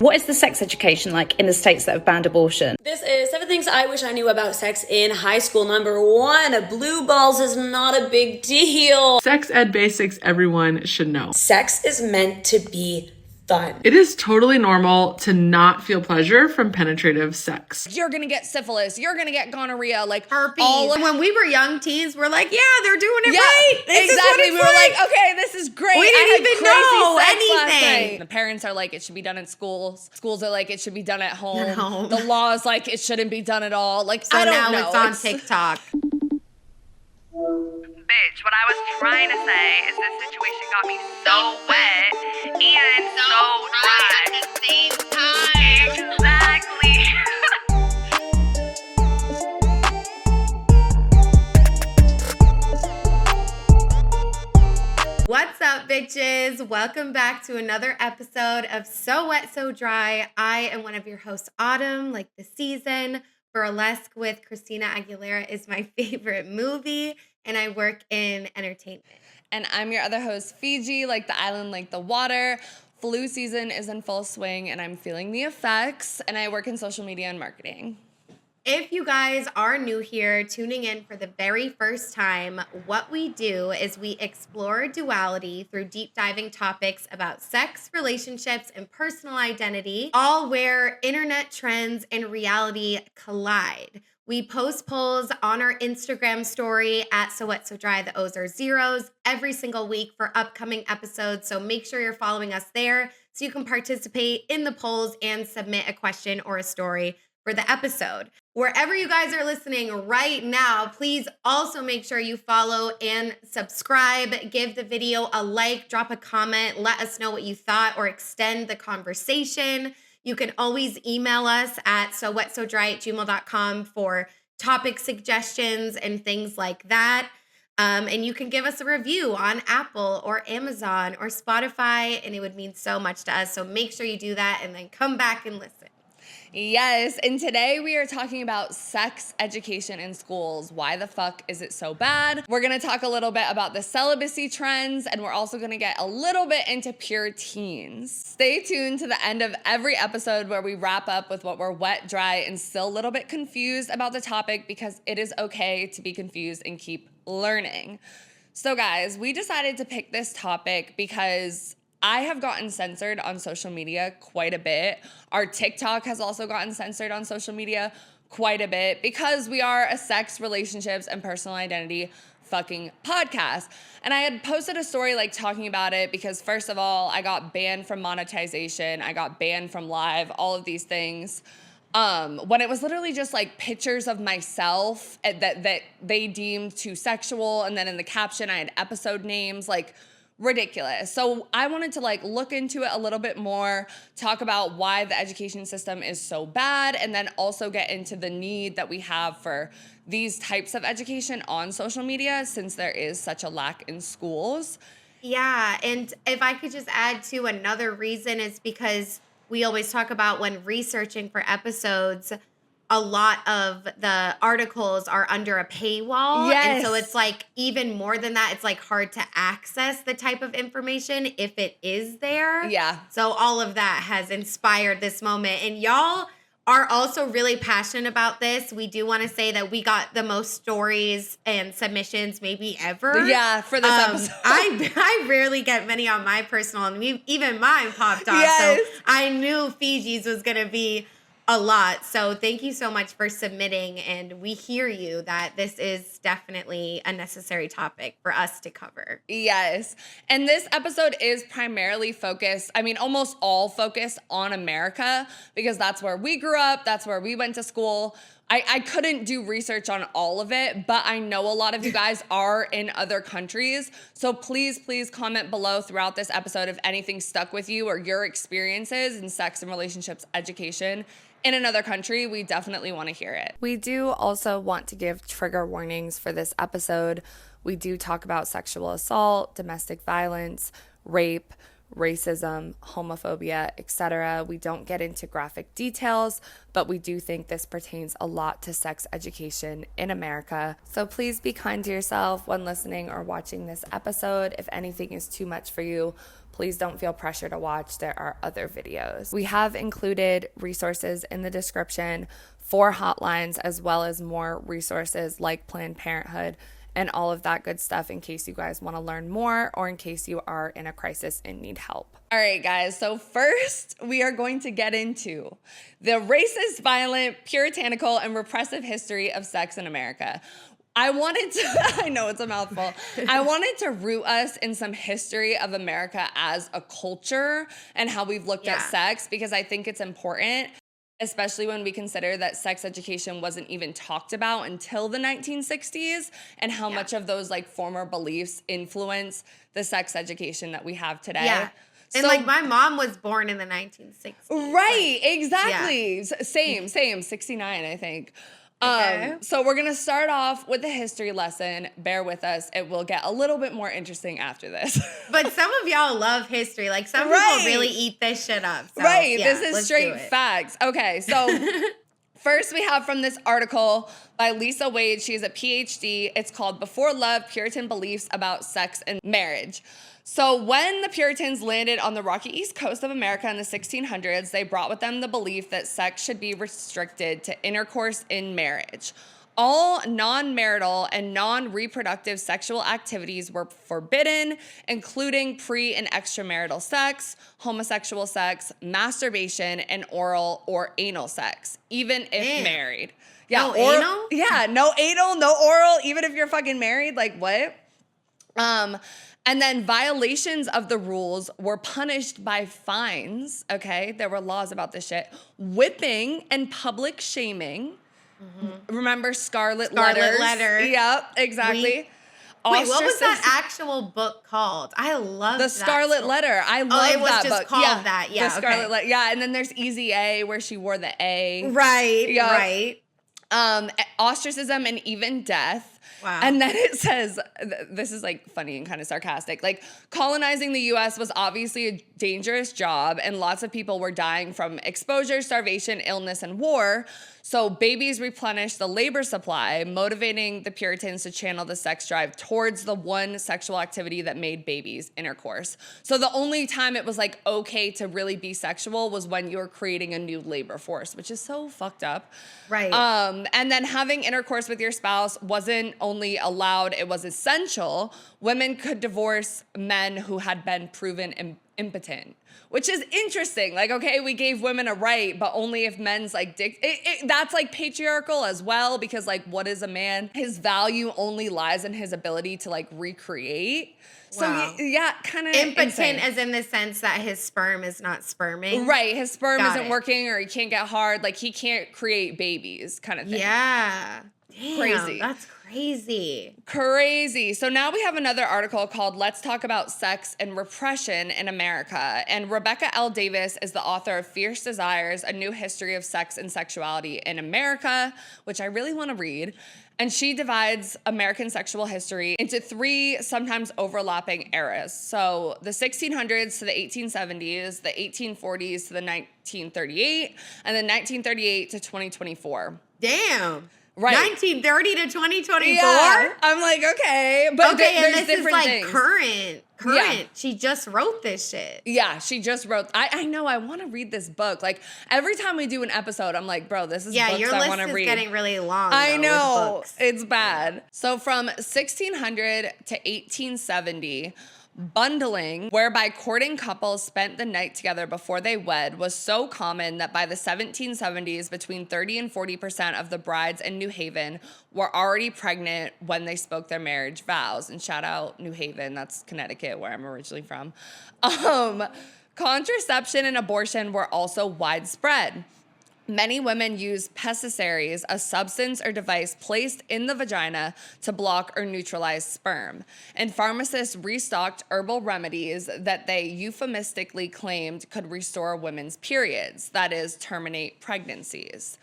What is the sex education like in the states that have banned abortion? This is 7 things I wish I knew about sex in high school. Number 1, blue balls is not a big deal. Sex ed basics everyone should know. Sex is meant to be fun. It is totally normal to not feel pleasure from penetrative sex. You're gonna get syphilis, you're gonna get gonorrhea, like herpes. When we were young teens, we're like, yeah, they're doing it right. Exactly. We were like, okay, this is great. We didn't even know anything. The parents are like, it should be done in schools. Schools are like, it should be done at home. The law is like, it shouldn't be done at all. Like, so I don't know. Now it's on TikTok. Bitch, what I was trying to say is this situation got me so wet and so dry at the same time. Exactly. What's up, bitches? Welcome back to another episode of So Wet, So Dry. I am one of your hosts, Autumn, like the season. Burlesque with Christina Aguilera is my favorite movie, and I work in entertainment. And I'm your other host, Fiji, like the island, like the water. Flu season is in full swing, and I'm feeling the effects, and I work in social media and marketing. If you guys are new here, tuning in for the very first time, what we do is we explore duality through deep diving topics about sex, relationships, and personal identity, all where internet trends and reality collide. We post polls on our Instagram story at So Wet So Dry, the O's are zeros, every single week for upcoming episodes. So make sure you're following us there so you can participate in the polls and submit a question or a story for the episode. Wherever you guys are listening right now, please also make sure you follow and subscribe, give the video a like, drop a comment, let us know what you thought or extend the conversation. You can always email us at sowetsodry@gmail.com for topic suggestions and things like that. And you can give us a review on Apple or Amazon or Spotify, and it would mean so much to us. So make sure you do that and then come back and listen. Yes, and today we are talking about sex education in schools. Why the fuck is it so bad? We're gonna talk a little bit about the celibacy trends, and we're also gonna get a little bit into Puriteens. Stay tuned to the end of every episode where we wrap up with what we're wet, dry, and still a little bit confused about the topic, because it is okay to be confused and keep learning. So guys, we decided to pick this topic because I have gotten censored on social media quite a bit. Our TikTok has also gotten censored on social media quite a bit because we are a sex, relationships, and personal identity fucking podcast. And I had posted a story like talking about it because first of all, I got banned from monetization. I got banned from live, all of these things. When it was literally just like pictures of myself that they deemed too sexual. And then in the caption, I had episode names, like ridiculous. So I wanted to like look into it a little bit more, talk about why the education system is so bad, and then also get into the need that we have for these types of education on social media since there is such a lack in schools. Yeah, and if I could just add to another reason is because we always talk about when researching for episodes, a lot of the articles are under a paywall. Yes. And so it's like even more than that, it's like hard to access the type of information if it is there. Yeah. So all of that has inspired this moment. And y'all are also really passionate about this. We do want to say that we got the most stories and submissions maybe ever. Yeah, for this episode. I rarely get many on my personal, and even mine popped off. Yes. So I knew Fiji's was going to be a lot. So thank you so much for submitting, and we hear you that this is definitely a necessary topic for us to cover. Yes. And this episode is primarily focused, almost all focused on America, because that's where we grew up, that's where we went to school. I couldn't do research on all of it, but I know a lot of you guys are in other countries. So please comment below throughout this episode if anything stuck with you or your experiences in sex and relationships education in another country. We definitely want to hear it. We do also want to give trigger warnings for this episode. We do talk about sexual assault, domestic violence, rape, racism, homophobia, etc. We don't get into graphic details, but we do think this pertains a lot to sex education in America. So please be kind to yourself when listening or watching this episode. If anything is too much for you, please don't feel pressure to watch. There are other videos. We have included resources in the description for Hotlines, as well as more resources like Planned Parenthood and all of that good stuff in case you guys want to learn more or in case you are in a crisis and need help. All right, guys. So first, we are going to get into the racist, violent, puritanical, and repressive history of sex in America. I know it's a mouthful. I wanted to root us in some history of America as a culture and how we've looked at sex, because I think it's important, especially when we consider that sex education wasn't even talked about until the 1960s, and how much of those like former beliefs influence the sex education that we have today. Yeah. And like my mom was born in the 1960s. Right, exactly. Yeah. Same, 69, I think. Okay. So we're going to start off with a history lesson. Bear with us. It will get a little bit more interesting after this. But some of y'all love history. Like some people really eat this shit up. So, right. Yeah, this is straight facts. Okay. So first we have from this article by Lisa Wade. She has a PhD. It's called Before Love, Puritan Beliefs About Sex and Marriage. So when the Puritans landed on the rocky east coast of America in the 1600s, they brought with them the belief that sex should be restricted to intercourse in marriage. All non-marital and non-reproductive sexual activities were forbidden, including pre- and extramarital sex, homosexual sex, masturbation, and oral or anal sex, even if married. Yeah, no anal? Yeah, no anal, no oral, even if you're fucking married. Like, what? And then violations of the rules were punished by fines, okay? There were laws about this shit. Whipping and public shaming. Mm-hmm. Remember Scarlet Letters? Yep, exactly. Wait, what was that actual book called? I love The Scarlet Letter. I love that book. It was just called that. Yeah, The Scarlet Letter. Yeah, and then there's Easy A, where she wore the A. Right, right. Ostracism and even death. Wow. And then it says, this is like funny and kind of sarcastic, like colonizing the US was obviously a dangerous job and lots of people were dying from exposure, starvation, illness, and war. So babies replenished the labor supply, motivating the Puritans to channel the sex drive towards the one sexual activity that made babies, intercourse. So the only time it was like okay to really be sexual was when you were creating a new labor force, which is so fucked up. Right. And then having intercourse with your spouse wasn't only allowed, it was essential. Women could divorce men who had been proven impotent, which is interesting. Like, okay, we gave women a right, but only if men's like that's like patriarchal as well, because like, what is a man? His value only lies in his ability to like recreate. Wow. So yeah, kind of impotent insane. As in the sense that his sperm is not sperming. Right, his sperm isn't working, or he can't get hard, like he can't create babies, kind of thing. Yeah. Damn, crazy. That's crazy. Crazy. So now we have another article called Let's Talk About Sex and Repression in America. And Rebecca L. Davis is the author of Fierce Desires, A New History of Sex and Sexuality in America, which I really want to read. And she divides American sexual history into three sometimes overlapping eras. So the 1600s to the 1870s, the 1840s to the 1938, and then 1938 to 2024. Damn. Right. 1930 to 2024? Yeah. I'm like, okay. But okay, and there's this different is like things. Current. Yeah. She just wrote this shit. Yeah, she just wrote. I know. I want to read this book. Like every time we do an episode, I'm like, bro, this is books your I list want to is read. getting really long. I though, know. with books. It's bad. So from 1600 to 1870, bundling, whereby courting couples spent the night together before they wed, was so common that by the 1770s, between 30 and 40% of the brides in New Haven were already pregnant when they spoke their marriage vows. And shout out New Haven, that's Connecticut, where I'm originally from. Contraception and abortion were also widespread. Many women use pessaries, a substance or device placed in the vagina to block or neutralize sperm. And pharmacists restocked herbal remedies that they euphemistically claimed could restore women's periods, that is, terminate pregnancies.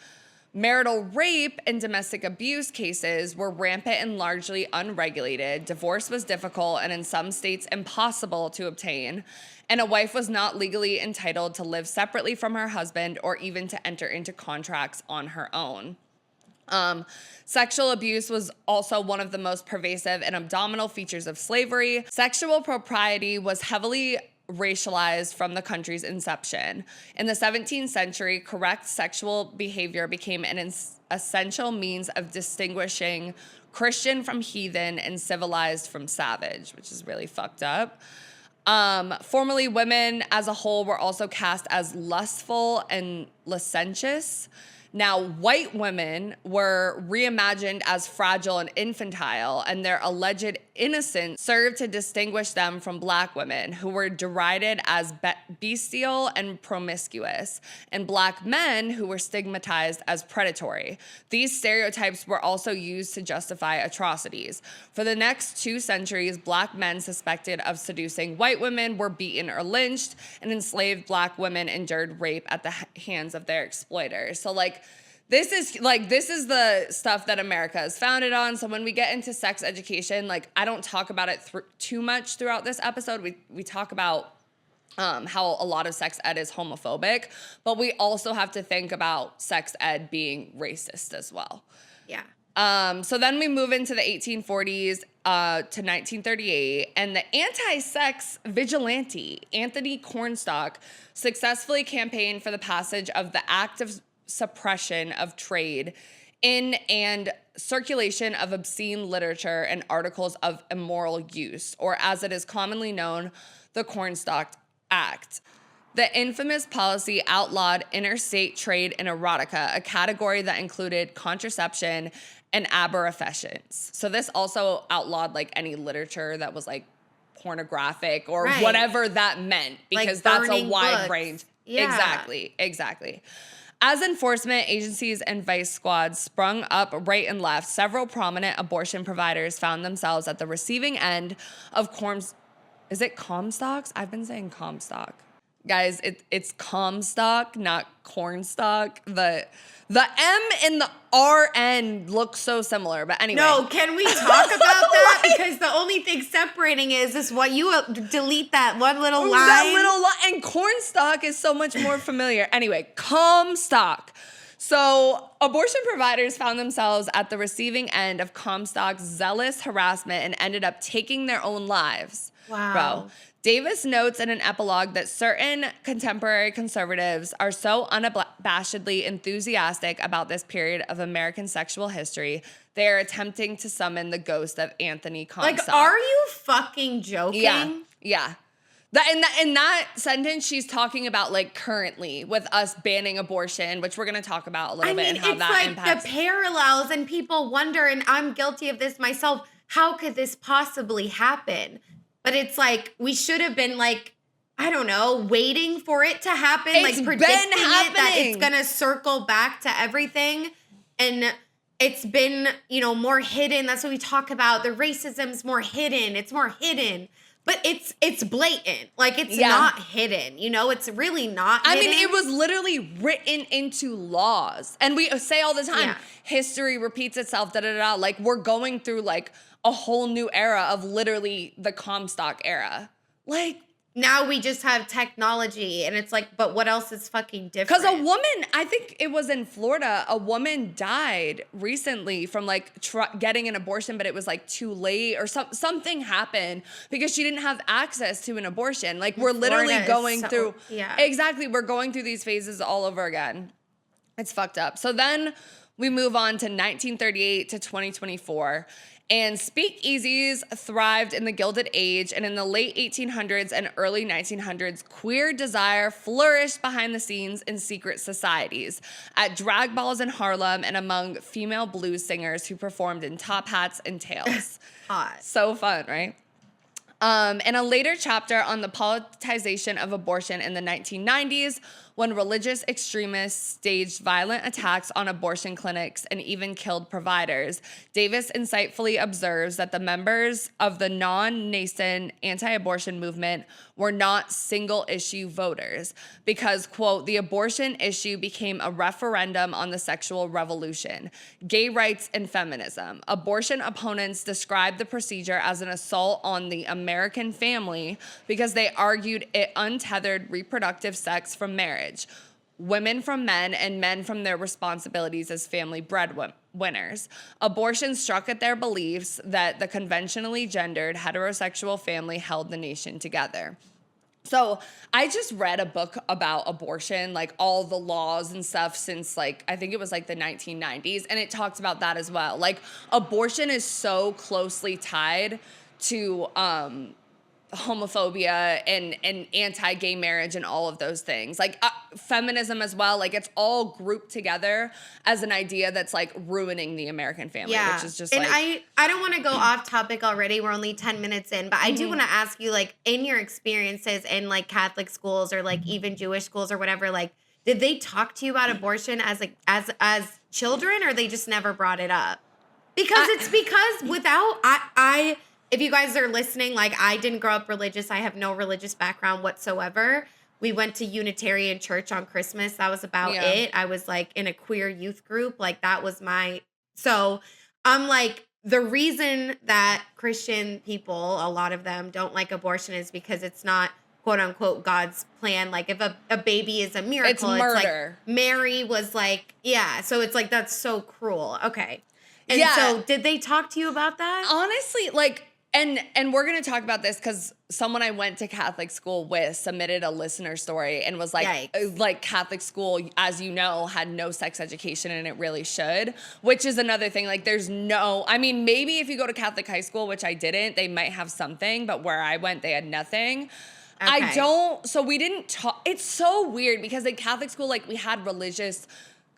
Marital rape and domestic abuse cases were rampant and largely unregulated. Divorce was difficult and in some states impossible to obtain. And a wife was not legally entitled to live separately from her husband or even to enter into contracts on her own. Sexual abuse was also one of the most pervasive and abdominal features of slavery. Sexual propriety was heavily racialized from the country's inception. In the 17th century, correct sexual behavior became an essential means of distinguishing Christian from heathen and civilized from savage, which is really fucked up. Formerly, women as a whole were also cast as lustful and licentious. Now, white women were reimagined as fragile and infantile, and their alleged innocence served to distinguish them from black women, who were derided as bestial and promiscuous, and black men who were stigmatized as predatory. These stereotypes were also used to justify atrocities. For the next 2 centuries, black men suspected of seducing white women were beaten or lynched, and enslaved black women endured rape at the hands of their exploiters. So, this is the stuff that America is founded on. So when we get into sex education, I don't talk about it too much throughout this episode. We talk about how a lot of sex ed is homophobic, but we also have to think about sex ed being racist as well. Yeah. So then we move into the 1840s to 1938, and the anti-sex vigilante Anthony Cornstalk successfully campaigned for the passage of the Act of Suppression of Trade in and circulation of obscene literature and articles of immoral use, or as it is commonly known, the Cornstalk Act. The infamous policy outlawed interstate trade in erotica, a category that included contraception and abortifacient. So this also outlawed any literature that was pornographic or whatever that meant, because that's a wide books. range. Yeah. Exactly. As enforcement agencies and vice squads sprung up right and left, several prominent abortion providers found themselves at the receiving end of Is it Comstocks? I've been saying Comstock. Guys, it's Comstock, not Cornstalk. The M and the RN look so similar, but anyway. No, can we talk about that? Because the only thing separating is what you delete that one little line. That little line, and Cornstalk is so much more familiar. Anyway, Comstock. So abortion providers found themselves at the receiving end of Comstock's zealous harassment and ended up taking their own lives. Wow. Bro. Davis notes in an epilogue that certain contemporary conservatives are so unabashedly enthusiastic about this period of American sexual history, they are attempting to summon the ghost of Anthony Comstock. Are you fucking joking? Yeah. In that sentence, she's talking about currently with us banning abortion, which we're going to talk about a little bit and how that impacts. The parallels, and people wonder, and I'm guilty of this myself, how could this possibly happen? But it's we should have been I don't know, waiting for it to happen, predicting it, that it's gonna circle back to everything. And it's been, more hidden. That's what we talk about. The racism's more hidden. It's more hidden. But it's blatant. It's not hidden. It's really not hidden. I mean, it was literally written into laws. And we say all the time, history repeats itself, da-da-da. We're going through, a whole new era of literally the Comstock era. Now we just have technology, and it's but what else is fucking different? Because a woman, I think it was in Florida, a woman died recently from getting an abortion, but it was too late, or something happened because she didn't have access to an abortion. We're literally going through, exactly, we're going through these phases all over again. It's fucked up. So then we move on to 1938 to 2024. And speakeasies thrived in the Gilded Age, and in the late 1800s and early 1900s, queer desire flourished behind the scenes in secret societies, at drag balls in Harlem, and among female blues singers who performed in top hats and tails. Hot. So fun, right? In a later chapter on the politicization of abortion in the 1990s, when religious extremists staged violent attacks on abortion clinics and even killed providers. Davis insightfully observes that the members of the non-nascent anti-abortion movement were not single-issue voters because, quote, the abortion issue became a referendum on the sexual revolution, gay rights, and feminism. Abortion opponents described the procedure as an assault on the American family because they argued it untethered reproductive sex from marriage, women from men, and men from their responsibilities as family breadwinners. Abortion struck at their beliefs that the conventionally gendered heterosexual family held the nation together. So I just read a book about abortion, like all the laws and stuff since like, I think it was like the 1990s. And it talks about that as well. Like abortion is so closely tied to homophobia and anti-gay marriage and all of those things. Like feminism as well. Like it's all grouped together as an idea that's like ruining the American family, which is just and like. I don't want to go off topic already. We're only 10 minutes in, but I do want to ask you, like, in your experiences in like Catholic schools or like even Jewish schools or whatever, like, did they talk to you about abortion as children, or they just never brought it up? Because if you guys are listening, like, I didn't grow up religious. I have no religious background whatsoever. We went to Unitarian church on Christmas. That was about it. I was like in a queer youth group. Like that was so I'm like, the reason that Christian people, a lot of them don't like abortion is because it's not quote unquote God's plan. Like if a baby is a miracle, It's murder. like Mary was like, so it's like, that's so cruel. Okay. And Yeah. so did they talk to you about that? Honestly, like, and we're going to talk about this because someone I went to Catholic school with submitted a listener story and was like, Yikes. like Catholic school, as you know, had no sex education and it really should, which is another thing. Like there's I mean, maybe if you go to Catholic high school, which I didn't, they might have something, but where I went, they had nothing. Okay. So we didn't talk. It's so weird because at Catholic school, like we had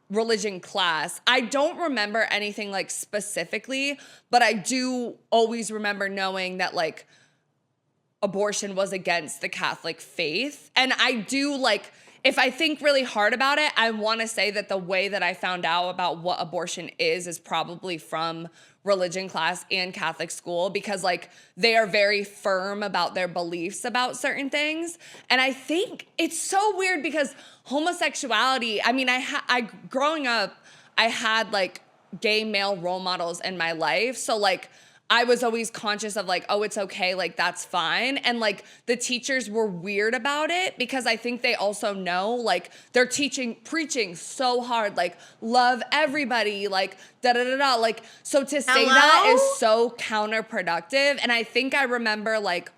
religion class. I don't remember anything like specifically, but I do always remember knowing that like abortion was against the Catholic faith. And I do like, if I think really hard about it, I want to say that the way that I found out about what abortion is probably from religion class and Catholic school, because like they are very firm about their beliefs about certain things. And I think it's so weird because homosexuality, I mean, I growing up, I had like gay male role models in my life. So like I was always conscious of like, oh, it's okay, like that's fine. And like the teachers were weird about it because I think they also know like they're preaching so hard, like love everybody, like da-da-da-da. Like, so to say that is so counterproductive. And I think I remember like,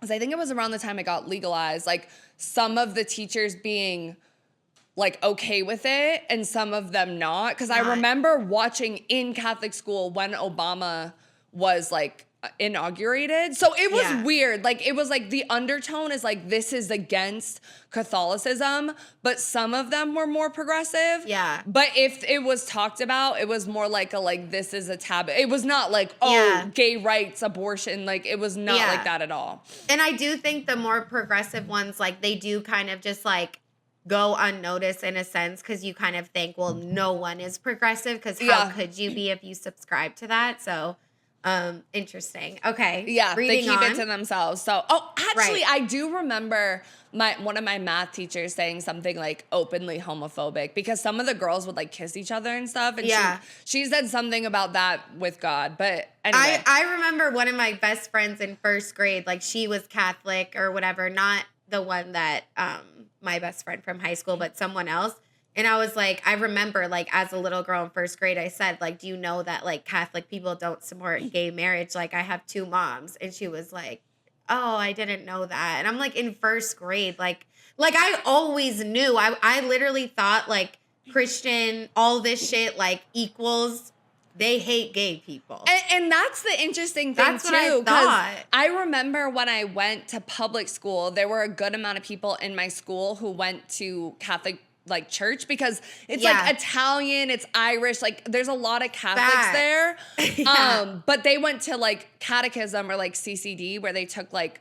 because I think it was around the time it got legalized, like some of the teachers being like okay with it and some of them not. Because I remember watching in Catholic school when Obama was like inaugurated. So it was weird. Like it was like the undertone is like this is against Catholicism, but some of them were more progressive. Yeah. But if it was talked about, it was more like this is a taboo. It was not like, gay rights, abortion. Like it was not like that at all. And I do think the more progressive ones, like they do kind of just like go unnoticed in a sense, because you kind of think, well, no one is progressive because how could you be if you subscribe to that? So interesting. Okay. Yeah, they keep on. it to themselves. So, actually, I do remember one of my math teachers saying something like openly homophobic because some of the girls would like kiss each other and stuff. And she said something about that with God. But anyway. I remember one of my best friends in first grade, like she was Catholic or whatever, not the one that my best friend from high school, but someone else. And I was like, I remember like as a little girl in first grade, I said like, do you know that like Catholic people don't support gay marriage? Like I have 2 moms. And she was like, oh, I didn't know that. And I'm like in first grade, like I always knew. I literally thought like Christian, all this shit like equals they hate gay people. And that's the interesting thing That's too. what I thought. I remember when I went to public school, there were a good amount of people in my school who went to Catholic like church because it's like Italian, it's Irish, like there's a lot of Catholics there. But they went to like catechism or like CCD where they took like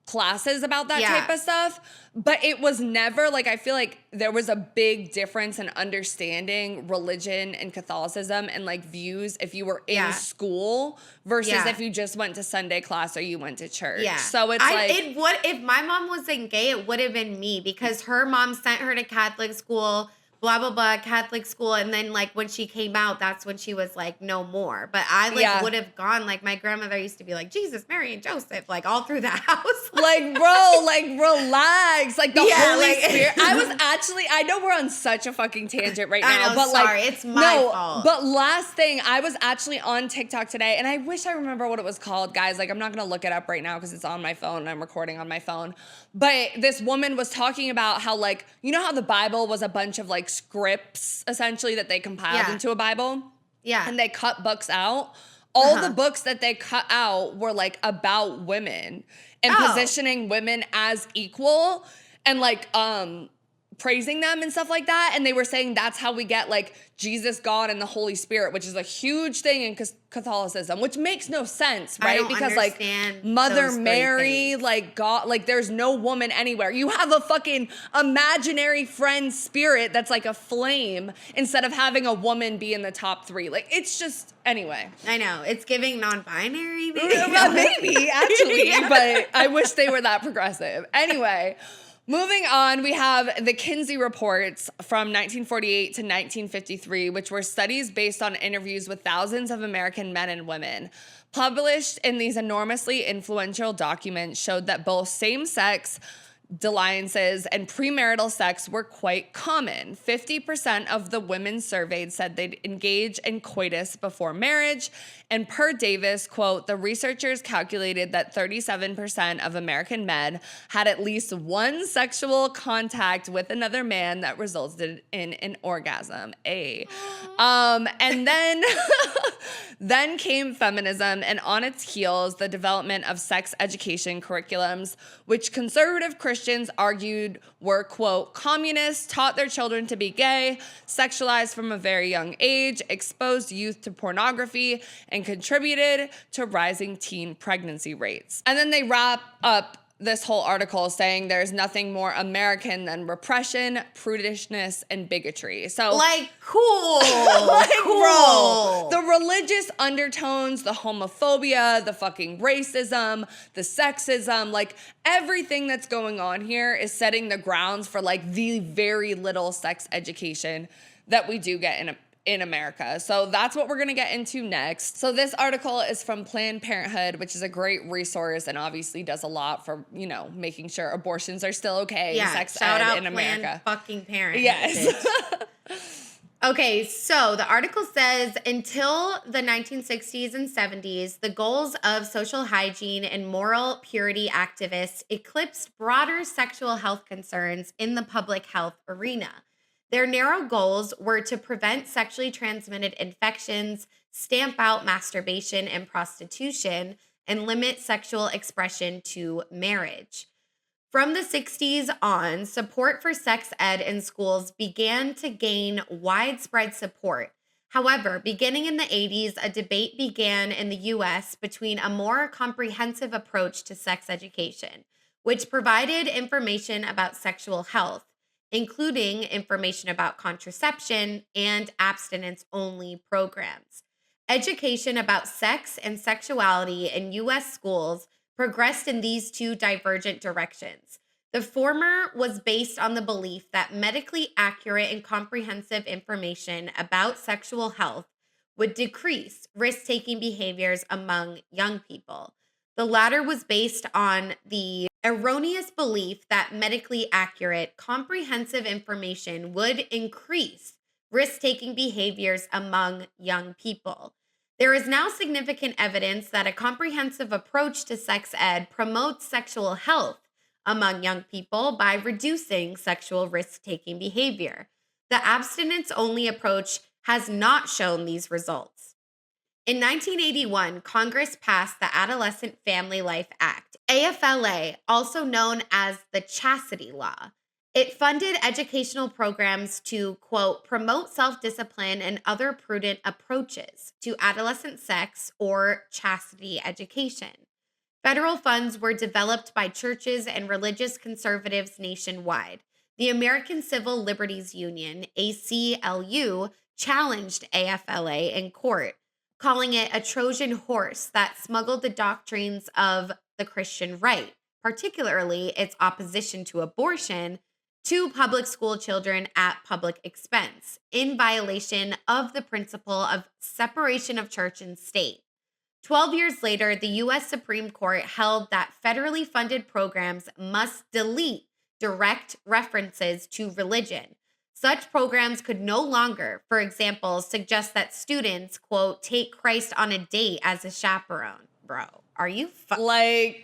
classes about that Yeah. type of stuff, but it was never like, I feel like there was a big difference in understanding religion and Catholicism and like views if you were in Yeah. school versus Yeah. if you just went to Sunday class or you went to church. Yeah. So it's like, it would, if my mom wasn't gay, it would have been me, because her mom sent her to Catholic school, blah, blah, blah, Catholic school. And then like when she came out, that's when she was like, no more. But I like Yeah. would have gone, like my grandmother used to be like, Jesus, Mary, and Joseph, like all through the house. like, bro, like, relax. Like, the Yeah, Holy like- Spirit. I was actually, I know we're on such a fucking tangent right I now, know, but sorry, like, it's my fault. But last thing, I was actually on TikTok today, and I wish I remember what it was called, guys. Like, I'm not gonna look it up right now because it's on my phone and I'm recording on my phone. But this woman was talking about how, like, you know how the Bible was a bunch of like scripts essentially that they compiled Yeah. into a Bible? Yeah. And they cut books out. All Uh-huh. the books that they cut out were like about women and Oh. positioning women as equal and like praising them and stuff like that. And they were saying that's how we get like Jesus, God, and the Holy Spirit, which is a huge thing in Catholicism, which makes no sense, I right? don't Because like understand Mother those three Mary, things. like God, like there's no woman anywhere. You have a fucking imaginary friend spirit that's like a flame instead of having a woman be in the top three. Like it's just, anyway. I know. It's giving non-binary. Maybe, Maybe, actually, but I wish they were that progressive. Anyway, moving on, we have the Kinsey reports from 1948 to 1953, which were studies based on interviews with thousands of American men and women. Published in these enormously influential documents showed that both same-sex dalliances and premarital sex were quite common. 50% of the women surveyed said they'd engage in coitus before marriage. And per Davis, quote, the researchers calculated that 37% of American men had at least one sexual contact with another man that resulted in an orgasm. And then, then came feminism, and on its heels, the development of sex education curriculums, which conservative Christians argued were, quote, communists, taught their children to be gay, sexualized from a very young age, exposed youth to pornography, and contributed to rising teen pregnancy rates. And then they wrap up this whole article saying there's nothing more American than repression, prudishness, and bigotry. So Like, cool. like, cool. bro, the religious undertones, the homophobia, the fucking racism, the sexism, like everything that's going on here is setting the grounds for like the very little sex education that we do get in America. So that's what we're going to get into next. So this article is from Planned Parenthood, which is a great resource and obviously does a lot for, you know, making sure abortions are still okay in sex shout ed out in America. Planned fucking Parenthood. Yes. Okay, so the article says until the 1960s and 70s, the goals of social hygiene and moral purity activists eclipsed broader sexual health concerns in the public health arena. Their narrow goals were to prevent sexually transmitted infections, stamp out masturbation and prostitution, and limit sexual expression to marriage. From the 60s on, support for sex ed in schools began to gain widespread support. However, beginning in the 80s, a debate began in the US between a more comprehensive approach to sex education, which provided information about sexual health, including information about contraception and abstinence-only programs. Education about sex and sexuality in U.S. schools progressed in these two divergent directions. The former was based on the belief that medically accurate and comprehensive information about sexual health would decrease risk-taking behaviors among young people. The latter was based on the erroneous belief that medically accurate, comprehensive information would increase risk-taking behaviors among young people. There is now significant evidence that a comprehensive approach to sex ed promotes sexual health among young people by reducing sexual risk-taking behavior. The abstinence-only approach has not shown these results. In 1981, Congress passed the Adolescent Family Life Act, AFLA, also known as the Chastity Law. It funded educational programs to, quote, promote self-discipline and other prudent approaches to adolescent sex or chastity education. Federal funds were developed by churches and religious conservatives nationwide. The American Civil Liberties Union, ACLU, challenged AFLA in court, calling it a Trojan horse that smuggled the doctrines of the Christian right, particularly its opposition to abortion, to public school children at public expense, in violation of the principle of separation of church and state. 12 years later, the U.S. Supreme Court held that federally funded programs must delete direct references to religion. Such programs could no longer, for example, suggest that students, quote, take Christ on a date as a chaperone. Bro, are you By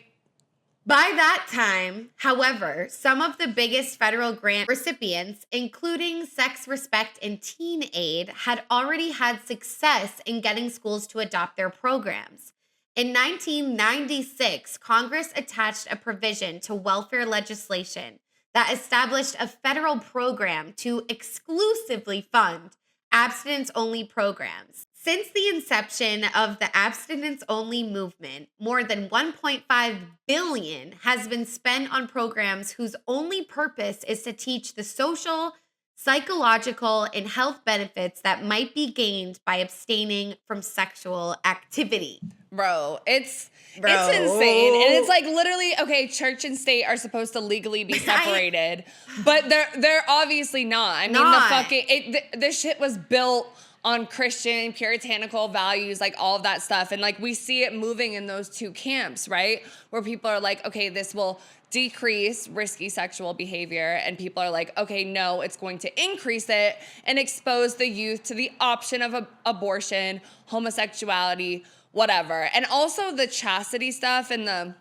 that time, however, some of the biggest federal grant recipients, including Sex, Respect, and Teen Aid, had already had success in getting schools to adopt their programs. In 1996, Congress attached a provision to welfare legislation that established a federal program to exclusively fund abstinence-only programs. Since the inception of the abstinence-only movement, more than $1.5 billion has been spent on programs whose only purpose is to teach the social, psychological, and health benefits that might be gained by abstaining from sexual activity. Bro, it's insane. And it's like literally, okay, church and state are supposed to legally be separated, but they're obviously not. I mean, this shit was built on Christian, puritanical values, like all of that stuff. And like we see it moving in those two camps, right? Where people are like, okay, this will decrease risky sexual behavior. And people are like, okay, no, it's going to increase it and expose the youth to the option of abortion, homosexuality, whatever. And also the chastity stuff and the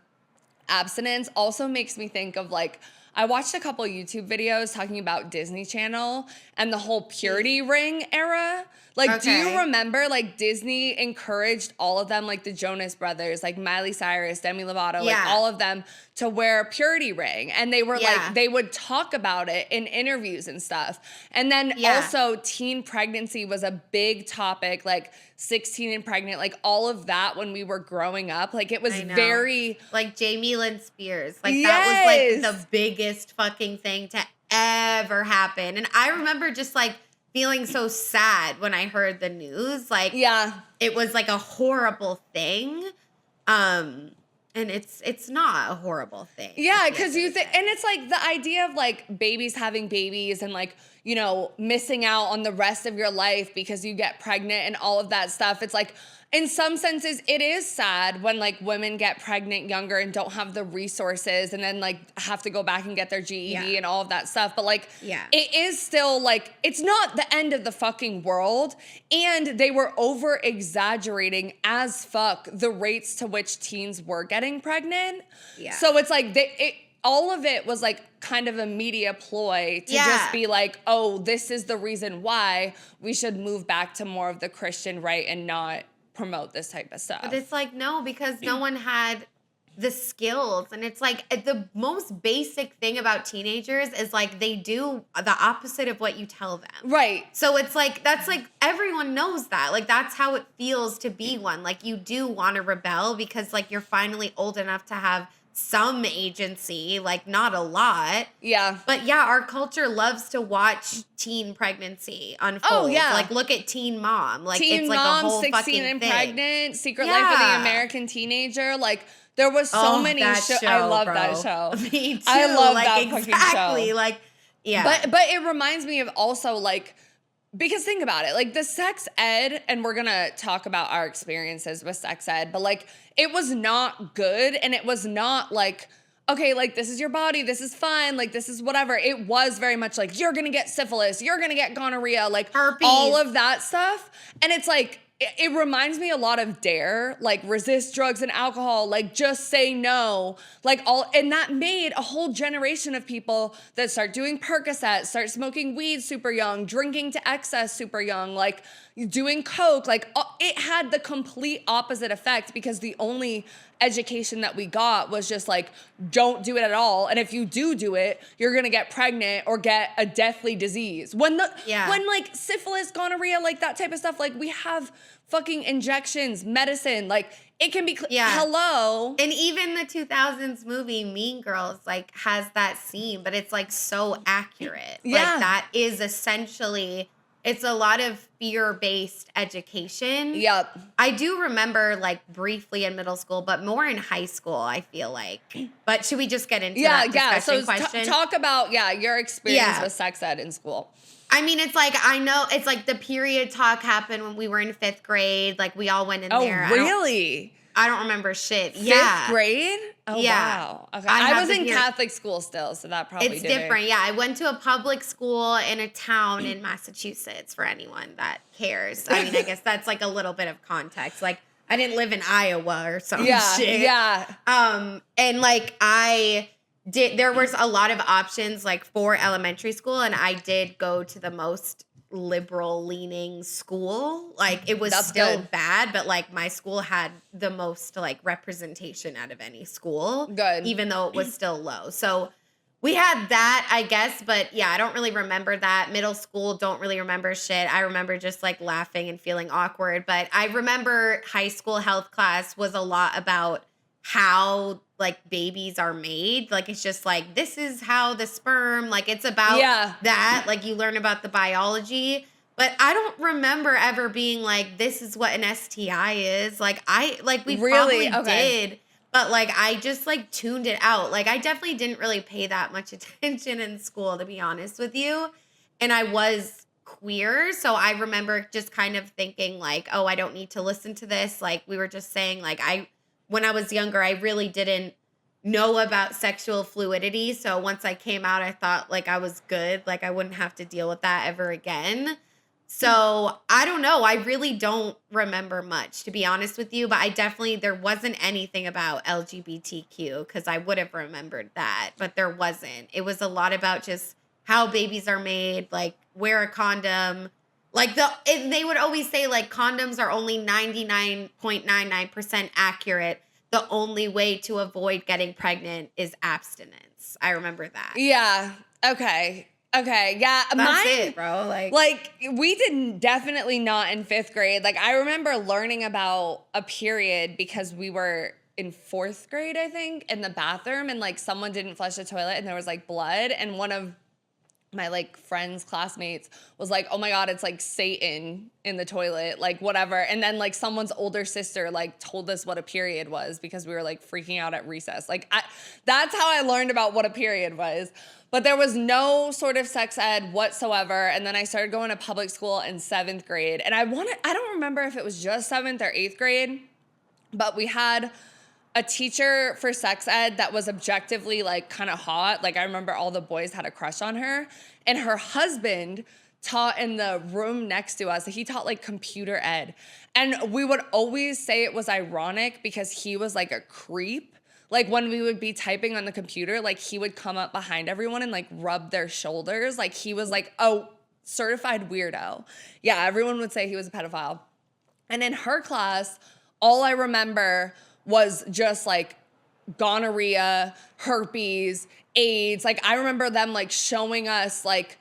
abstinence also makes me think of like, I watched a couple YouTube videos talking about Disney Channel and the whole purity ring era. Like, do you remember, like, Disney encouraged all of them, like the Jonas Brothers, like Miley Cyrus, Demi Lovato, like all of them to wear a purity ring. And they were like, they would talk about it in interviews and stuff. And then also teen pregnancy was a big topic, like 16 and pregnant, like all of that when we were growing up. Like, it was very... Like Jamie Lynn Spears. Like, that was, like, the biggest fucking thing to ever happen. And I remember just, like, feeling so sad when I heard the news. Like, it was like a horrible thing. And it's not a horrible thing. Yeah, because you think, and it's like the idea of like babies having babies and like, you know, missing out on the rest of your life because you get pregnant and all of that stuff. It's like, in some senses, it is sad when like women get pregnant younger and don't have the resources and then like have to go back and get their GED and all of that stuff. But like, it is still like, it's not the end of the fucking world. And they were over exaggerating as fuck the rates to which teens were getting pregnant. Yeah. So it's like, all of it was like kind of a media ploy to just be like, oh, this is the reason why we should move back to more of the Christian right and not promote this type of stuff. But it's like, no, because no one had the skills. And it's like the most basic thing about teenagers is like they do the opposite of what you tell them. Right. So it's like, that's like, everyone knows that. Like, that's how it feels to be one. Like, you do want to rebel because like you're finally old enough to have some agency, like not a lot. Yeah. But yeah, our culture loves to watch teen pregnancy unfold. Oh, yeah. Like, look at Teen Mom. Like, Teen it's like Mom, a whole 16 fucking and thing. Pregnant, Secret Life of the American Teenager. Like, there was so many shows. I love that show. Me too. I love like, that fucking show. Like, yeah. But it reminds me of also like, because think about it, like the sex ed, and we're gonna talk about our experiences with sex ed, but like it was not good, and it was not like, okay, like this is your body, this is fine, like this is whatever. It was very much like, you're gonna get syphilis, you're gonna get gonorrhea, like herpes, all of that stuff. And it's like, it reminds me a lot of DARE, like resist drugs and alcohol, like just say no, like all, and that made a whole generation of people that start doing Percocet, start smoking weed super young, drinking to excess super young, like doing coke, like it had the complete opposite effect because the only education that we got was just like, don't do it at all. And if you do it, you're gonna get pregnant or get a deathly disease. When like syphilis, gonorrhea, like that type of stuff, like we have fucking injections, medicine. Like, it can be, Yeah. hello. And even the 2000s movie Mean Girls, like, has that scene, but it's, like, so accurate. Yeah. Like, that is essentially, it's a lot of fear-based education. Yep. I do remember, like, briefly in middle school, but more in high school, I feel like. But should we just get into that discussion question? Talk about, your experience with sex ed in school. I mean, it's like, I know, it's like the period talk happened when we were in 5th grade. Like, we all went in there. Oh, really? I don't remember shit. 5th grade? Oh, Yeah. wow. Okay. I I have was to in hear- Catholic school still, so that probably It's did it. different. Yeah, I went to a public school in a town in Massachusetts for anyone that cares. I mean, I guess that's like a little bit of context. Like, I didn't live in Iowa or some shit. Yeah. And like there was a lot of options like for elementary school, and I did go to the most liberal leaning school. Like, it was That's still good. bad, but like my school had the most like representation out of any school. Good. Even though it was still low. So we had that, I guess, but yeah, I don't really remember that. Middle school, don't really remember shit. I remember just like laughing and feeling awkward. But I remember high school health class was a lot about how like babies are made. Like, it's just like, this is how the sperm, like, it's about that. Like, you learn about the biology. But I don't remember ever being like, this is what an STI is. Like, we Really? probably Okay. did. But, like, I just, like, tuned it out. Like, I definitely didn't really pay that much attention in school, to be honest with you. And I was queer. So I remember just kind of thinking, like, oh, I don't need to listen to this. Like, we were just saying, like, when I was younger, I really didn't know about sexual fluidity. So once I came out, I thought, like, I was good. Like, I wouldn't have to deal with that ever again. So I don't know. I really don't remember much, to be honest with you. But there wasn't anything about LGBTQ because I would have remembered that. But there wasn't. It was a lot about just how babies are made, like, wear a condom. Like, they would always say, like, condoms are only 99.99% accurate. The only way to avoid getting pregnant is abstinence. I remember that. Yeah. Okay. Yeah. That's it, bro. Like, we did definitely not in 5th grade. Like, I remember learning about a period because we were in 4th grade, I think, in the bathroom, and like someone didn't flush the toilet and there was like blood, and one of my like friends' classmates was like, oh my God, it's like Satan in the toilet, like whatever. And then like someone's older sister like told us what a period was because we were like freaking out at recess. Like, that's how I learned about what a period was. But there was no sort of sex ed whatsoever. And then I started going to public school in 7th grade. And I don't remember if it was just 7th or 8th grade, but we had a teacher for sex ed that was objectively like kind of hot. Like, I remember all the boys had a crush on her, and her husband taught in the room next to us. He taught like computer ed. And we would always say it was ironic because he was like a creep. Like, when we would be typing on the computer, like, he would come up behind everyone and like rub their shoulders. Like, he was like a certified weirdo. Yeah, everyone would say he was a pedophile. And in her class, all I remember was just like gonorrhea, herpes, AIDS. Like, I remember them like showing us like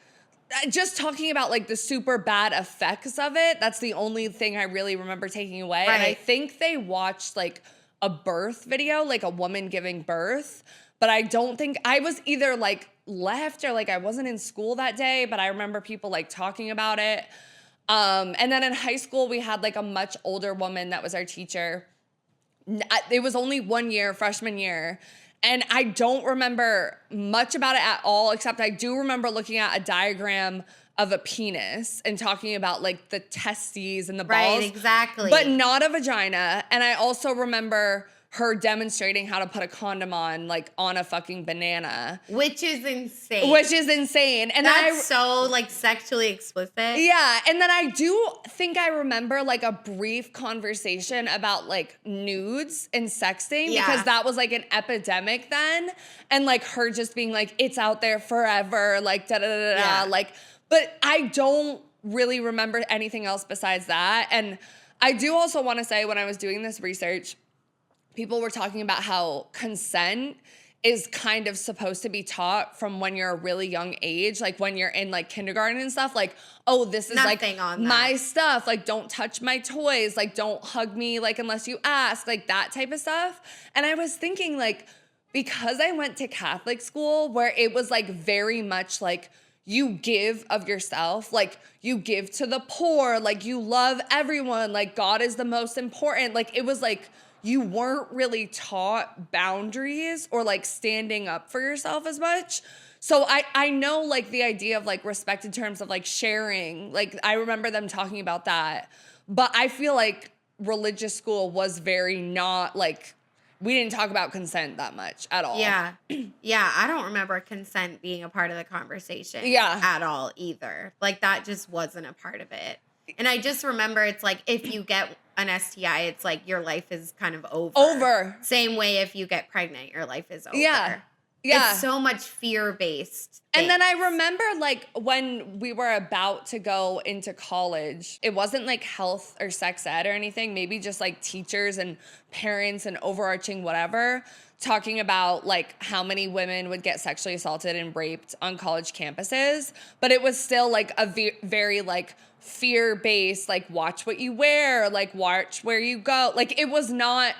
just talking about like the super bad effects of it. That's the only thing I really remember taking away. Right. And I think they watched like a birth video, like a woman giving birth. But I don't think I was either like left or like I wasn't in school that day, but I remember people like talking about it. And then in high school, we had like a much older woman that was our teacher. It was only 1 year, freshman year. And I don't remember much about it at all, except I do remember looking at a diagram of a penis and talking about like the testes and the balls. Right, exactly. But not a vagina. And I also remember her demonstrating how to put a condom on, like on a fucking banana. Which is insane. And that's so like sexually explicit. Yeah, and then I do think I remember like a brief conversation about like nudes and sexting because that was like an epidemic then, and like her just being like, it's out there forever, like da da da da, like. But I don't really remember anything else besides that. And I do also want to say, when I was doing this research, people were talking about how consent is kind of supposed to be taught from when you're a really young age, like when you're in like kindergarten and stuff, like, oh, this is Nothing like on that. my stuff, like don't touch my toys, like don't hug me like unless you ask, like that type of stuff. And I was thinking like, because I went to Catholic school where it was like very much like you give of yourself, like you give to the poor, like you love everyone, like God is the most important, like it was like you weren't really taught boundaries or like standing up for yourself as much. So I know like the idea of like respect in terms of like sharing, like I remember them talking about that. But I feel like religious school was very not like, we didn't talk about consent that much at all. Yeah. Yeah, I don't remember consent being a part of the conversation at all either. Like that just wasn't a part of it. And I just remember it's like if you get an STI, it's like your life is kind of over. Same way if you get pregnant, your life is over. Yeah. It's so much fear-based. And then I remember like when we were about to go into college, it wasn't like health or sex ed or anything, maybe just like teachers and parents and overarching whatever, talking about like how many women would get sexually assaulted and raped on college campuses. But it was still like a very like fear-based, like watch what you wear, like watch where you go. Like it was not,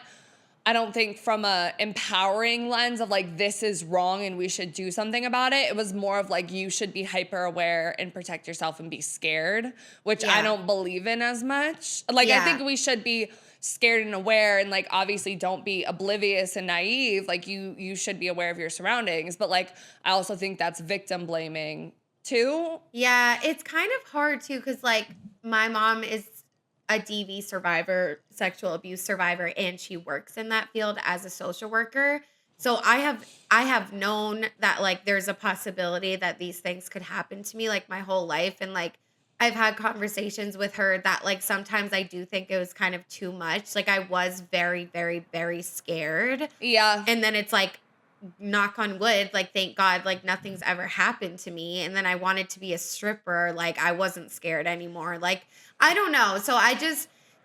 I don't think from a empowering lens of like, this is wrong and we should do something about it. It was more of like, you should be hyper aware and protect yourself and be scared, which I don't believe in as much. Like, I think we should be scared and aware and like, obviously don't be oblivious and naive. Like you should be aware of your surroundings. But like, I also think that's victim blaming too. Yeah, it's kind of hard too. Cause like my mom is a DV survivor, sexual abuse survivor, and she works in that field as a social worker. So I have known that like there's a possibility that these things could happen to me like my whole life. And like I've had conversations with her that like sometimes I do think it was kind of too much. Like I was very, very, very scared. Yeah. And then it's like, knock on wood, like thank God, like nothing's ever happened to me. And then I wanted to be a stripper. Like I wasn't scared anymore. Like, I don't know. So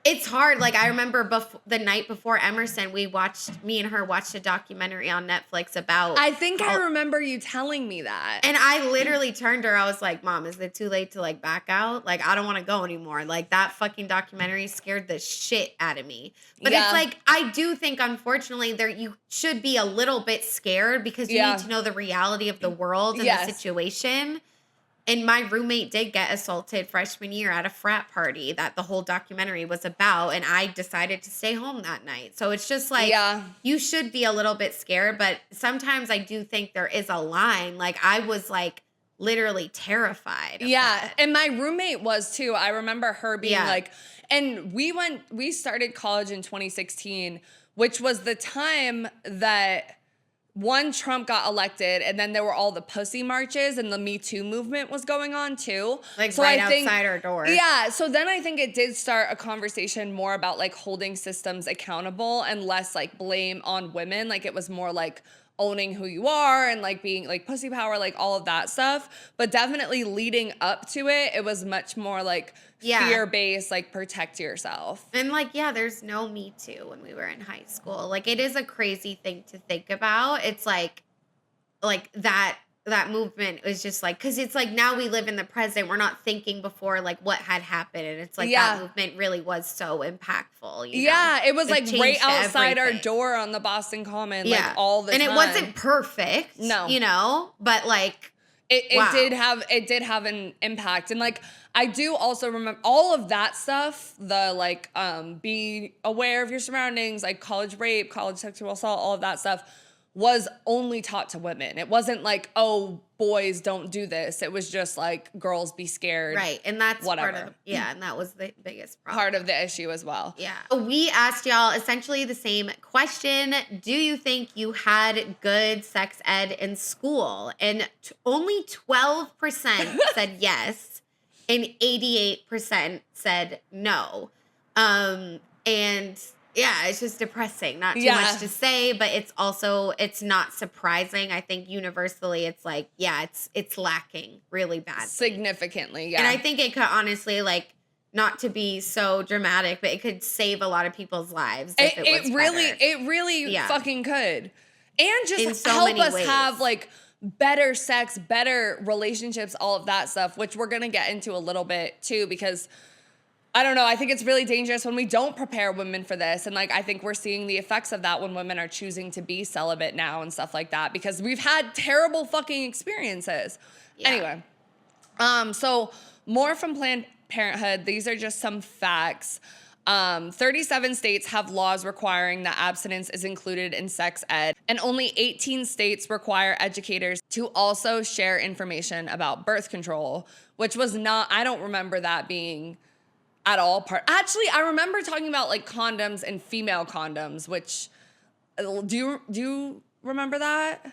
it's hard. Like I remember the night before Emerson, me and her watched a documentary on Netflix about. I think I remember you telling me that. And I literally turned to her. I was like, Mom, is it too late to like back out? Like, I don't want to go anymore. Like that fucking documentary scared the shit out of me. But it's like, I do think unfortunately you should be a little bit scared because you need to know the reality of the world and the situation. And my roommate did get assaulted freshman year at a frat party that the whole documentary was about. And I decided to stay home that night. So it's just like, you should be a little bit scared. But sometimes I do think there is a line. Like I was like literally terrified. That. And my roommate was too. I remember her being like, and we started college in 2016, which was the time that Trump got elected, and then there were all the pussy marches, and the Me Too movement was going on too. Like so outside our door. Yeah. So then I think it did start a conversation more about like holding systems accountable and less like blame on women. Like it was more like owning who you are and like being like pussy power, like all of that stuff. But definitely leading up to it, it was much more like fear-based, like protect yourself. And like, there's no Me Too when we were in high school. Like it is a crazy thing to think about. It's like that movement is just like, because it's like now we live in the present. We're not thinking before like what had happened. And it's like that movement really was so impactful. You know? It was like right outside our door on the Boston Common, like all the time. And it wasn't perfect, but like it did have an impact. And like I do also remember all of that stuff, the like be aware of your surroundings, like college rape, college sexual assault, all of that stuff was only taught to women. It wasn't like, oh, boys don't do this. It was just like girls be scared. Right. And that's whatever. Part of and that was the biggest problem. Part of the issue as well. Yeah. We asked y'all essentially the same question. Do you think you had good sex ed in school? And only 12% said yes. And 88% said no. And it's just depressing. Not too much to say, but it's not surprising. I think universally it's like, it's lacking really badly. Significantly, yeah. And I think it could honestly, like, not to be so dramatic, but it could save a lot of people's lives if it was really fucking could. And just in so help many us ways. have like better sex, better relationships, all of that stuff, which we're going to get into a little bit too, because I don't know, I think it's really dangerous when we don't prepare women for this. And like, I think we're seeing the effects of that when women are choosing to be celibate now and stuff like that, because we've had terrible fucking experiences. Yeah. Anyway, so more from Planned Parenthood. These are just some facts. 37 states have laws requiring that abstinence is included in sex ed, and only 18 states require educators to also share information about birth control, which was not, I don't remember that being at all part. Actually, I remember talking about like condoms and female condoms, which, do you remember that?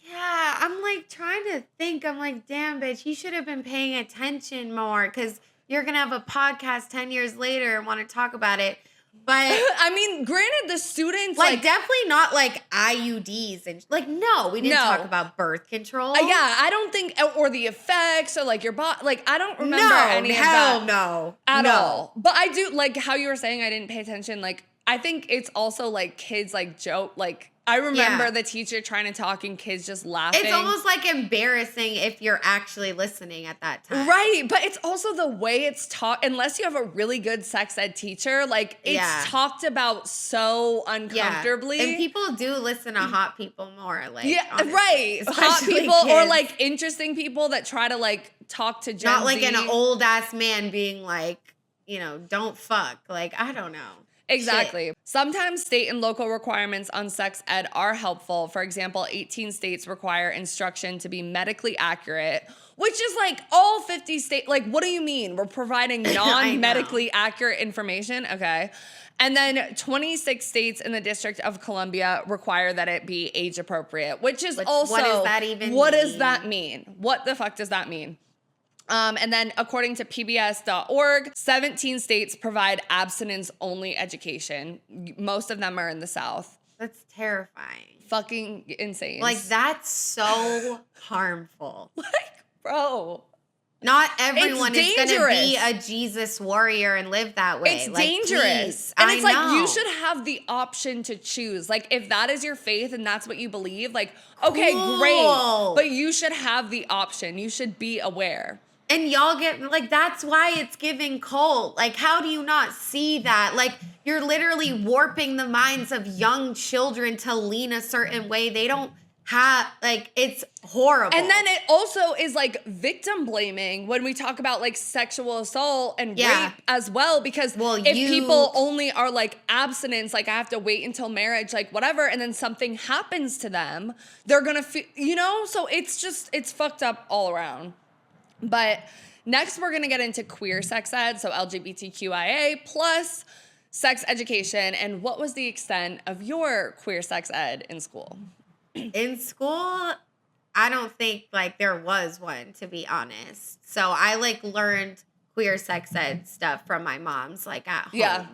Yeah, I'm like trying to think. I'm like, damn, bitch, you should have been paying attention more, because you're going to have a podcast 10 years later and want to talk about it. But I mean, granted, the students like definitely not like IUDs and like, no, we didn't talk about birth control. Yeah, I don't think, or the effects or like your body, like I don't remember any of hell that no. at No. all. But I do, like how you were saying I didn't pay attention, like I think it's also like kids like joke, like I remember the teacher trying to talk and kids just laughing. It's almost like embarrassing if you're actually listening at that time. Right, but it's also the way it's taught, unless you have a really good sex ed teacher, like it's talked about so uncomfortably. Yeah. And people do listen to hot people more, like honestly, right. Hot especially people or kids. like interesting people that try to like talk to Gen Not like Z. an old ass man being like, you know, don't fuck. Like, I don't know. Exactly. Shit. Sometimes state and local requirements on sex ed are helpful. For example, 18 states require instruction to be medically accurate, which is like all 50 states. Like, what do you mean? We're providing non-medically accurate information? Okay. And then 26 states in the District of Columbia require that it be age appropriate, which also, what does that even what mean? does that mean? What the fuck does that mean? And then according to PBS.org, 17 states provide abstinence-only education. Most of them are in the South. That's terrifying. Fucking insane. Like, that's so harmful. Like, bro. Not everyone is going to dangerous. be a Jesus warrior and live that way. It's like, dangerous. Please. And I it's like, know. you should have the option to choose. Like, if that is your faith and that's what you believe, like, okay, Cool. great. But you should have the option. You should be aware. And y'all get, like, that's why it's giving cult. Like, how do you not see that? Like, you're literally warping the minds of young children to lean a certain way. They don't have, like, it's horrible. And then it also is like victim blaming when we talk about like sexual assault and rape as well. Because if people only are like abstinence, like I have to wait until marriage, like whatever, and then something happens to them, they're gonna feel, you know? So it's just, it's fucked up all around. But next we're gonna get into queer sex ed, so LGBTQIA plus sex education. And what was the extent of your queer sex ed in school? In school, I don't think like there was one, to be honest. So I like learned queer sex ed stuff from my mom's, like at home. Yeah.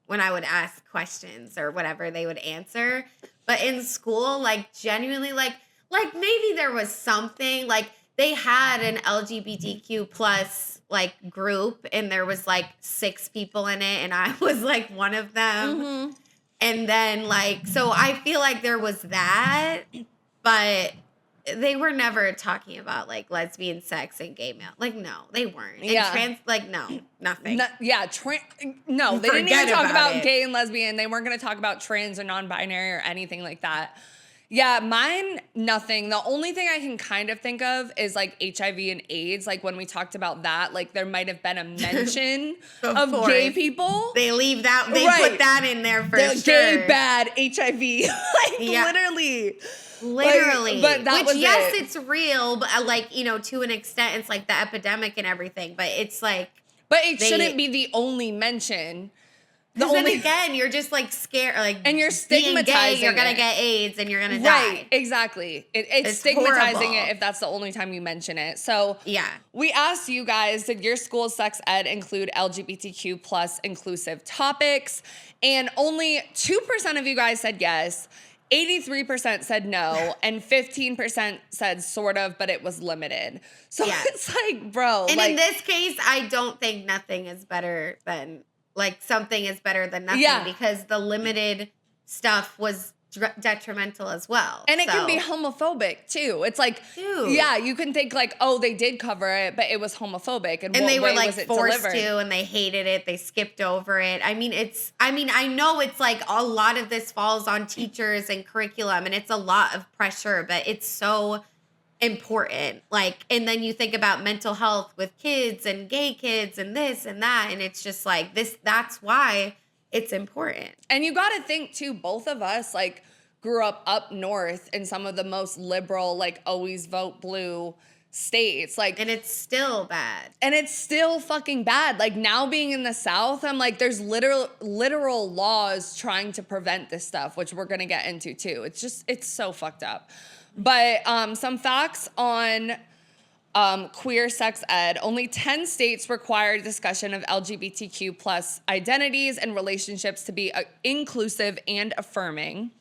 When I would ask questions or whatever, they would answer. But in school, like genuinely, like maybe there was something, like they had an LGBTQ plus like group and there was like 6 people in it and I was like one of them. Mm-hmm. And then like, so I feel like there was that, but they were never talking about like lesbian sex and gay male. Like, no, they weren't. And trans, like, no, nothing. No, they didn't even talk about gay and lesbian. They weren't going to talk about trans or non-binary or anything like that. Yeah, mine, nothing. The only thing I can kind of think of is like HIV and AIDS. Like when we talked about that, like there might have been a mention of gay people. They leave that, they put that in there for sure. Gay, bad, HIV. Like literally. Literally. Like, but that was yes, it's real, but like, you know, to an extent, it's like the epidemic and everything, but it's like. But it shouldn't be the only mention. Then again, you're just like scared, like, and you're stigmatizing you're gonna get AIDS and you're gonna die. Right, exactly. It's stigmatizing it if that's the only time you mention it. So yeah, we asked you guys, did your school's sex ed include LGBTQ plus inclusive topics? And only 2% of you guys said yes. 83% said no, and 15% said sort of, but it was limited. So it's like, bro. And like, in this case, I don't think nothing is better than. Like, something is better than nothing because the limited stuff was detrimental as well. And it can be So- homophobic too. It's like, Dude. yeah, you can think like, oh, they did cover it, but it was homophobic. And what they were way like was it forced delivered? to, and they hated it. They skipped over it. I mean, I know it's like a lot of this falls on teachers and curriculum, and it's a lot of pressure, but it's so important. Like, and then you think about mental health with kids and gay kids and this and that, and it's just like this. That's why it's important. And you got to think too, both of us like grew up north in some of the most liberal, like always vote blue states. Like, And it's still bad. and it's still fucking bad. Like now being in the South, I'm like, there's literal laws trying to prevent this stuff, which we're going to get into too. It's so fucked up. But some facts on queer sex ed. Only 10 states require discussion of LGBTQ plus identities and relationships to be inclusive and affirming.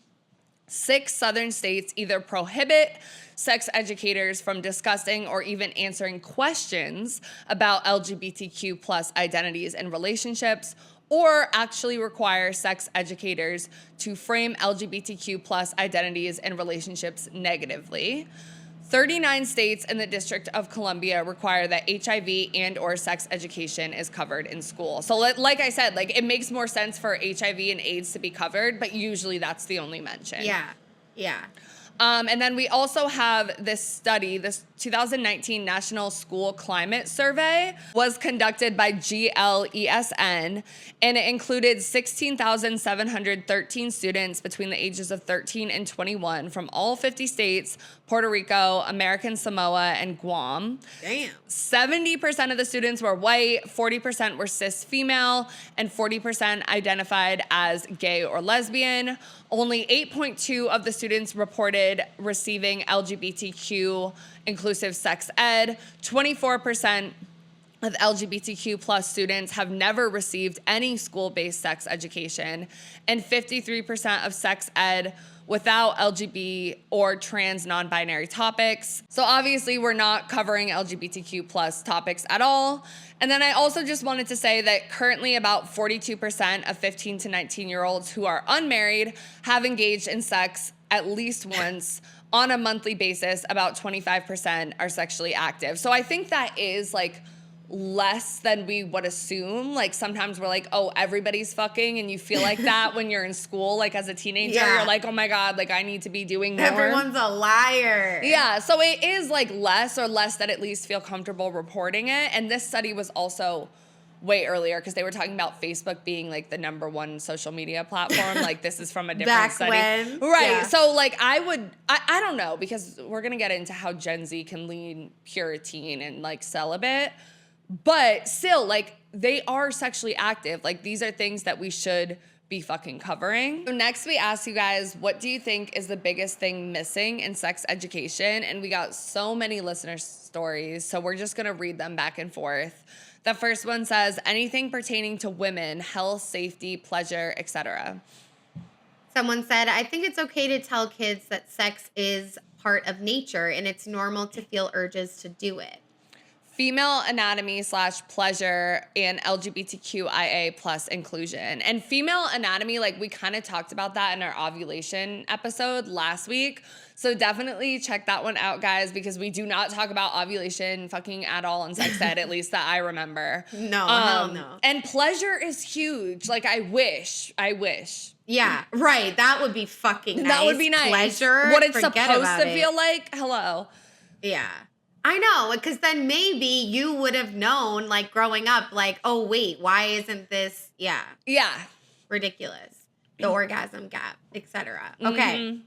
6 southern states either prohibit sex educators from discussing or even answering questions about LGBTQ plus identities and relationships, or actually require sex educators to frame LGBTQ plus identities and relationships negatively. 39 states and the District of Columbia require that HIV and or sex education is covered in school. So like I said, like it makes more sense for HIV and AIDS to be covered, but usually that's the only mention. Yeah. Yeah. And then we also have this study, this 2019 National School Climate Survey was conducted by GLESN, and it included 16,713 students between the ages of 13 and 21 from all 50 states, Puerto Rico, American Samoa, and Guam. Damn. 70% of the students were white, 40% were cis female, and 40% identified as gay or lesbian. Only 8.2% of the students reported receiving LGBTQ inclusive sex ed. 24% of LGBTQ plus students have never received any school-based sex education, and 53% of sex ed without LGBT or trans non-binary topics. So obviously we're not covering LGBTQ plus topics at all. And then I also just wanted to say that currently about 42% of 15 to 19-year-olds who are unmarried have engaged in sex at least once on a monthly basis. About 25% are sexually active. So I think that is like less than we would assume. Like sometimes we're like, oh, everybody's fucking, and you feel like that when you're in school, like as a teenager. Yeah. You're like, oh my God, like I need to be doing more. Everyone's a liar. Yeah, so it is like less that at least feel comfortable reporting it. And this study was also way earlier because they were talking about Facebook being like the #1 social media platform. Like this is from a different Back study. when, Right. yeah. So like I don't know, because we're gonna get into how Gen Z can lean Puritan and like celibate. But still, like, they are sexually active. Like, these are things that we should be fucking covering. So next, we asked you guys, what do you think is the biggest thing missing in sex education? And we got so many listener stories, so we're just gonna read them back and forth. The first one says, anything pertaining to women, health, safety, pleasure, etc. Someone said, I think it's okay to tell kids that sex is part of nature and it's normal to feel urges to do it. Female anatomy / pleasure and LGBTQIA plus inclusion. And female anatomy, like we kind of talked about that in our ovulation episode last week. So definitely check that one out, guys, because we do not talk about ovulation fucking at all in sex ed, at least that I remember. No, hell no. And pleasure is huge. Like I wish. Yeah, right. That would be fucking nice. That would be nice. Pleasure. What it's forget supposed about to it. feel like. Hello. Yeah. I know, because then maybe you would have known, like, growing up, like, oh, wait, why isn't this, Yeah. ridiculous? The orgasm gap, etc. Okay.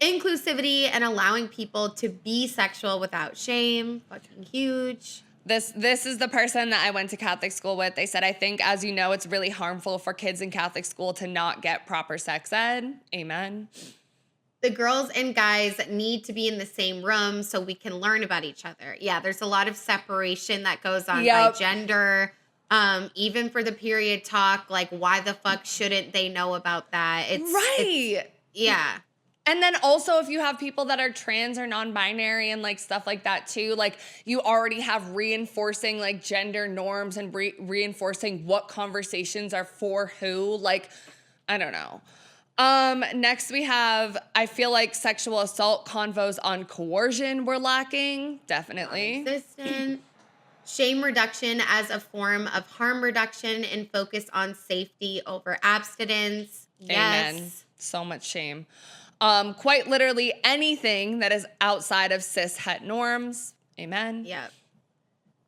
Inclusivity and allowing people to be sexual without shame, fucking huge. This is the person that I went to Catholic school with. They said, I think, as you know, it's really harmful for kids in Catholic school to not get proper sex ed. Amen. The girls and guys need to be in the same room so we can learn about each other. Yeah, there's a lot of separation that goes on by gender. Even for the period talk, like, why the fuck shouldn't they know about that? Yeah. And then also if you have people that are trans or non-binary and like stuff like that too, like you already have reinforcing like gender norms and reinforcing what conversations are for who. Like, I don't know. Next we have, I feel like sexual assault convos on coercion were lacking. Definitely. Non-existent. Shame reduction as a form of harm reduction and focus on safety over abstinence. Yes. Amen. So much shame. Quite literally anything that is outside of cis het norms. Amen. Yep.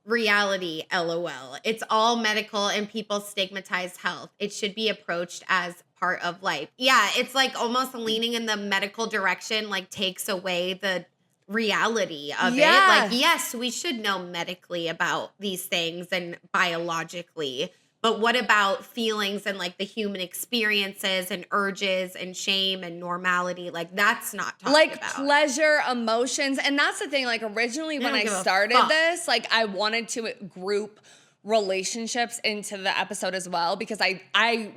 Reality, LOL. It's all medical and people stigmatize health. It should be approached as part of life. Yeah, it's like almost leaning in the medical direction, like takes away the reality of it. Like, yes, we should know medically about these things and biologically, but what about feelings and like the human experiences and urges and shame and normality? Like, that's not talked like about. pleasure, emotions. And that's the thing. Like, originally when I started this, like, I wanted to group relationships into the episode as well, because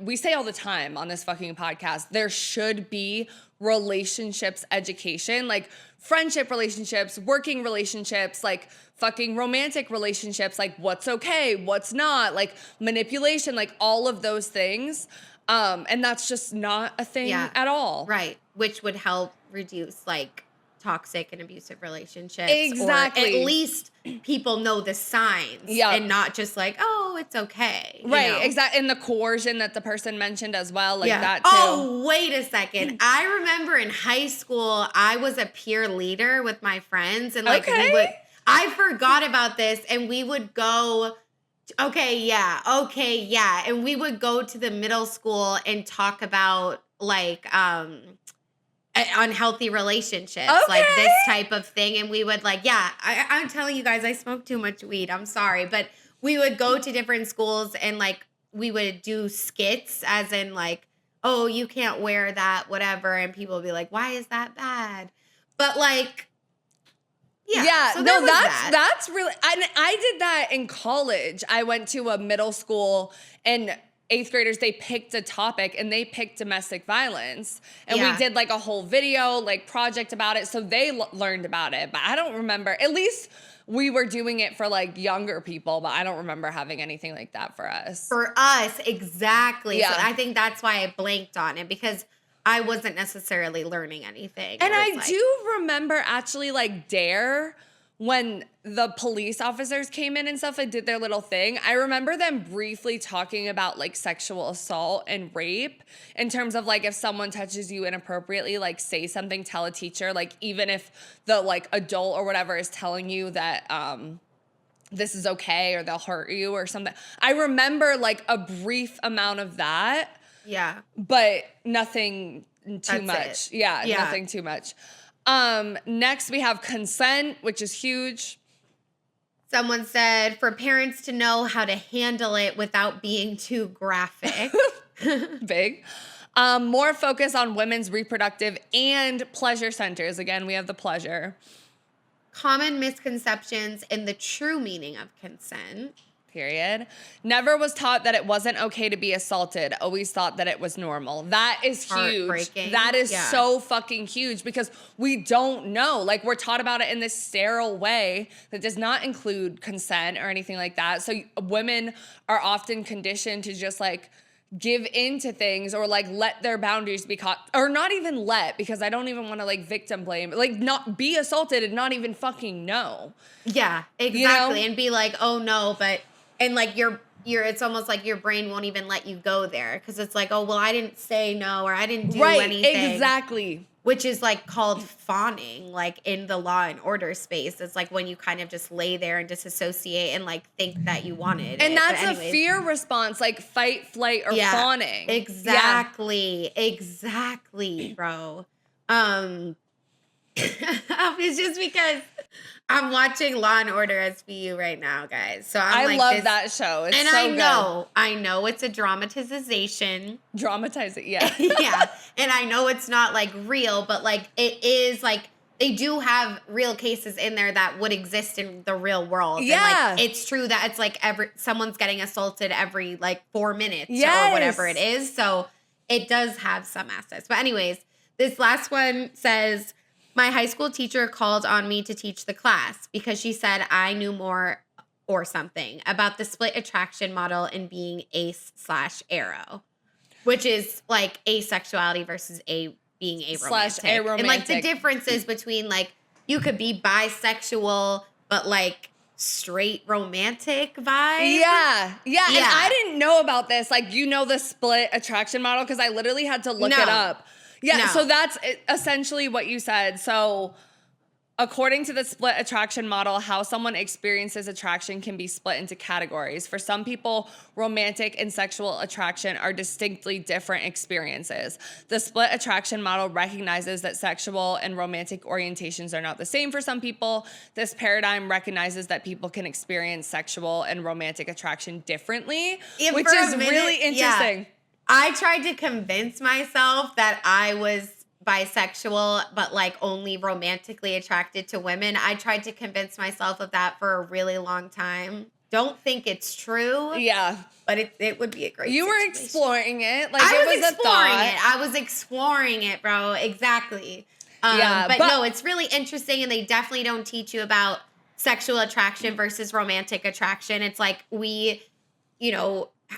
we say all the time on this fucking podcast, there should be relationships education, like friendship relationships, working relationships, like fucking romantic relationships, like what's okay, what's not, like manipulation, like all of those things. And that's just not a thing at all. Right. Which would help reduce like toxic and abusive relationships. Exactly. Or at least people know the signs and not just like, oh, it's okay. Right. Exactly. And the coercion that the person mentioned as well, like that too. Oh, wait a second. I remember in high school, I was a peer leader with my friends and like I forgot about this and we would go and we would go to the middle school and talk about like unhealthy relationships, like this type of thing. And we would like, I'm telling you guys, I smoke too much weed. I'm sorry. But we would go to different schools and like we would do skits as in like, oh, you can't wear that, whatever. And people would be like, why is that bad? But like, so that's really, I did that in college. I went to a middle school and 8th graders, they picked a topic and they picked domestic violence. And we did like a whole video, like project about it. So they learned about it. But I don't remember, at least we were doing it for like younger people, but I don't remember having anything like that for us. For us, exactly. Yeah. So I think that's why I blanked on it, because I wasn't necessarily learning anything. And I do remember actually like DARE, when the police officers came in and stuff and did their little thing, I remember them briefly talking about like sexual assault and rape in terms of like if someone touches you inappropriately, like say something, tell a teacher, like even if the like adult or whatever is telling you that this is okay or they'll hurt you or something. I remember like a brief amount of that. Yeah. But nothing too much. It. Yeah, nothing too much. Next we have consent, which is huge. Someone said for parents to know how to handle it without being too graphic. Big. More focus on women's reproductive and pleasure centers. Again, we have the pleasure. Common misconceptions in the true meaning of consent. Period. Never was taught that it wasn't okay to be assaulted. Always thought that it was normal. That is huge. Heartbreaking. That is so fucking huge because we don't know. Like, we're taught about it in this sterile way that does not include consent or anything like that. So women are often conditioned to just like give in to things or like let their boundaries be caught, or not even let, because I don't even want to like victim blame, like not be assaulted and not even fucking know. Yeah, exactly. You know? And be like, oh no, but, and like you're it's almost like your brain won't even let you go there because it's like, oh, well, I didn't say no or I didn't do anything. Exactly. Which is like called fawning, like in the Law and Order space. It's like when you kind of just lay there and disassociate and like think that you wanted and it. that's a fear response, like fight, flight, or fawning. Exactly. Yeah. Exactly, bro. It's just because I'm watching Law and Order SVU right now, guys. So I love that show. It's and so I know it's a dramatization. Dramatize it, yeah. Yeah. And I know it's not like real, but like it is like they do have real cases in there that would exist in the real world. Yeah. And like it's true that it's like someone's getting assaulted every like 4 minutes yes. or whatever it is. So it does have some assets. But anyways, this last one says, my high school teacher called on me to teach the class because she said I knew more or something about the split attraction model and being ace/arrow. which is like asexuality versus being aromantic. aromantic. And like the differences between like you could be bisexual, but like straight romantic vibe. Yeah. And I didn't know about this. Like, you know, the split attraction model, because I literally had to look it up. Yeah. No. So that's essentially what you said. So according to the split attraction model, how someone experiences attraction can be split into categories. For some people, romantic and sexual attraction are distinctly different experiences. The split attraction model recognizes that sexual and romantic orientations are not the same for some people. This paradigm recognizes that people can experience sexual and romantic attraction differently, which is really interesting. Yeah. I tried to convince myself that I was bisexual, but like only romantically attracted to women. I tried to convince myself of that for a really long time. Don't think it's true. Yeah. But it would be a great You situation. were exploring it. Like, I it was exploring a thought. it. I was exploring it, bro. Exactly. But no, it's really interesting, and they definitely don't teach you about sexual attraction versus romantic attraction. It's like we,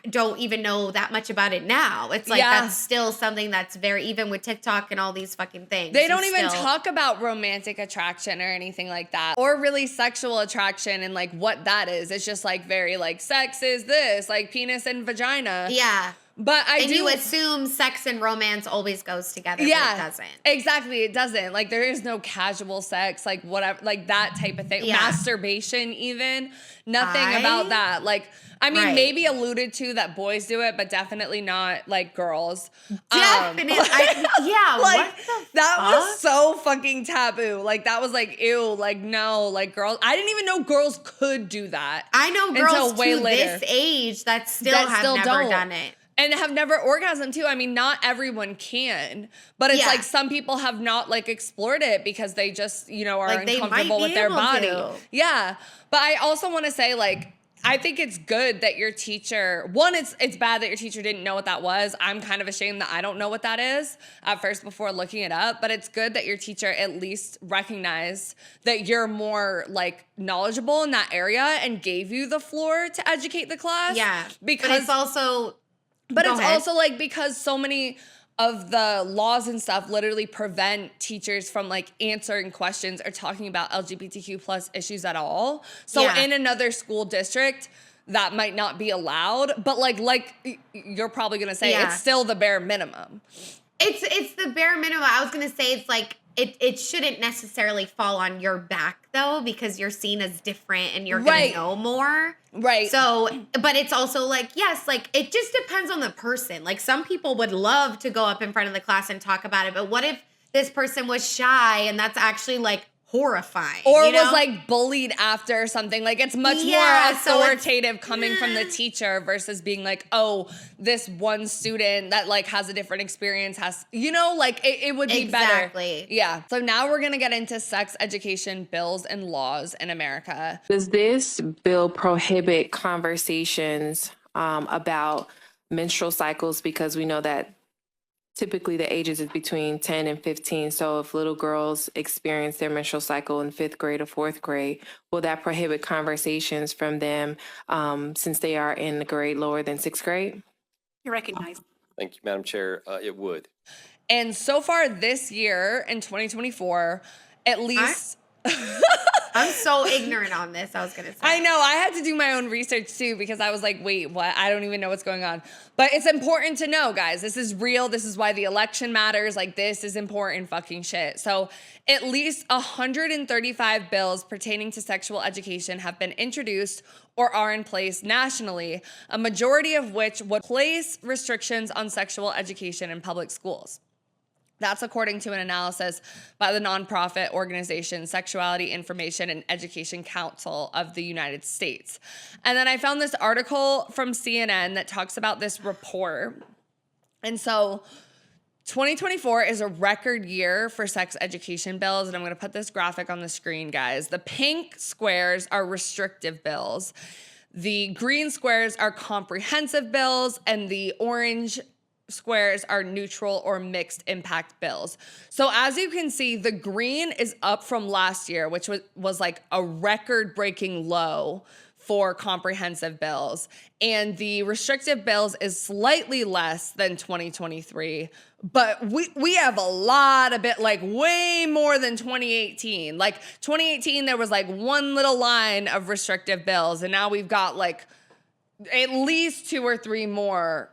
don't even know that much about it now. It's like that's still something that's very, even with TikTok and all these fucking things. They don't even talk about romantic attraction or anything like that, or really sexual attraction and like what that is. It's just like very like sex is this, like penis and vagina. Yeah. But you assume sex and romance always goes together, but it doesn't. Exactly, it doesn't. Like, there is no casual sex, like whatever, like that type of thing. Yeah. Masturbation even. Nothing about that. Like, I mean, maybe alluded to that boys do it, but definitely not like girls. Definitely. Like, what the that fuck? was so fucking taboo. Like, that was like, ew, like, no, like girls. I didn't even know girls could do that. I know girls way to later. this age that have never done it. And have never orgasmed too. I mean, not everyone can, but it's like some people have not like explored it because they just, are like uncomfortable with their body. Yeah. But I also want to say, like, I think it's good that your teacher, one, it's bad that your teacher didn't know what that was. I'm kind of ashamed that I don't know what that is at first before looking it up, but it's good that your teacher at least recognized that you're more like knowledgeable in that area and gave you the floor to educate the class. Yeah. Because but it's also... But it's also like because so many of the laws and stuff literally prevent teachers from like answering questions or talking about LGBTQ plus issues at all. So in another school district, that might not be allowed. But like you're probably gonna say, it's still the bare minimum. It's the bare minimum. I was gonna say it's like it shouldn't necessarily fall on your back though, because you're seen as different and you're gonna know more. Right. So, but it's also like, yes, like it just depends on the person. Like some people would love to go up in front of the class and talk about it, but what if this person was shy and that's actually like horrifying? Or was like bullied after or something. Like it's much more authoritative coming from the teacher versus being like, oh, this one student that like has a different experience has, like it would be better. Yeah. So now we're going to get into sex education bills and laws in America. Does this bill prohibit conversations about menstrual cycles? Because we know that typically the ages is between 10 and 15. So if little girls experience their menstrual cycle in 5th grade or 4th grade, will that prohibit conversations from them since they are in the grade lower than 6th grade? You're recognized. Thank you, Madam Chair. It would. And so far this year in 2024, at least... I'm so ignorant on this, I was going to say. I know. I had to do my own research too because I was like, wait, what? I don't even know what's going on. But it's important to know, guys. This is real. This is why the election matters. Like, this is important fucking shit. So at least 135 bills pertaining to sexual education have been introduced or are in place nationally, a majority of which would place restrictions on sexual education in public schools. That's according to an analysis by the nonprofit organization Sexuality Information and Education Council of the United States. And then I found this article from CNN that talks about this report. And so 2024 is a record year for sex education bills. And I'm going to put this graphic on the screen, guys. The pink squares are restrictive bills. The green squares are comprehensive bills, and the orange squares are neutral or mixed impact bills. So as you can see, the green is up from last year, which was like a record-breaking low for comprehensive bills. And the restrictive bills is slightly less than 2023. But we have a lot of like way more than 2018. Like 2018, there was like one little line of restrictive bills. And now we've got like at least 2 or 3 more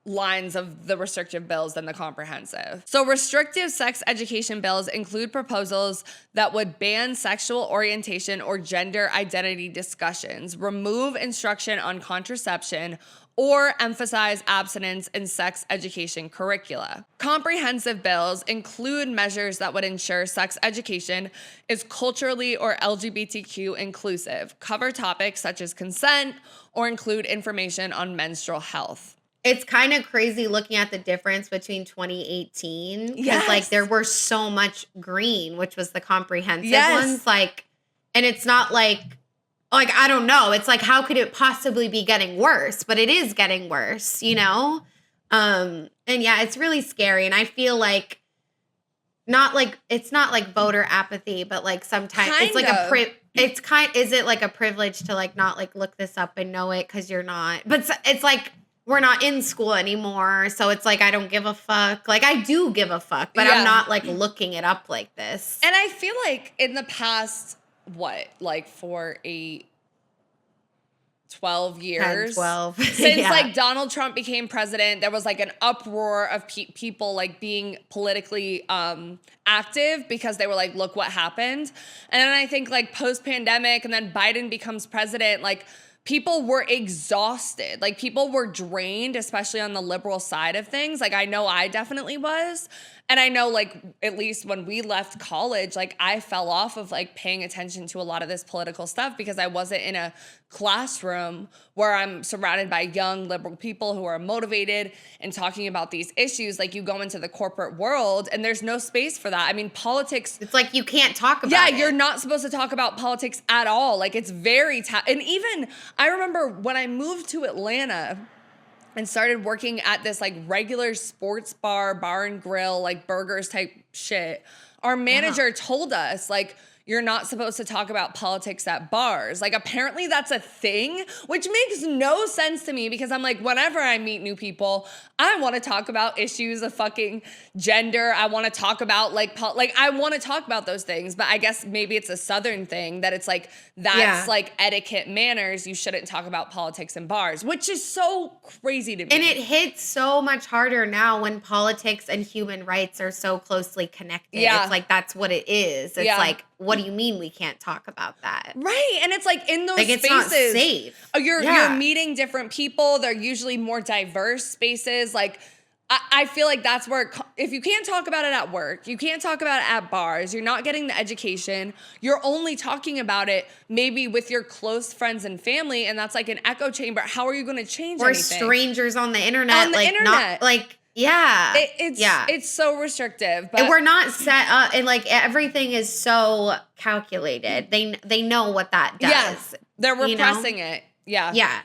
lines of the restrictive bills than the comprehensive. So restrictive sex education bills include proposals that would ban sexual orientation or gender identity discussions, remove instruction on contraception, or emphasize abstinence in sex education curricula. Comprehensive bills include measures that would ensure sex education is culturally or LGBTQ inclusive, cover topics such as consent, or include information on menstrual health. It's kind of crazy looking at the difference between 2018. Because, Yes. like, there were so much green, which was the comprehensive Yes. ones. Like, and it's not like, I don't know. It's like, how could it possibly be getting worse? But it is getting worse, you know? And yeah, it's really scary. And I feel like, it's not like voter apathy, but like sometimes it's like is it like a privilege to like not like look this up and know it because you're not, but it's like, we're not in school anymore. So it's like, I don't give a fuck. Like, I do give a fuck, but I'm not like looking it up like this. And I feel like in the past, for 12 years? 10, 12. Since Yeah. like Donald Trump became president, there was like an uproar of people like being politically active because they were like, look what happened. And then I think like post-pandemic and then Biden becomes president, like people were exhausted. Like people were drained, especially on the liberal side of things. Like I know I definitely was. And I know like at least when we left college, like I fell off of like paying attention to a lot of this political stuff because I wasn't in a classroom where I'm surrounded by young liberal people who are motivated and talking about these issues. Like you go into the corporate world and there's no space for that. I mean, politics. It's like you can't talk about it. Yeah, you're not supposed to talk about politics at all. Like it's very and even I remember when I moved to Atlanta and started working at this like regular sports bar and grill, like burgers type shit, our manager told us like, you're not supposed to talk about politics at bars. Like apparently that's a thing, which makes no sense to me because I'm like, whenever I meet new people, I want to talk about issues of fucking gender. I want to talk about like I want to talk about those things, but I guess maybe it's a Southern thing that it's like, that's like etiquette manners. You shouldn't talk about politics in bars, which is so crazy to me. And it hits so much harder now when politics and human rights are so closely connected. Yeah. It's like, that's what it is. It's like, what do you mean we can't talk about that? Right. And it's like in those Like, spaces. it's not safe. You're meeting different people. They're usually more diverse spaces. Like, I feel like that's where, if you can't talk about it at work, you can't talk about it at bars, you're not getting the education, you're only talking about it maybe with your close friends and family, and that's like an echo chamber. How are you going to change Or anything? strangers on the internet. On the like, internet. Not, like, yeah. It's so restrictive. But and we're not set up, and like everything is so calculated. They know what that does. Yes, they're repressing it. Yeah. Yeah,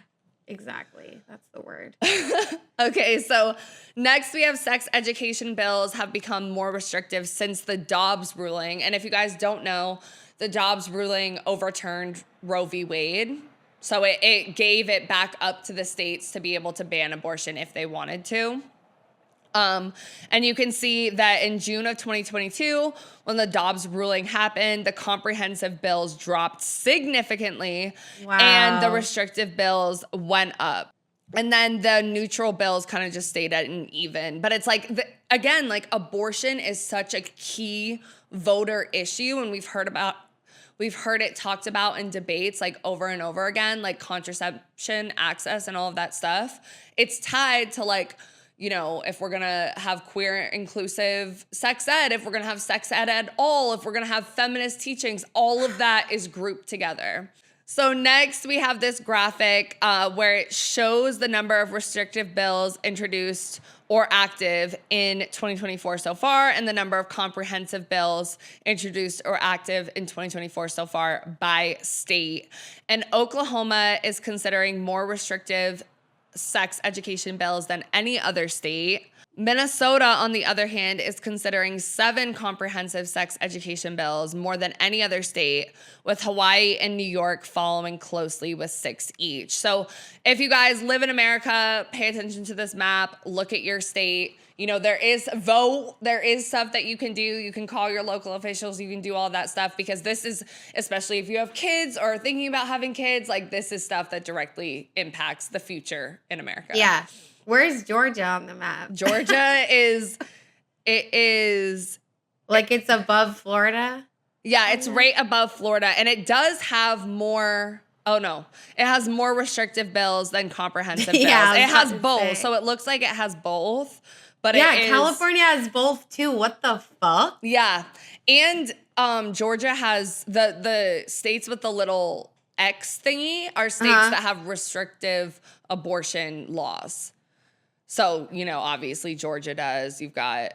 exactly. That's the word. Okay, so next we have sex education bills have become more restrictive since the Dobbs ruling. And if you guys don't know, the Dobbs ruling overturned Roe v. Wade. So it gave it back up to the states to be able to ban abortion if they wanted to. And you can see that in June of 2022, when the Dobbs ruling happened, the comprehensive bills dropped significantly and the restrictive bills went up. And then the neutral bills kind of just stayed at an even. But it's like, again, like abortion is such a key voter issue. And we've heard it talked about in debates like over and over again, like contraception, access, and all of that stuff. It's tied to like, you know, if we're going to have queer inclusive sex ed, if we're going to have sex ed at all, if we're going to have feminist teachings, all of that is grouped together. So next we have this graphic where it shows the number of restrictive bills introduced or active in 2024 so far and the number of comprehensive bills introduced or active in 2024 so far by state. And Oklahoma is considering more restrictive sex education bills than any other state. Minnesota, on the other hand, is considering 7 comprehensive sex education bills, more than any other state, with Hawaii and New York following closely with 6 each. So if you guys live in America, pay attention to this map, look at your state. You know, there is stuff that you can do. You can call your local officials. You can do all that stuff, because this is, especially if you have kids or thinking about having kids, like, this is stuff that directly impacts the future in America. Yeah. Where's Georgia on the map? Georgia is like, it's above Florida? Yeah, it's right above Florida, and it does have more. Oh no, it has more restrictive bills than comprehensive bills. Yeah, it has both, so it looks like it has both. But yeah, it is, California has both too. What the fuck? Yeah, and Georgia has the states with the little X thingy are states that have restrictive abortion laws. So, you know, obviously Georgia does. You've got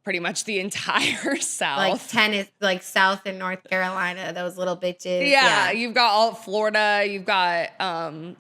pretty much the entire South. Like Tennessee, like South and North Carolina, those little bitches. Yeah, you've got all Florida, you've got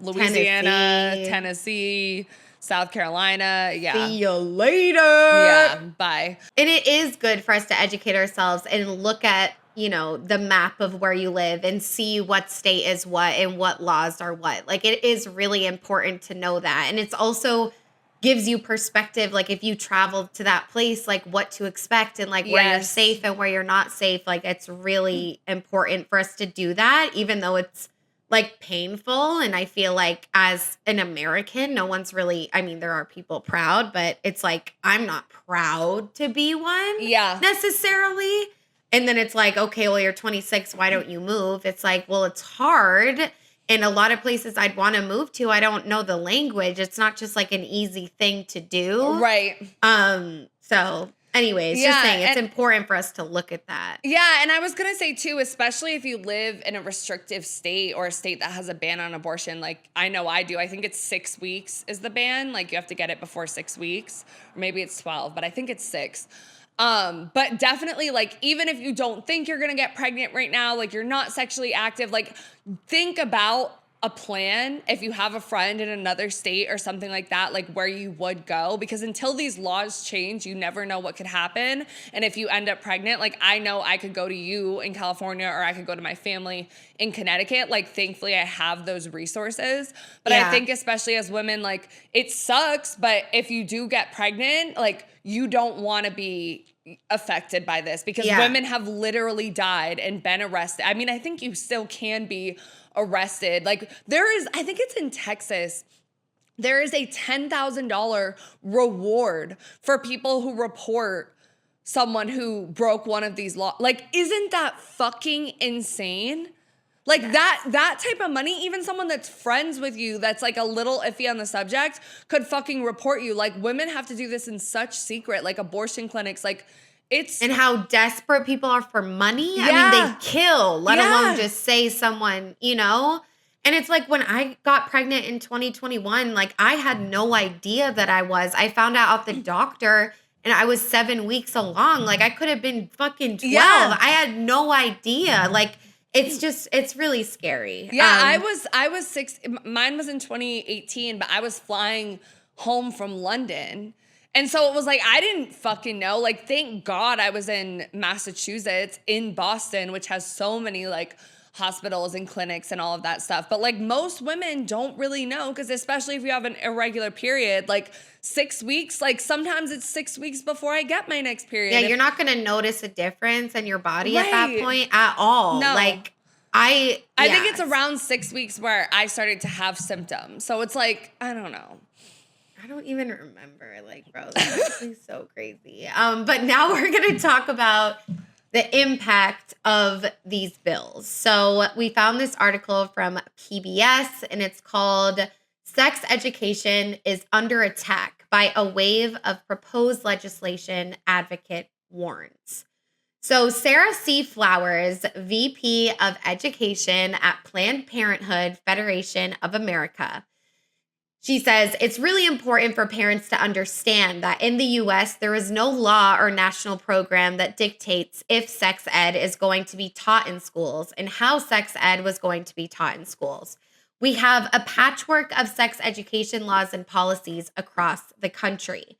Louisiana, Tennessee, South Carolina. Yeah. See you later. Yeah, bye. And it is good for us to educate ourselves and look at, you know, the map of where you live and see what state is what and what laws are what. Like, it is really important to know that. And it's also gives you perspective, like, if you travel to that place, like, what to expect and, like, where you're safe and where you're not safe. Like, it's really important for us to do that, even though it's, like, painful. And I feel like as an American, no one's really, I mean, there are people proud, but it's like, I'm not proud to be one necessarily. And then it's like, okay, well, you're 26, why don't you move? It's like, well, it's hard. In a lot of places I'd want to move to, I don't know the language. It's not just like an easy thing to do. Right. So anyways, just saying it's important for us to look at that. Yeah, and I was going to say too, especially if you live in a restrictive state or a state that has a ban on abortion, like I know I do. I think it's 6 weeks is the ban. Like, you have to get it before 6 weeks. Or maybe it's 12, but I think it's 6. But definitely, like, even if you don't think you're going to get pregnant right now, like, you're not sexually active, like, think about a plan if you have a friend in another state or something like that, like, where you would go, because until these laws change, you never know what could happen. And if you end up pregnant, like, I know I could go to you in California or I could go to my family in Connecticut. Like, thankfully I have those resources. But I think especially as women, like, it sucks, but if you do get pregnant, like, you don't want to be affected by this, because women have literally died and been arrested. I mean, I think you still can be arrested. Like, there is, I think it's in Texas, there is a $10,000 reward for people who report someone who broke one of these laws. Like, isn't that fucking insane? Like, that type of money, even someone that's friends with you that's like a little iffy on the subject could fucking report you. Like, women have to do this in such secret, like abortion clinics, like, it's... And how desperate people are for money. Yeah. I mean, they kill, let alone just say someone, you know? And it's like, when I got pregnant in 2021, like, I had no idea that I found out the doctor and I was 7 weeks along. Like, I could have been fucking 12. Yeah. I had no idea. Like, it's really scary. Yeah, I was 6, mine was in 2018, but I was flying home from London. And so it was like, I didn't fucking know. Like, thank God I was in Massachusetts, in Boston, which has so many like hospitals and clinics and all of that stuff. But like, most women don't really know, because especially if you have an irregular period, like 6 weeks, like sometimes it's 6 weeks before I get my next period. Yeah, you're not going to notice a difference in your body at that point at all. No. Like, I think it's around 6 weeks where I started to have symptoms. So it's like, I don't know. I don't even remember. Like, bro, that's actually so crazy. But now we're going to talk about the impact of these bills. So we found this article from PBS, and it's called "Sex Education is Under Attack by a Wave of Proposed Legislation, Advocate Warns." So Sarah C. Flowers, VP of Education at Planned Parenthood Federation of America, she says, it's really important for parents to understand that in the U.S., there is no law or national program that dictates if sex ed is going to be taught in schools and how sex ed was going to be taught in schools. We have a patchwork of sex education laws and policies across the country.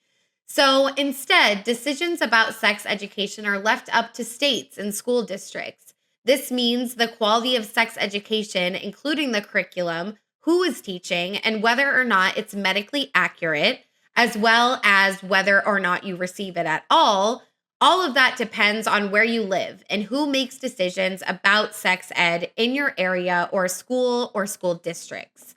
So instead, decisions about sex education are left up to states and school districts. This means the quality of sex education, including the curriculum, who is teaching, and whether or not it's medically accurate, as well as whether or not you receive it at all of that depends on where you live and who makes decisions about sex ed in your area or school districts.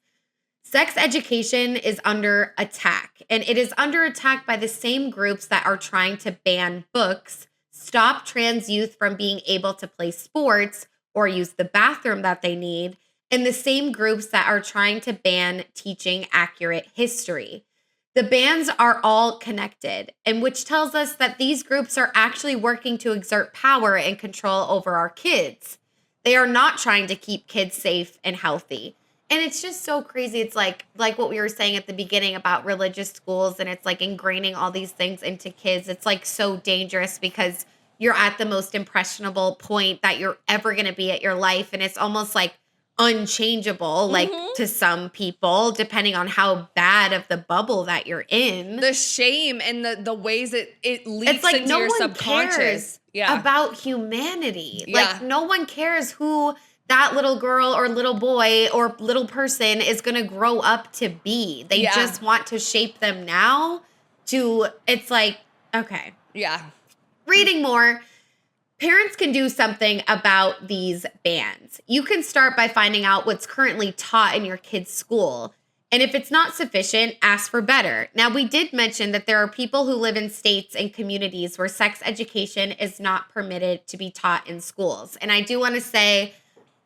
Sex education is under attack, and it is under attack by the same groups that are trying to ban books, stop trans youth from being able to play sports or use the bathroom that they need, and the same groups that are trying to ban teaching accurate history. The bans are all connected, and which tells us that these groups are actually working to exert power and control over our kids. They are not trying to keep kids safe and healthy. And it's just so crazy. It's like what we were saying at the beginning about religious schools, and it's like ingraining all these things into kids. It's like so dangerous because you're at the most impressionable point that you're ever going to be at your life. And it's almost like unchangeable, like to some people, depending on how bad of the bubble that you're in. The shame and the ways it leaks It's like into no your one subconscious. cares about humanity. Yeah. Like no one cares who that little girl or little boy or little person is going to grow up to be. They just want to shape them now to, it's like, okay. Yeah. Reading more. Parents can do something about these bans. You can start by finding out what's currently taught in your kid's school. And if it's not sufficient, ask for better. Now, we did mention that there are people who live in states and communities where sex education is not permitted to be taught in schools. And I do want to say,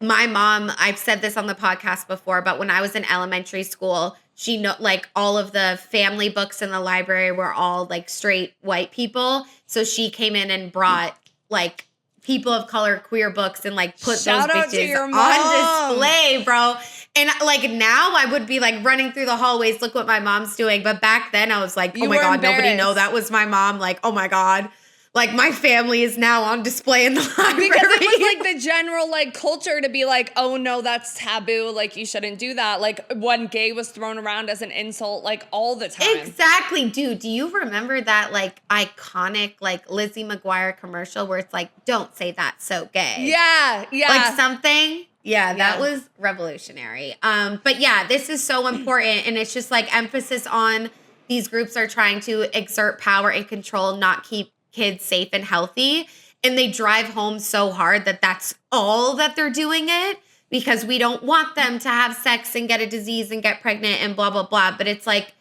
my mom, I've said this on the podcast before, but when I was in elementary school, she like all of the family books in the library were all like straight white people. So she came in and brought like people of color queer books and like put Shout those out to bitches your on mom. display, bro. And like now I would be like running through the hallways, look what my mom's doing. But back then I was like, You oh my were God, nobody embarrassed. know that was my mom. Like, oh my God. Like my family is now on display in the library. Because it was like the general like culture to be like, oh no, that's taboo. Like you shouldn't do that. Like when gay was thrown around as an insult, like all the time. Exactly, dude. Do you remember that like iconic like Lizzie McGuire commercial where it's like, don't say that so gay? Yeah. Like something. Yeah, that was revolutionary. But yeah, this is so important. And it's just like emphasis on these groups are trying to exert power and control, not keep kids safe and healthy. And they drive home so hard that that's all that they're doing it because we don't want them to have sex and get a disease and get pregnant and blah, blah, blah. But it's like,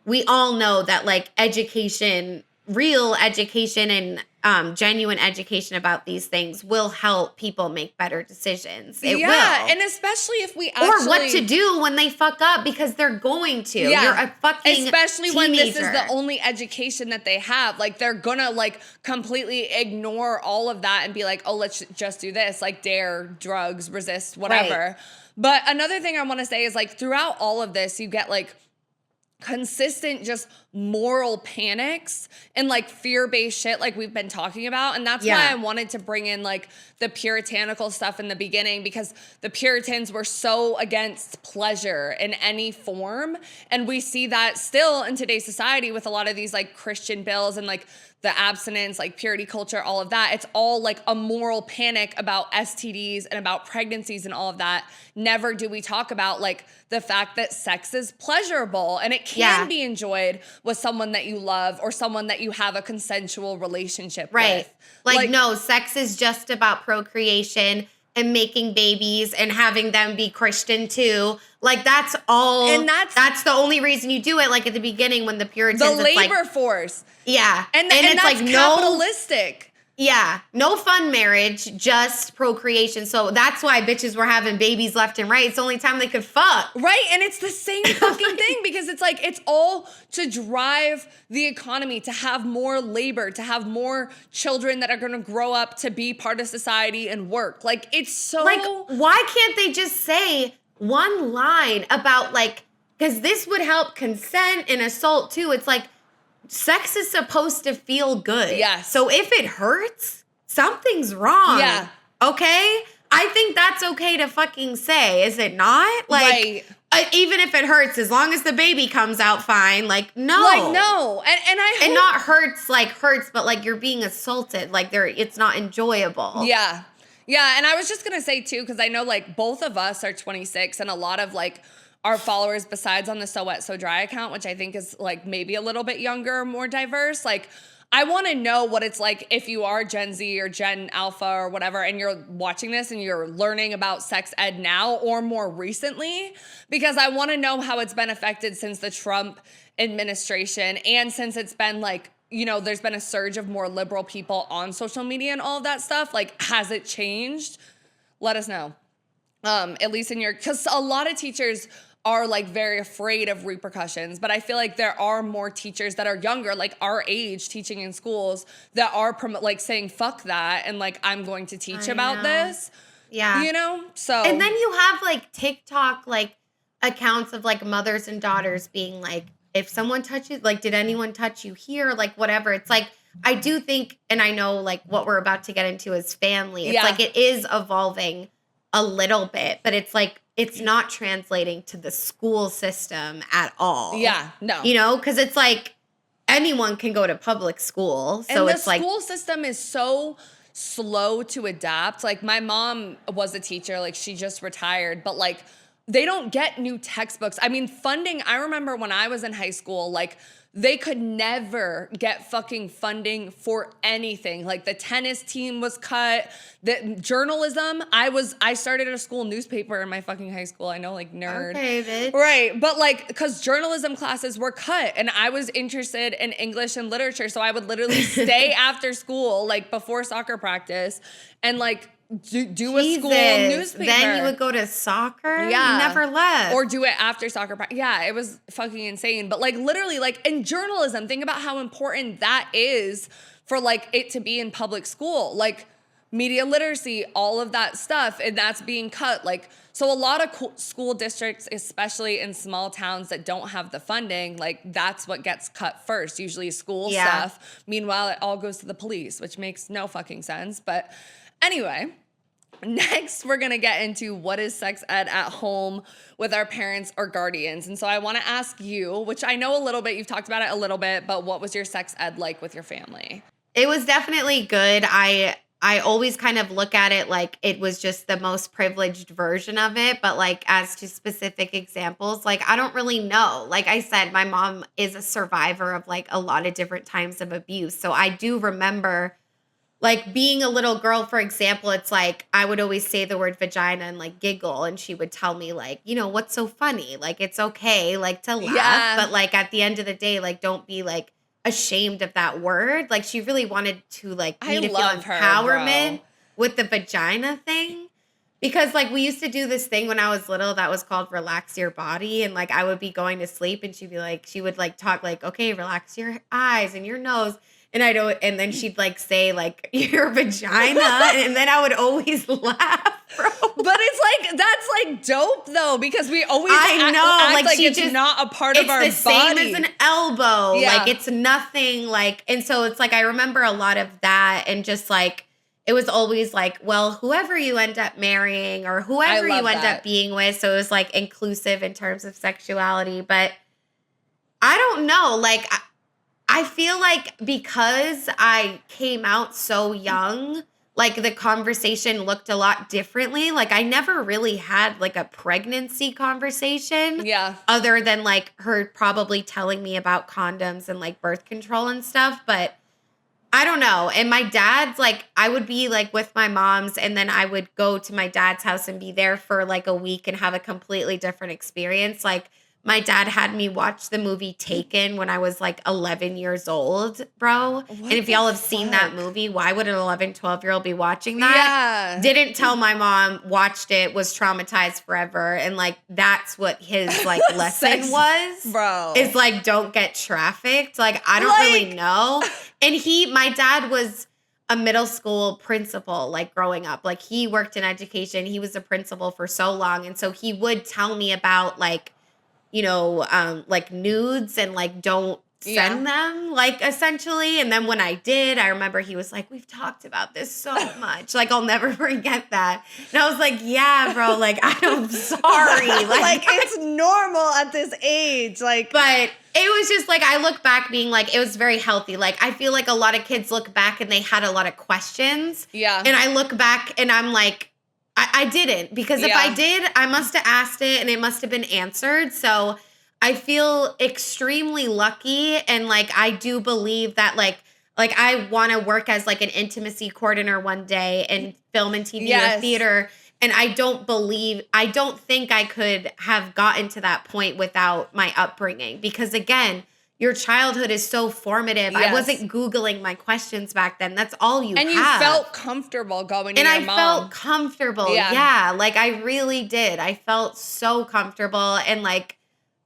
we all know that like education, real education and genuine education about these things will help people make better decisions. It will. And especially if we actually... Or what to do when they fuck up because they're going to. Yeah. You're a fucking especially teenager. when this is the only education that they have. Like they're gonna like completely ignore all of that and be like, oh, let's just do this. Like dare, drugs, resist, whatever. Right. But another thing I want to say is like throughout all of this, you get like consistent just moral panics and like fear-based shit like we've been talking about. And that's why I wanted to bring in like the puritanical stuff in the beginning, because the Puritans were so against pleasure in any form. And we see that still in today's society with a lot of these like Christian bills and like the abstinence, like purity culture, all of that. It's all like a moral panic about STDs and about pregnancies and all of that. Never do we talk about like the fact that sex is pleasurable and it can be enjoyed with someone that you love or someone that you have a consensual relationship with. Like no, sex is just about procreation and making babies and having them be Christian too. Like that's all. And that's the only reason you do it. Like at the beginning when the Puritans, the labor force. Yeah. And it's that's like capitalistic. No fun marriage, just procreation. So that's why bitches were having babies left and right. It's the only time they could fuck. Right. And it's the same fucking thing because it's like, it's all to drive the economy, to have more labor, to have more children that are going to grow up to be part of society and work. Like it's so. Like, why can't they just say one line about like, because this would help consent and assault too. It's like, sex is supposed to feel good. Yes. So if it hurts, something's wrong. Yeah. Okay? I think that's okay to fucking say, is it not? Like, Right. Even if it hurts, as long as the baby comes out fine, like, no. Like, no. And I And hope- not hurts, but like you're being assaulted. Like it's not enjoyable. Yeah. Yeah. And I was just going to say too, because I know like both of us are 26 and a lot of like our followers, besides on the So Wet, So Dry account, which I think is like maybe a little bit younger, more diverse, like I want to know what it's like if you are Gen Z or Gen Alpha or whatever, and you're watching this and you're learning about sex ed now or more recently, because I want to know how it's been affected since the Trump administration and since it's been like, you know, there's been a surge of more liberal people on social media and all of that stuff. Like, has it changed? Let us know. At least in your, because a lot of teachers are like very afraid of repercussions, but I feel like there are more teachers that are younger, like our age, teaching in schools that are like saying fuck that and like I'm going to teach about this. Yeah. You know? So And then you have like TikTok like accounts of like mothers and daughters being like, if someone touches, like, did anyone touch you here? Like, whatever. It's like, I do think, and I know like what we're about to get into is family. It's like it is evolving a little bit, but it's like, it's not translating to the school system at all. Yeah, no. You know, because it's like anyone can go to public school. So and it's the like school system is so slow to adapt. Like my mom was a teacher, like she just retired, but like they don't get new textbooks. I mean, funding, I remember when I was in high school, like they could never get fucking funding for anything. Like the tennis team was cut, the journalism, I started a school newspaper in my fucking high school. I know, like nerd. Okay, bitch. Right, but like, because journalism classes were cut and I was interested in English and literature, so I would literally stay after school, like before soccer practice, and like do a school newspaper. Then you would go to soccer? Yeah. You never left. Or do it after soccer practice. Yeah, it was fucking insane. But like literally, like in journalism, think about how important that is for like it to be in public school. Like media literacy, all of that stuff, and that's being cut. Like, so a lot of school districts, especially in small towns that don't have the funding, like that's what gets cut first, usually school stuff. Meanwhile, it all goes to the police, which makes no fucking sense. But anyway, next we're gonna get into what is sex ed at home with our parents or guardians. And so I wanna ask you, which I know a little bit, you've talked about it a little bit, but what was your sex ed like with your family? It was definitely good. I always kind of look at it like it was just the most privileged version of it. But like as to specific examples, like I don't really know. Like I said, my mom is a survivor of like a lot of different times of abuse. So I do remember like being a little girl, for example, it's like I would always say the word vagina and like giggle. And she would tell me like, you know, what's so funny? Like it's okay like to laugh. Yeah. But like at the end of the day, like don't be like ashamed of that word. Like she really wanted to like me to feel empowerment with the vagina thing. Because like we used to do this thing when I was little that was called relax your body. And like I would be going to sleep and she would like talk like, okay, relax your eyes and your nose. And then she'd like say like your vagina. And then I would always laugh, bro. But it's like, that's like dope though, because we always act like she it's just, not a part of our body. It's the same as an elbow. Yeah. Like it's nothing like, and so it's like, I remember a lot of that and just like, it was always like, well, whoever you end up marrying or whoever you end up being with. So it was like inclusive in terms of sexuality. But I don't know, like, I feel like because I came out so young, like the conversation looked a lot differently. Like I never really had like a pregnancy conversation. Yeah. Other than like her probably telling me about condoms and like birth control and stuff. But I don't know. And my dad's like, I would be like with my mom's and then I would go to my dad's house and be there for like a week and have a completely different experience. Like my dad had me watch the movie Taken when I was like 11 years old, bro. And if y'all have seen that movie, why would an 11, 12-year-old be watching that? Yeah. Didn't tell my mom, watched it, was traumatized forever. And like, that's what his like lesson was. Bro. Is like, don't get trafficked. Like, I don't really know. And my dad was a middle school principal, like growing up. Like he worked in education. He was a principal for so long. And so he would tell me about like, you know, like nudes and like don't send them, like, essentially. And then when I did, I remember he was like, we've talked about this so much. Like, I'll never forget that. And I was like, yeah, bro, like, I'm sorry. Like, it's normal at this age. Like, but it was just like, I look back being like, it was very healthy. Like, I feel like a lot of kids look back and they had a lot of questions. Yeah. And I look back and I'm like, I didn't. Because if I did, I must have asked it and it must have been answered. So I feel extremely lucky, and like I do believe that like I want to work as like an intimacy coordinator one day in film and TV or theater, and I don't think I could have gotten to that point without my upbringing, because again, your childhood is so formative. Yes. I wasn't Googling my questions back then. That's all you and have. you felt comfortable going to and your I mom. felt comfortable. Yeah, like I really did. I felt so comfortable, and like,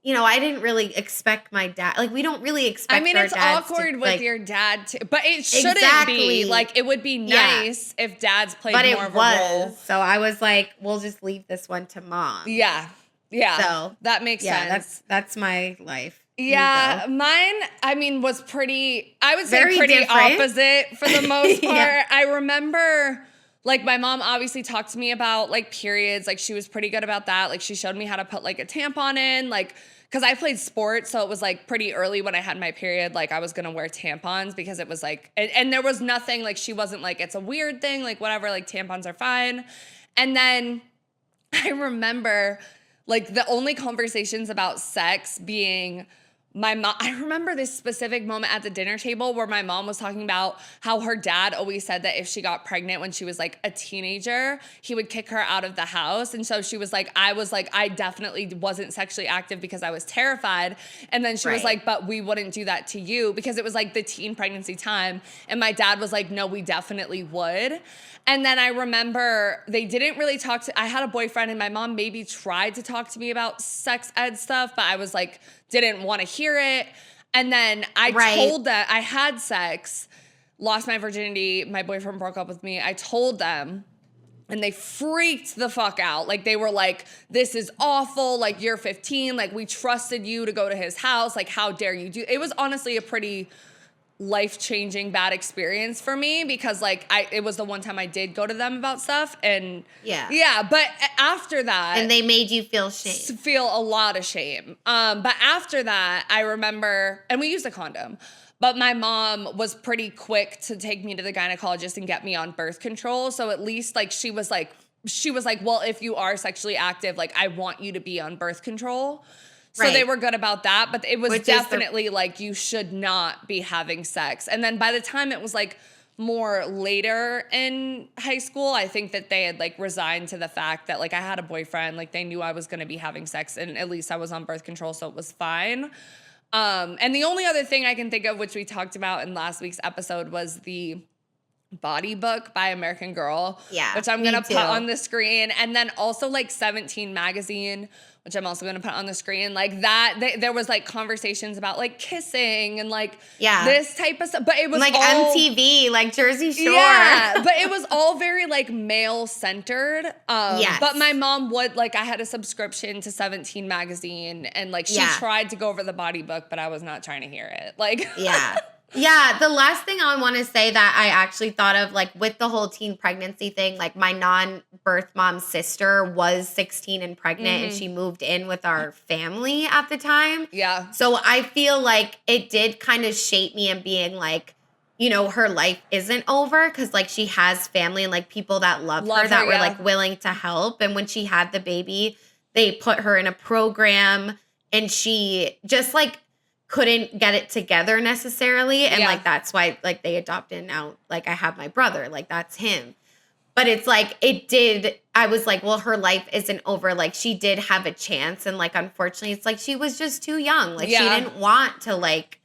you know, I didn't really expect my dad. Like, we don't really expect. I mean, our it's dads awkward to, with like, your dad too, but it shouldn't be. Exactly. Like, it would be nice if dads played but more it of a role. was. So I was like, we'll just leave this one to mom. Yeah. So that makes sense. That's my life. Yeah, mine, I mean, was pretty, I would say Very pretty different. opposite for the most part. Yeah. I remember, like, my mom obviously talked to me about, like, periods. Like, she was pretty good about that. Like, she showed me how to put, like, a tampon in, like, because I played sports, so it was, like, pretty early when I had my period, like, I was going to wear tampons because it was, like, and there was nothing, like, she wasn't, like, it's a weird thing, like, whatever, like, tampons are fine. And then I remember, like, the only conversations about sex being my mom. I remember this specific moment at the dinner table where my mom was talking about how her dad always said that if she got pregnant when she was like a teenager, he would kick her out of the house. And so she was like, I definitely wasn't sexually active because I was terrified. And then she was like, but we wouldn't do that to you, because it was like the teen pregnancy time. And my dad was like, no, we definitely would. And then I remember they didn't really talk to, I had a boyfriend and my mom maybe tried to talk to me about sex ed stuff, but I was like, didn't want to hear it. And then I told them I had sex, lost my virginity, my boyfriend broke up with me. I told them and they freaked the fuck out. Like, they were like, this is awful. Like, you're 15. Like, we trusted you to go to his house. Like, how dare you do? It was honestly a pretty life-changing bad experience for me, because like it was the one time I did go to them about stuff, and but after that, and they made you feel shame. Feel a lot of shame. But after that, I remember, and we used a condom, but my mom was pretty quick to take me to the gynecologist and get me on birth control. So at least like she was like, well, if you are sexually active, like I want you to be on birth control. So they were good about that, but it was definitely like, you should not be having sex. And then by the time it was like more later in high school, I think that they had like resigned to the fact that like I had a boyfriend, like they knew I was going to be having sex, and at least I was on birth control, so it was fine. And the only other thing I can think of, which we talked about in last week's episode, was the Body Book by American Girl, which I'm going to put on the screen. And then also like 17 magazine, which I'm also going to put on the screen. Like that, there was like conversations about like kissing and like this type of stuff. But it was like all, MTV, like Jersey Shore. Yeah, but it was all very like male centered. But my mom would, like, I had a subscription to 17 magazine, and like she tried to go over the Body Book, but I was not trying to hear it. Like, Yeah, the last thing I want to say that I actually thought of, like, with the whole teen pregnancy thing, like, my non-birth mom's sister was 16 and pregnant, and she moved in with our family at the time. Yeah. So I feel like it did kind of shape me in being like, you know, her life isn't over, because, like, she has family and, like, people that love her that were, like, willing to help. And when she had the baby, they put her in a program, and she just, like, couldn't get it together necessarily. And like, that's why like they adopted. Now, like I have my brother, like that's him. But it's like, I was like, well, her life isn't over. Like she did have a chance. And like, unfortunately, it's like, she was just too young. Like she didn't want to like,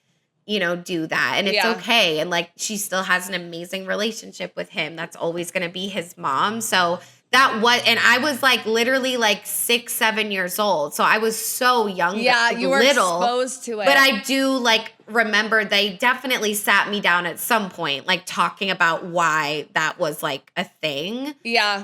you know, do that. And it's okay. And like, she still has an amazing relationship with him. That's always going to be his mom. So and I was like literally like 6, 7 years old. So I was so young. Yeah, you were exposed to it. But I do like remember they definitely sat me down at some point, like talking about why that was like a thing. Yeah.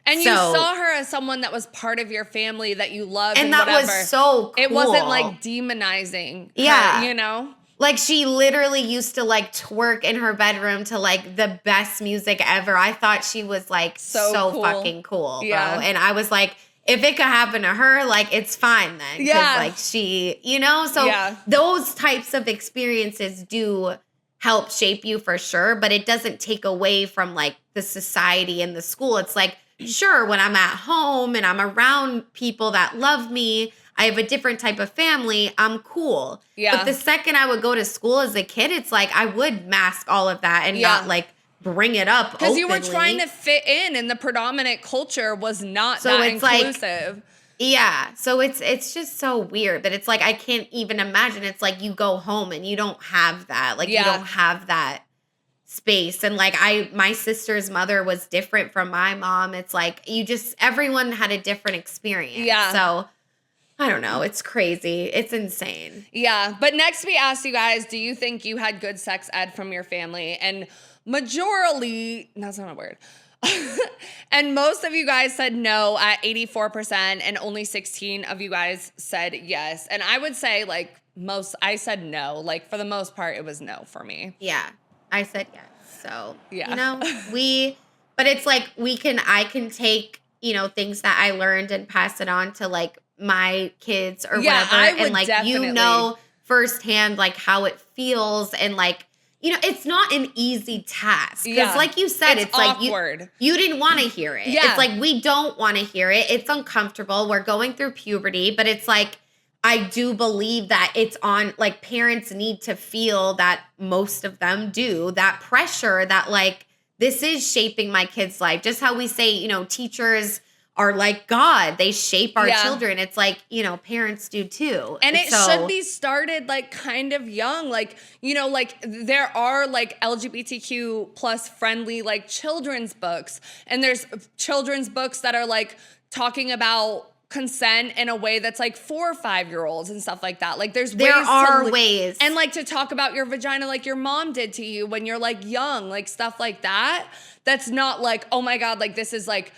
And you saw her as someone that was part of your family that you loved. And that whatever. was so cool. It wasn't like demonizing her, you know? Like, she literally used to, like, twerk in her bedroom to, like, the best music ever. I thought she was, like, so cool. fucking cool, bro. Yeah. And I was like, if it could happen to her, like, it's fine then. Yeah. Like, she, you know? So Yeah. those types of experiences do help shape you for sure, but it doesn't take away from, like, the society and the school. It's like, sure, when I'm at home and I'm around people that love me, I have a different type of family, I'm cool. Yeah. But the second I would go to school as a kid, it's like I would mask all of that and not, like, bring it up Because you were openly. trying to fit in, and the predominant culture was not So that it's like- inclusive. Yeah. So it's just so weird that it's like I can't even imagine. It's like you go home and you don't have that. Like, you don't have that space. And like my sister's mother was different from my mom. It's like everyone had a different experience. Yeah. So I don't know. It's crazy. It's insane. Yeah. But next we asked you guys, do you think you had good sex ed from your family? And majorly, that's not a word. And most of you guys said no at 84%, and only 16 of you guys said yes. And I would say, like, I said no. Like, for the most part, it was no for me. Yeah. I said yes. So, Yeah. you know, but it's like I can take, you know, things that I learned and pass it on to like my kids or Yeah, whatever. I would And like, definitely. you know, firsthand, like how it feels. And like, you know, it's not an easy task. Because Yeah. like you said, it's like awkward. you didn't want to hear it. Yeah. It's like, we don't want to hear it. It's uncomfortable. We're going through puberty, but it's like, I do believe that it's on, like, parents need to feel that, most of them do, that pressure that, like, this is shaping my kid's life. Just how we say, you know, teachers are like God. They shape our children. It's like, you know, parents do too. And it should be started like kind of young. Like, you know, like there are like LGBTQ plus friendly like children's books. And there's children's books that are like talking about consent in a way that's like 4 or 5-year-olds and stuff like that. Like there are ways. And like to talk about your vagina like your mom did to you when you're like young, like stuff like that. That's not like, oh my God, like this is like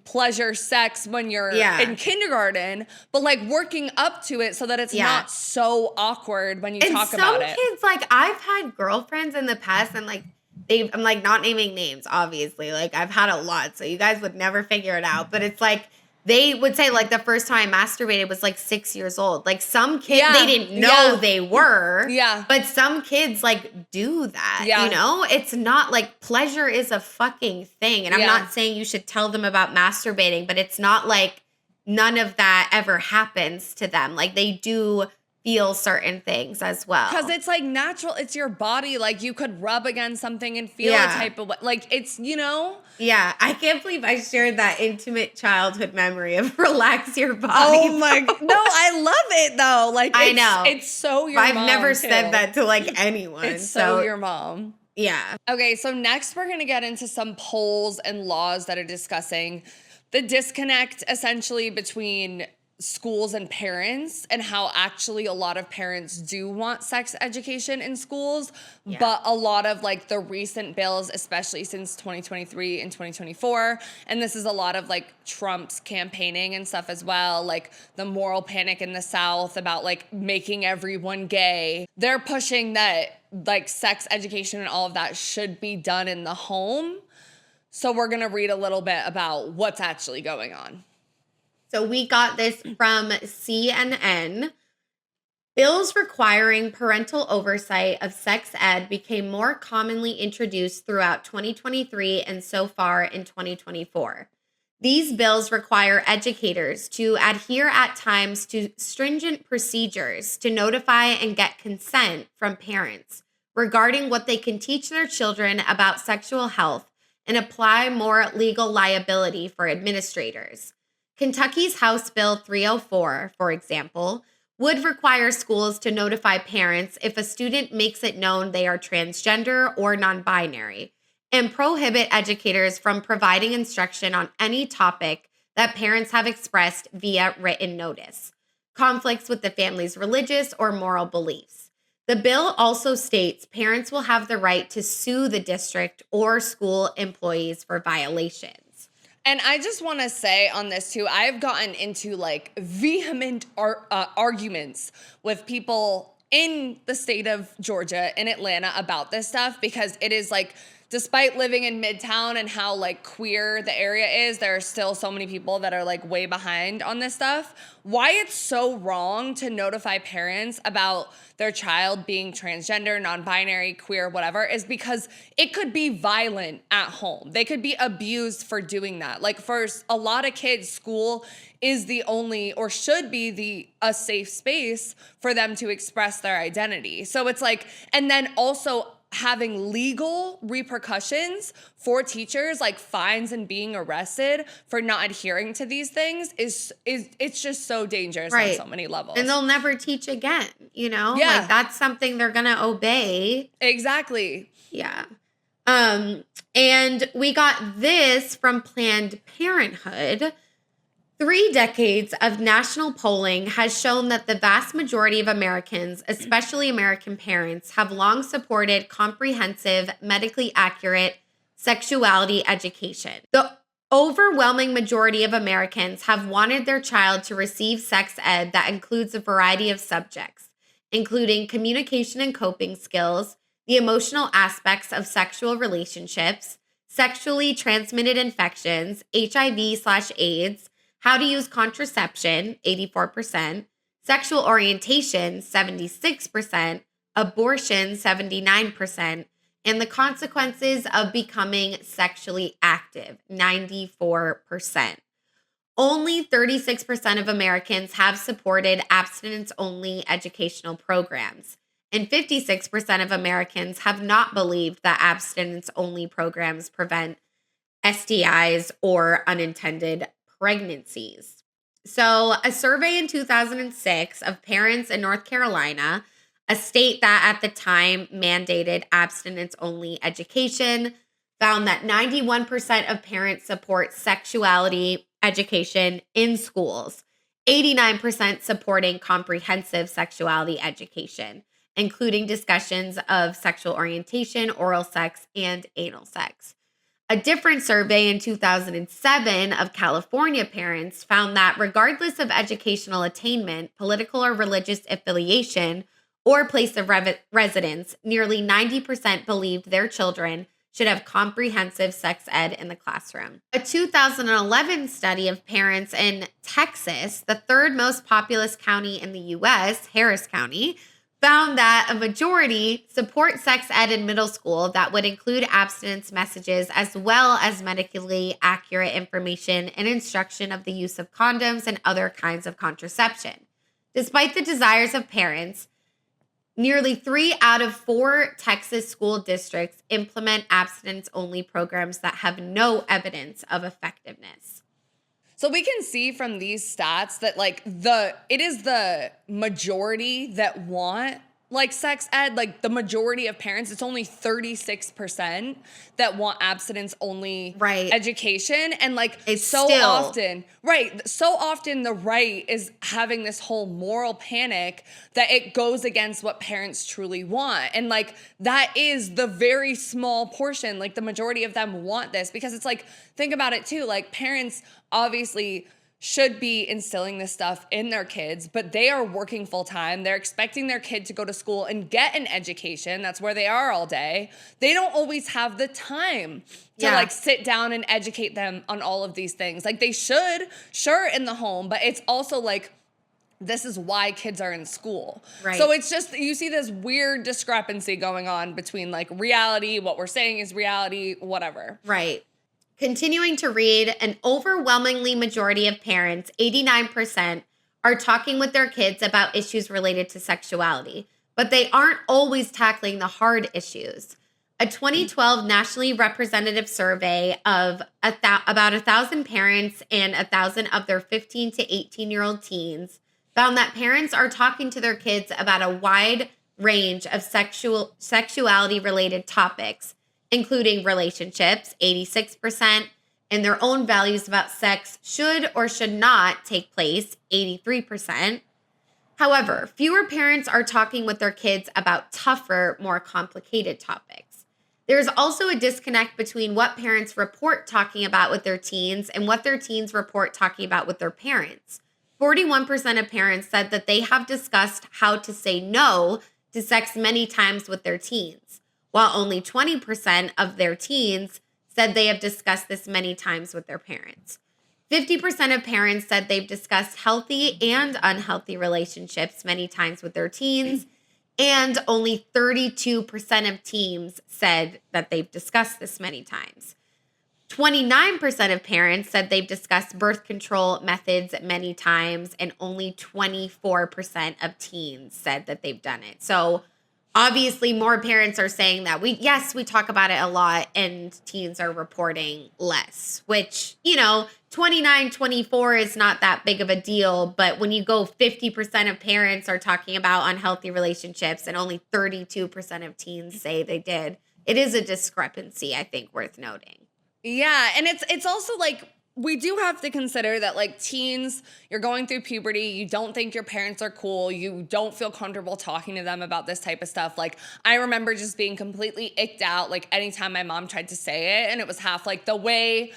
pleasure sex when you're in kindergarten, but like working up to it so that it's not so awkward when you talk about it. Some kids, like, I've had girlfriends in the past and like I'm like not naming names, obviously. Like I've had a lot, so you guys would never figure it out. But it's like they would say like the first time I masturbated was like 6 years old. Like some kids, they didn't know they were. Yeah. But some kids like do that, you know? It's not like pleasure is a fucking thing. And I'm not saying you should tell them about masturbating, but it's not like none of that ever happens to them. Like they do feel certain things as well. Because it's like natural. It's your body. Like you could rub against something and feel a type of way. Like it's, you know? Yeah. I can't believe I shared that intimate childhood memory of relax your body. Oh my. No, I love it though. Like I know. It's so your I've mom never too. said that to like anyone. It's so your mom. Yeah. Okay, so next we're going to get into some polls and laws that are discussing the disconnect essentially between schools and parents, and how actually a lot of parents do want sex education in schools, but a lot of like the recent bills, especially since 2023 and 2024, and this is a lot of like Trump's campaigning and stuff as well, like the moral panic in the South about like making everyone gay. They're pushing that like sex education and all of that should be done in the home. So we're going to read a little bit about what's actually going on. So we got this from CNN. Bills requiring parental oversight of sex ed became more commonly introduced throughout 2023 and so far in 2024. These bills require educators to adhere at times to stringent procedures to notify and get consent from parents regarding what they can teach their children about sexual health and apply more legal liability for administrators. Kentucky's House Bill 304, for example, would require schools to notify parents if a student makes it known they are transgender or non-binary, and prohibit educators from providing instruction on any topic that parents have expressed via written notice, conflicts with the family's religious or moral beliefs. The bill also states parents will have the right to sue the district or school employees for violations. And I just want to say on this too, I've gotten into like vehement arguments with people in the state of Georgia, in Atlanta, about this stuff, because it is like, despite living in Midtown and how like queer the area is, there are still so many people that are like way behind on this stuff. Why it's so wrong to notify parents about their child being transgender, non-binary, queer, whatever, is because it could be violent at home. They could be abused for doing that. Like for a lot of kids, school is the only, or should be a safe space for them to express their identity. So it's like, and then also having legal repercussions for teachers, like fines and being arrested for not adhering to these things is it's just so dangerous on so many levels. And they'll never teach again, you know? Yeah. Like that's something they're gonna obey. Exactly. Yeah. And we got this from Planned Parenthood. 3 decades of national polling has shown that the vast majority of Americans, especially American parents, have long supported comprehensive, medically accurate sexuality education. The overwhelming majority of Americans have wanted their child to receive sex ed that includes a variety of subjects, including communication and coping skills, the emotional aspects of sexual relationships, sexually transmitted infections, HIV/AIDS, how to use contraception, 84%, sexual orientation, 76%, abortion, 79%, and the consequences of becoming sexually active, 94%. Only 36% of Americans have supported abstinence-only educational programs, and 56% of Americans have not believed that abstinence-only programs prevent STIs or unintended pregnancies. So, a survey in 2006 of parents in North Carolina, a state that at the time mandated abstinence-only education, found that 91% of parents support sexuality education in schools, 89% supporting comprehensive sexuality education, including discussions of sexual orientation, oral sex, and anal sex. A different survey in 2007 of California parents found that regardless of educational attainment, political or religious affiliation, or place of residence, nearly 90% believed their children should have comprehensive sex ed in the classroom. A 2011 study of parents in Texas, the third most populous county in the U.S., Harris County, found that a majority support sex ed in middle school that would include abstinence messages as well as medically accurate information and instruction of the use of condoms and other kinds of contraception. Despite the desires of parents, nearly 3 out of 4 Texas school districts implement abstinence-only programs that have no evidence of effectiveness. So we can see from these stats that like it is the majority that want like sex ed, like the majority of parents, it's only 36% that want abstinence only education. And like it's so still often the right is having this whole moral panic that it goes against what parents truly want. And like that is the very small portion, like the majority of them want this because it's like, think about it too, like parents obviously should be instilling this stuff in their kids, but they are working full time. They're expecting their kid to go to school and get an education. That's where they are all day. They don't always have the time to like sit down and educate them on all of these things. Like they should, sure, in the home, but it's also like, this is why kids are in school. Right. So it's just, you see this weird discrepancy going on between like reality, what we're saying is reality, whatever. Right. Continuing to read, an overwhelmingly majority of parents, 89%, are talking with their kids about issues related to sexuality, but they aren't always tackling the hard issues. A 2012 nationally representative survey of about 1,000 parents and 1,000 of their 15 to 18-year-old teens found that parents are talking to their kids about a wide range of sexuality-related topics, including relationships, 86%, and their own values about sex should or should not take place, 83%. However, fewer parents are talking with their kids about tougher, more complicated topics. There's also a disconnect between what parents report talking about with their teens and what their teens report talking about with their parents. 41% of parents said that they have discussed how to say no to sex many times with their teens, while only 20% of their teens said they have discussed this many times with their parents. 50% of parents said they've discussed healthy and unhealthy relationships many times with their teens, and only 32% of teens said that they've discussed this many times. 29% of parents said they've discussed birth control methods many times, and only 24% of teens said that they've done it. So obviously more parents are saying that we talk about it a lot, and teens are reporting less, which, 29, 24 is not that big of a deal. But when you go 50% of parents are talking about unhealthy relationships and only 32% of teens say they did, it is a discrepancy, I think, worth noting. Yeah, and it's also like, we do have to consider that, like, teens, you're going through puberty, you don't think your parents are cool, you don't feel comfortable talking to them about this type of stuff. Like, I remember just being completely icked out, like, anytime my mom tried to say it, and it was half, like, the way,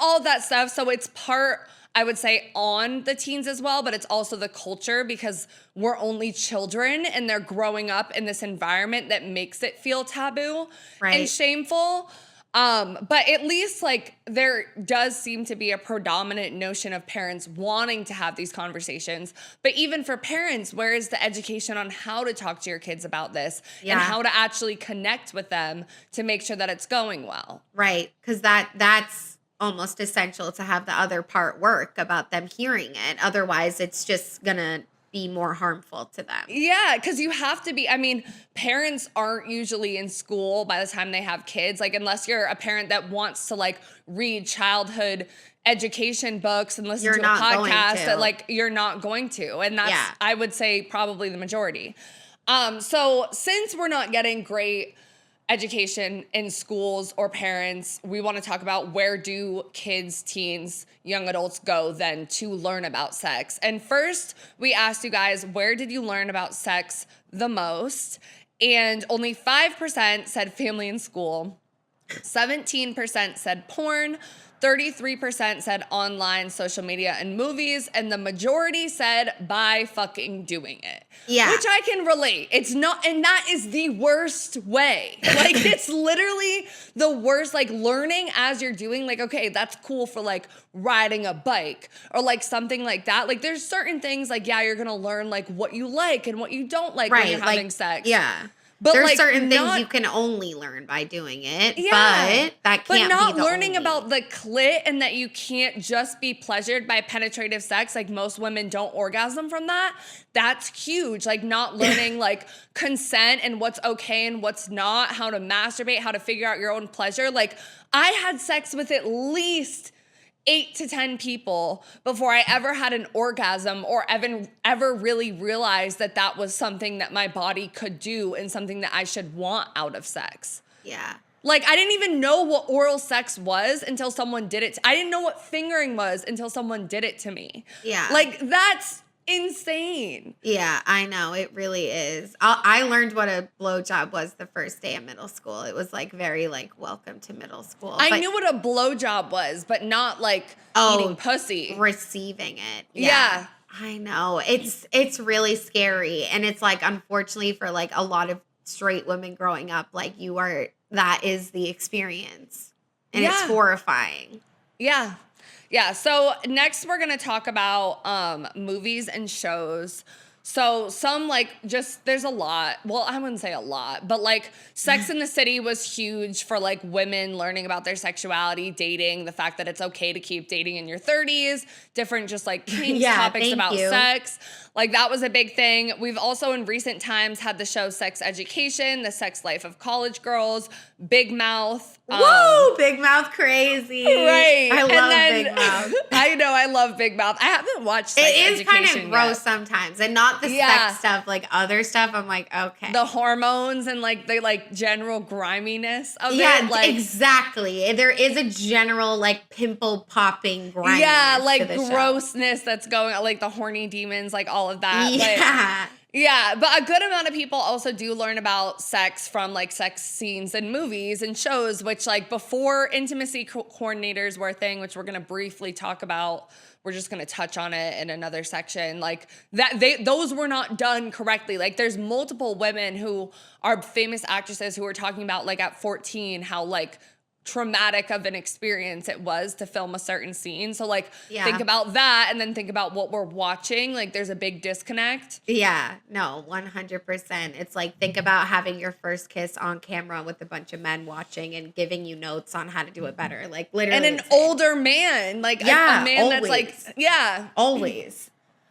all of that stuff. So it's part, I would say, on the teens as well, but it's also the culture, because we're only children, and they're growing up in this environment that makes it feel taboo and shameful. But at least, like, there does seem to be a predominant notion of parents wanting to have these conversations. But even for parents, where is the education on how to talk to your kids about this and how to actually connect with them to make sure that it's going well? Right, because that's almost essential to have the other part work, about them hearing it. Otherwise, it's just going to be more harmful to them. Yeah, because you have to be, parents aren't usually in school by the time they have kids, like, unless you're a parent that wants to, like, read childhood education books and listen to a podcast that, like, you're not going to. And that's, I would say, probably the majority. So since we're not getting great education in schools or parents, we want to talk about, where do kids, teens, young adults go then to learn about sex? And first, we asked you guys, where did you learn about sex the most? And only 5% said family and school, 17% said porn, 33% said online, social media, and movies, and the majority said by fucking doing it. Yeah. Which I can relate. It's not, and that is the worst way. Like, it's literally the worst, like, learning as you're doing, like, okay, that's cool for, like, riding a bike or, like, something like that. Like, there's certain things, like, you're gonna learn, like, what you like and what you don't like when you're having sex. Yeah. But there's like, certain things you can only learn by doing it, but that can't be the not learning only. About the clit, and that you can't just be pleasured by penetrative sex. Like, most women don't orgasm from that. That's huge. Like, not learning like consent and what's okay and what's not, how to masturbate, how to figure out your own pleasure. Like, I had sex with at least 8 to 10 people before I ever had an orgasm, or ever really realized that that was something that my body could do and something that I should want out of sex. Yeah. Like, I didn't even know what oral sex was until someone did it. I didn't know what fingering was until someone did it to me. Yeah. Like, that's insane. Yeah, I know. It really is. I learned what a blowjob was the first day of middle school. It was like very like, welcome to middle school. I knew what a blowjob was, but not like eating pussy. Receiving it. Yeah. I know. It's really scary. And it's like, unfortunately for like a lot of straight women growing up, like that is the experience. And it's horrifying. Yeah. Yeah, so next we're going to talk about movies and shows. So some there's a lot. Well, I wouldn't say a lot, but like Sex in the City was huge for like women learning about their sexuality, dating, the fact that it's okay to keep dating in your 30s, different just like kinks, topics about sex. Like that was a big thing. We've also in recent times had the show Sex Education, the sex life of college girls, Big Mouth. Woo! Big Mouth crazy. Right. I love Big Mouth. I know, I love Big Mouth. I haven't watched Sex Education It is kind of gross sometimes. And not the sex stuff, like other stuff. I'm like, okay. The hormones and like the like general griminess of it. Yeah, like, exactly. There is a general like pimple popping griminess. Yeah, like grossness that's going on, like the horny demons, like all of that. Yeah. But Yeah, but a good amount of people also do learn about sex from like sex scenes in movies and shows, which like before intimacy coordinators were a thing, which we're going to briefly talk about. We're just going to touch on it in another section. Like that, those were not done correctly. Like there's multiple women who are famous actresses who are talking about like at 14, how like traumatic of an experience it was to film a certain scene. So like think about that and then think about what we're watching. Like there's a big disconnect. Yeah, no, 100%. It's like, think about having your first kiss on camera with a bunch of men watching and giving you notes on how to do it better. Like literally. And an older man, like a man always. that's like, always.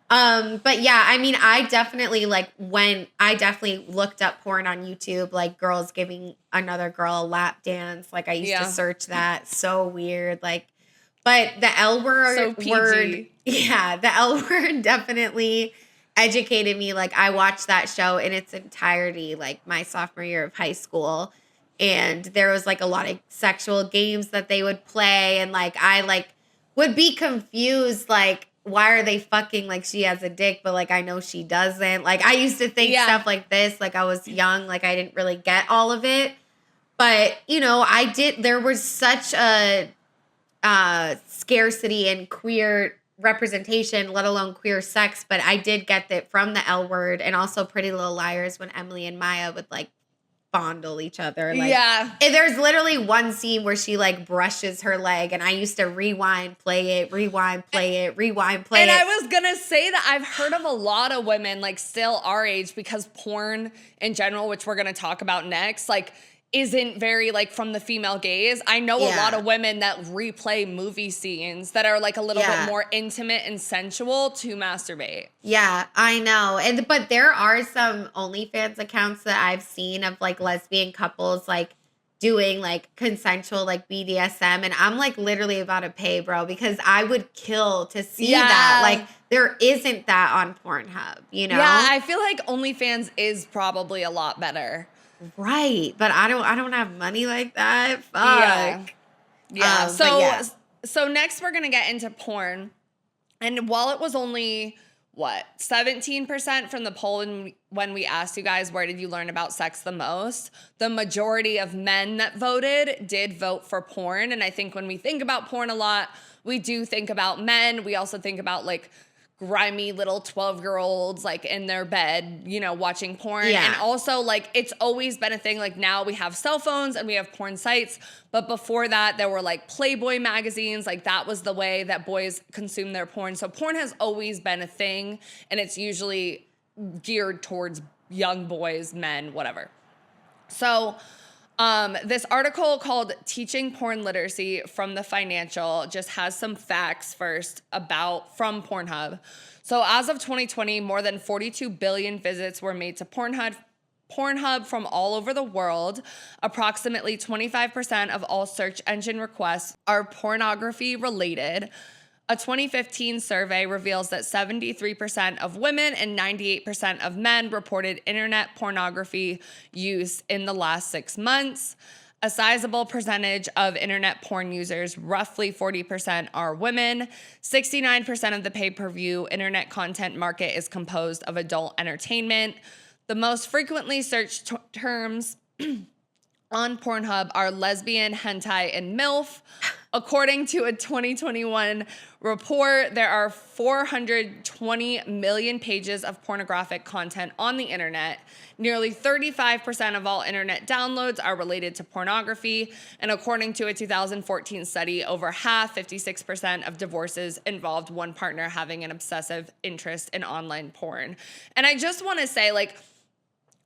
But yeah, I mean, I definitely looked up porn on YouTube, like girls giving another girl a lap dance. Like I used to search that. So weird. Like, but the L word, the L word definitely educated me. Like I watched that show in its entirety, like my sophomore year of high school. And there was like a lot of sexual games that they would play. And like, I like would be confused, like, why are they fucking, like she has a dick, but like I know she doesn't. Like I used to think stuff like this, like I was young, like I didn't really get all of it. But, you know, there was such a scarcity in queer representation, let alone queer sex, but I did get that from the L word and also Pretty Little Liars when Emily and Maya would like fondle each other. Like, and there's literally one scene where she like brushes her leg and I used to rewind, play it. And I was gonna say that I've heard of a lot of women like still our age, because porn in general, which we're gonna talk about next, like isn't very like from the female gaze. I know a lot of women that replay movie scenes that are like a little bit more intimate and sensual to masturbate. Yeah, I know. But there are some OnlyFans accounts that I've seen of like lesbian couples like doing like consensual like BDSM, and I'm like literally about to pay, bro, because I would kill to see that. Like there isn't that on Pornhub, you know? Yeah, I feel like OnlyFans is probably a lot better. Right, but I don't have money like that. Fuck. Yeah. So next we're gonna get into porn, and while it was only 17% from the poll when we asked you guys where did you learn about sex the most, the majority of men that voted did vote for porn. And I think when we think about porn a lot, we do think about men. We also think about like grimy little 12-year-olds like in their bed, you know, watching porn. And also like it's always been a thing. Like now we have cell phones and we have porn sites, but before that there were like Playboy magazines. Like that was the way that boys consume their porn. So porn has always been a thing, and it's usually geared towards young boys, men, whatever. So this article called Teaching Porn Literacy from the Financial just has some facts first from Pornhub. So as of 2020, more than 42 billion visits were made to Pornhub from all over the world. Approximately 25% of all search engine requests are pornography related. A 2015 survey reveals that 73% of women and 98% of men reported internet pornography use in the last 6 months. A sizable percentage of internet porn users, roughly 40%, are women. 69% of the pay-per-view internet content market is composed of adult entertainment. The most frequently searched terms on Pornhub are lesbian, hentai, and MILF. According to a 2021 report, there are 420 million pages of pornographic content on the internet. Nearly 35% of all internet downloads are related to pornography. And according to a 2014 study, over half, 56% of divorces involved one partner having an obsessive interest in online porn. And I just want to say, like,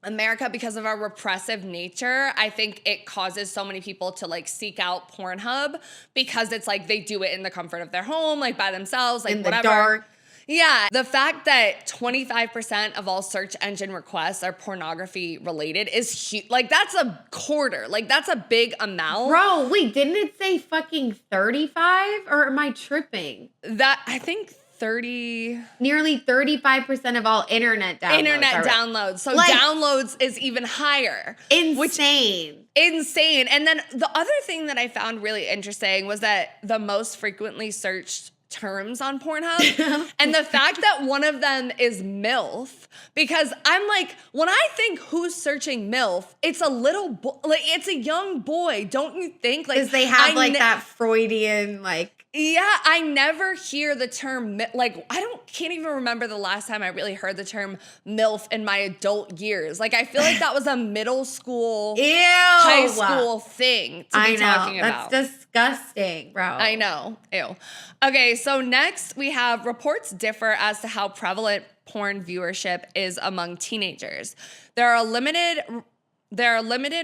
America, because of our repressive nature, I think it causes so many people to like seek out Pornhub because it's like they do it in the comfort of their home, like by themselves, like in whatever. The dark. Yeah. The fact that 25% of all search engine requests are pornography related is huge. Like that's a quarter. Like that's a big amount. Bro, wait, didn't it say fucking 35? Or am I tripping? I think nearly 35% of all internet downloads. So like, downloads is even higher. Insane. Insane. And then the other thing that I found really interesting was that the most frequently searched terms on Pornhub. And the fact that one of them is MILF, because I'm like, when I think who's searching MILF, it's a little like it's a young boy, don't you think? Like, because they have like that Freudian like. Yeah, I never hear the term, like, can't even remember the last time I really heard the term MILF in my adult years. Like, I feel like that was a middle school, high school thing to be talking about. That's disgusting, bro. I know. Ew. Okay, so next we have reports differ as to how prevalent porn viewership is among teenagers. There are limited,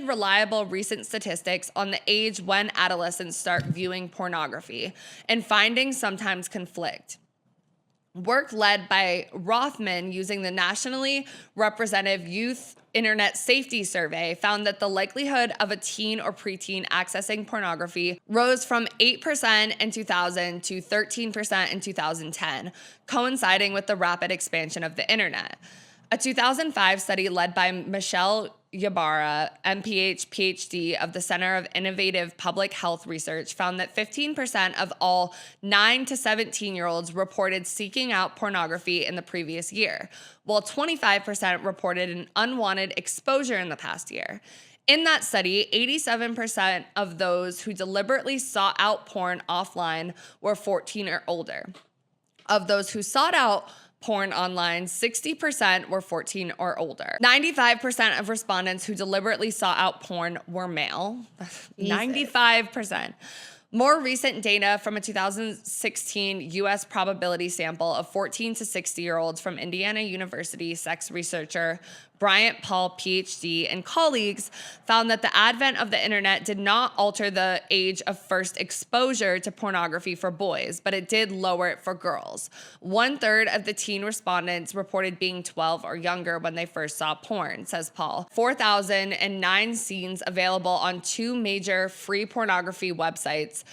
reliable recent statistics on the age when adolescents start viewing pornography, and findings sometimes conflict. Work led by Rothman using the nationally representative Youth Internet Safety Survey found that the likelihood of a teen or preteen accessing pornography rose from 8% in 2000 to 13% in 2010, coinciding with the rapid expansion of the internet. A 2005 study led by Michelle Ybarra, MPH, PhD of the Center of Innovative Public Health Research, found that 15% of all 9 to 17-year-olds reported seeking out pornography in the previous year, while 25% reported an unwanted exposure in the past year. In that study, 87% of those who deliberately sought out porn offline were 14 or older. Of those who sought out porn online, 60% were 14 or older. 95% of respondents who deliberately sought out porn were male. 95%. More recent data from a 2016 U.S. probability sample of 14 to 60-year-olds from Indiana University sex researcher Bryant Paul, PhD, and colleagues found that the advent of the internet did not alter the age of first exposure to pornography for boys, but it did lower it for girls. 1/3 of the teen respondents reported being 12 or younger when they first saw porn, says Paul. 4,009 scenes available on 2 major free pornography websites.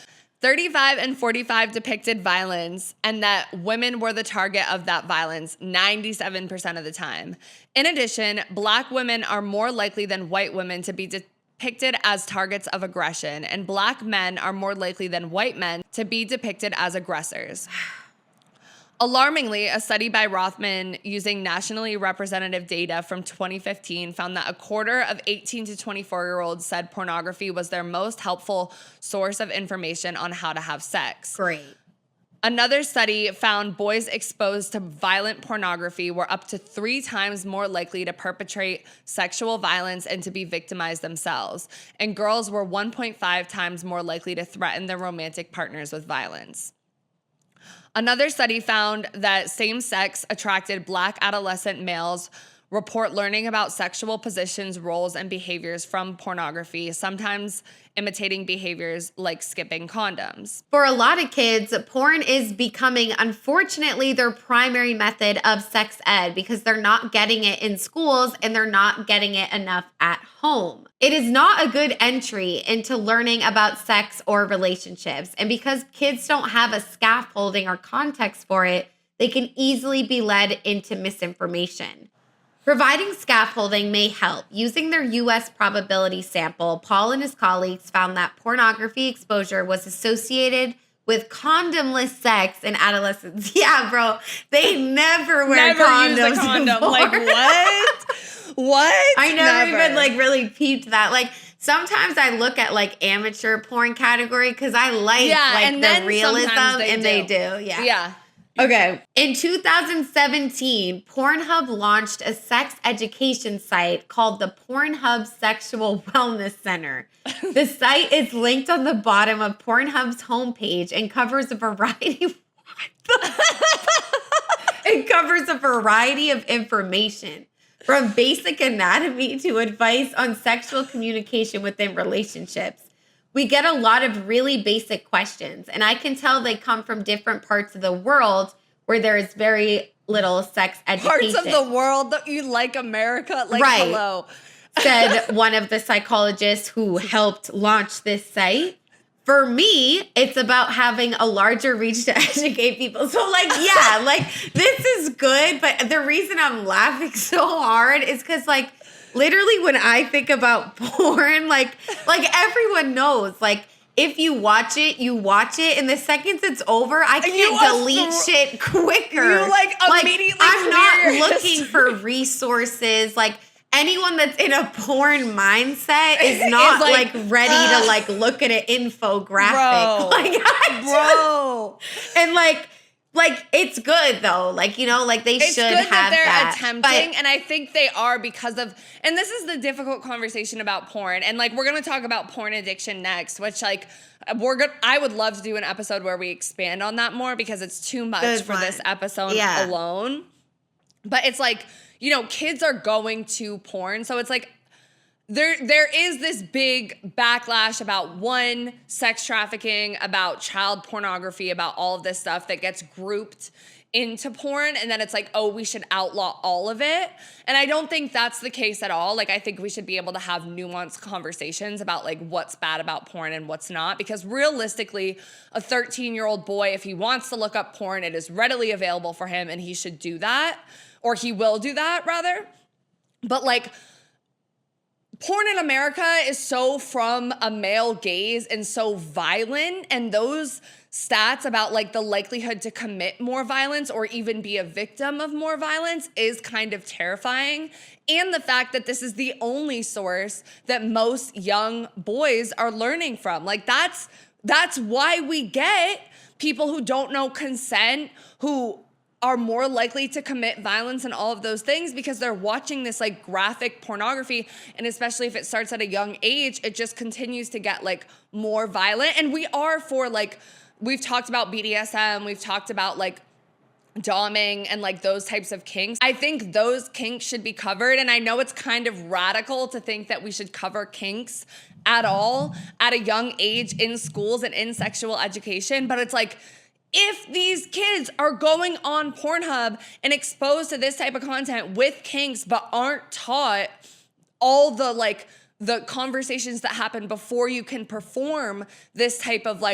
35 and 45 depicted violence, and that women were the target of that violence 97% of the time. In addition, Black women are more likely than white women to be depicted as targets of aggression, and Black men are more likely than white men to be depicted as aggressors. Alarmingly, a study by Rothman using nationally representative data from 2015 found that 1/4 of 18 to 24-year-olds said pornography was their most helpful source of information on how to have sex. Great. Another study found boys exposed to violent pornography were up to 3 times more likely to perpetrate sexual violence and to be victimized themselves, and girls were 1.5 times more likely to threaten their romantic partners with violence. Another study found that same-sex attracted Black adolescent males report learning about sexual positions, roles, and behaviors from pornography, sometimes imitating behaviors like skipping condoms. For a lot of kids, porn is becoming, unfortunately, their primary method of sex ed because they're not getting it in schools and they're not getting it enough at home. It is not a good entry into learning about sex or relationships. And because kids don't have a scaffolding or context for it, they can easily be led into misinformation. Providing scaffolding may help. Using their U.S. probability sample, Paul and his colleagues found that pornography exposure was associated with condomless sex in adolescence. Yeah, bro. They never wear condoms. Never use a condom. Before. Like, what? What? I never even like really peeped that. Like, sometimes I look at like amateur porn category because I like the realism, and they do. Yeah. Okay. In 2017, Pornhub launched a sex education site called the Pornhub Sexual Wellness Center. The site is linked on the bottom of Pornhub's homepage and covers a variety of information, from basic anatomy to advice on sexual communication within relationships. We get a lot of really basic questions, and I can tell they come from different parts of the world where there is very little sex education. Parts of the world that you like America? Like, right. Hello. Said one of the psychologists who helped launch this site. For me, it's about having a larger reach to educate people. So, like, yeah, like, this is good, but the reason I'm laughing so hard is because, like, literally when I think about porn, like everyone knows, like, if you watch it, and the second it's over, I can't delete shit quicker. You immediately I'm not clear your looking for resources. Like anyone that's in a porn mindset is not ready to look at an infographic. Bro. And it's good though. They should have It's good that they're attempting, But and I think they are because of, and this is the difficult conversation about porn, and we're gonna talk about porn addiction next, which I would love to do an episode where we expand on that more because it's too much for this episode alone. But it's kids are going to porn, so it's there is this big backlash about sex trafficking, about child pornography, about all of this stuff that gets grouped into porn, and then it's we should outlaw all of it. And I don't think that's the case at all. I think we should be able to have nuanced conversations about what's bad about porn and what's not, because realistically, a 13-year-old boy, if he wants to look up porn, it is readily available for him, and he should do that, or he will do that rather. But porn in America is so from a male gaze and so violent, and those stats about the likelihood to commit more violence or even be a victim of more violence is kind of terrifying. And the fact that this is the only source that most young boys are learning from. That's why we get people who don't know consent, who are more likely to commit violence and all of those things, because they're watching this graphic pornography. And especially if it starts at a young age, it just continues to get more violent. And we are for we've talked about BDSM, we've talked about doming and those types of kinks. I think those kinks should be covered. And I know it's kind of radical to think that we should cover kinks at all at a young age in schools and in sexual education. But it's if these kids are going on Pornhub and exposed to this type of content with kinks, but aren't taught all the conversations that happen before you can perform this type of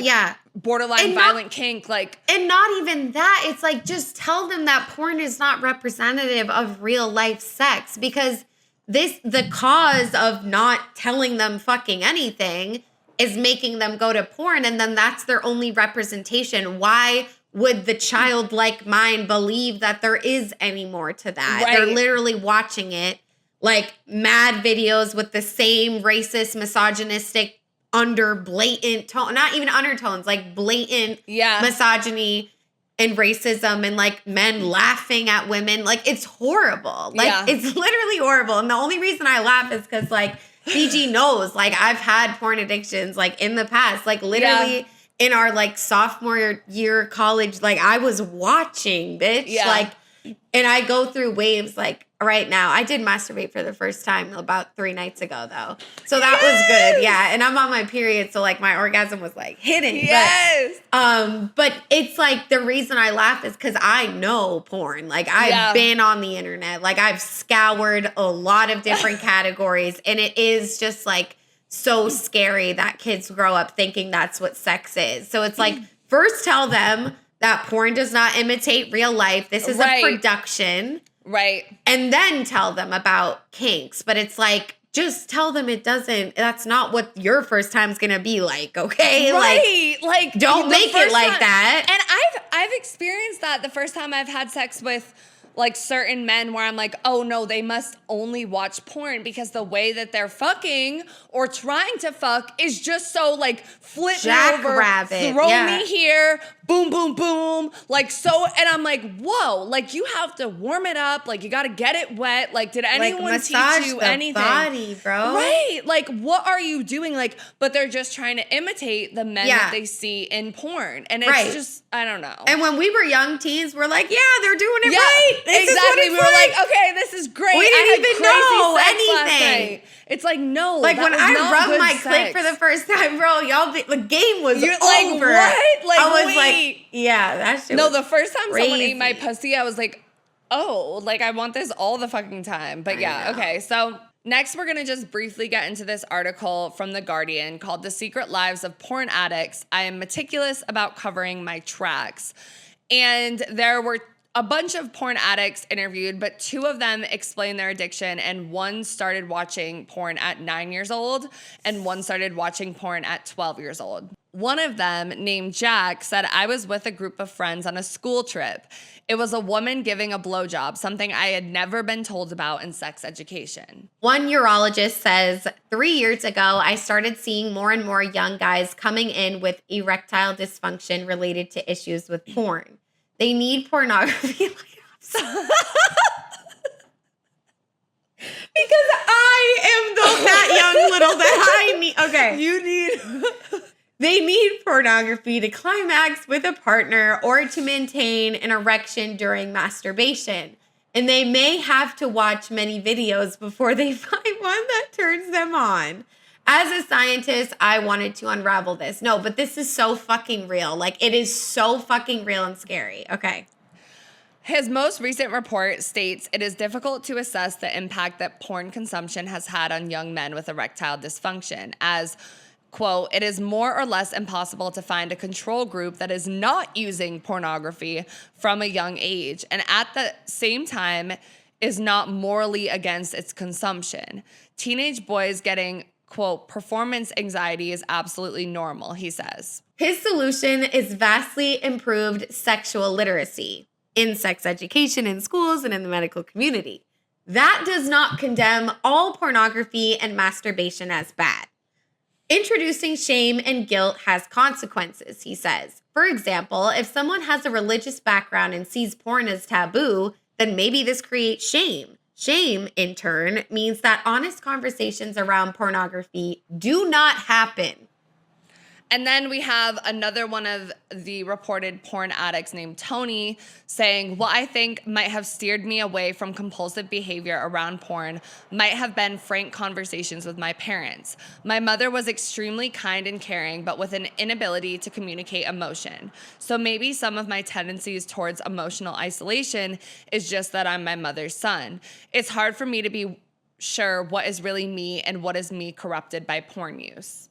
borderline violent kink, and not even that, it's just tell them that porn is not representative of real life sex, because the cause of not telling them fucking anything is making them go to porn, and then that's their only representation. Why would the childlike mind believe that there is any more to that? Right. They're literally watching it mad videos with the same racist, misogynistic, blatant tone, not even undertones, blatant misogyny and racism, and men laughing at women. It's horrible. It's literally horrible. And the only reason I laugh is because BG knows, I've had porn addictions, in the past, literally in our, sophomore year college, I was watching, bitch. Yeah. And I go through waves, right now. I did masturbate for the first time about 3 nights ago, though. So that was good. Yeah. And I'm on my period, so, my orgasm was, hitting. Yes. But it's, the reason I laugh is because I know porn. I've been on the internet. I've scoured a lot of different categories. And it is just, so scary that kids grow up thinking that's what sex is. So it's, first tell them that porn does not imitate real life. This is a production. Right. And then tell them about kinks. But it's just tell them it doesn't, that's not what your first time's gonna be like, okay? Right. Don't make it like that. And I've experienced that the first time I've had sex with certain men, where I'm oh no, they must only watch porn because the way that they're fucking or trying to fuck is just so flip me over, throw me here, boom, boom, boom. So, and I'm whoa, you have to warm it up. You got to get it wet. Did anyone teach you anything? Body, bro. Right. What are you doing? But they're just trying to imitate the men that they see in porn. And it's just, I don't know. And when we were young teens, we're they're doing it right. Exactly. We were okay, this is great. We didn't even know anything. It's no. When I rubbed my clit for the first time, bro, the game was over. What? I was yeah, that shit was the first time crazy. someone ate my pussy, I was oh, I want this all the fucking time. But okay. So next, we're going to just briefly get into this article from The Guardian called The Secret Lives of Porn Addicts. I am meticulous about covering my tracks. And there were a bunch of porn addicts interviewed, but 2 of them explained their addiction, and one started watching porn at 9 years old, and one started watching porn at 12 years old. One of them, named Jack, said, I was with a group of friends on a school trip. It was a woman giving a blowjob, something I had never been told about in sex education. One urologist says, 3 years ago, I started seeing more and more young guys coming in with erectile dysfunction related to issues with porn. They need pornography. Because I am that young little that I need. Okay. You need... They need pornography to climax with a partner or to maintain an erection during masturbation. And they may have to watch many videos before they find one that turns them on. As a scientist, I wanted to unravel this. No, but this is so fucking real. Like, it is so fucking real and scary. Okay. His most recent report states it is difficult to assess the impact that porn consumption has had on young men with erectile dysfunction, as, quote, it is more or less impossible to find a control group that is not using pornography from a young age, and at the same time is not morally against its consumption. Teenage boys getting, quote, performance anxiety is absolutely normal, he says. His solution is vastly improved sexual literacy in sex education in schools and in the medical community. That does not condemn all pornography and masturbation as bad. Introducing shame and guilt has consequences, he says. For example, if someone has a religious background and sees porn as taboo, then maybe this creates shame. Shame, in turn, means that honest conversations around pornography do not happen. And then we have another one of the reported porn addicts named Tony saying, what I think might have steered me away from compulsive behavior around porn might have been frank conversations with my parents. My mother was extremely kind and caring, but with an inability to communicate emotion. So maybe some of my tendencies towards emotional isolation is just that I'm my mother's son. It's hard for me to be sure what is really me and what is me corrupted by porn use.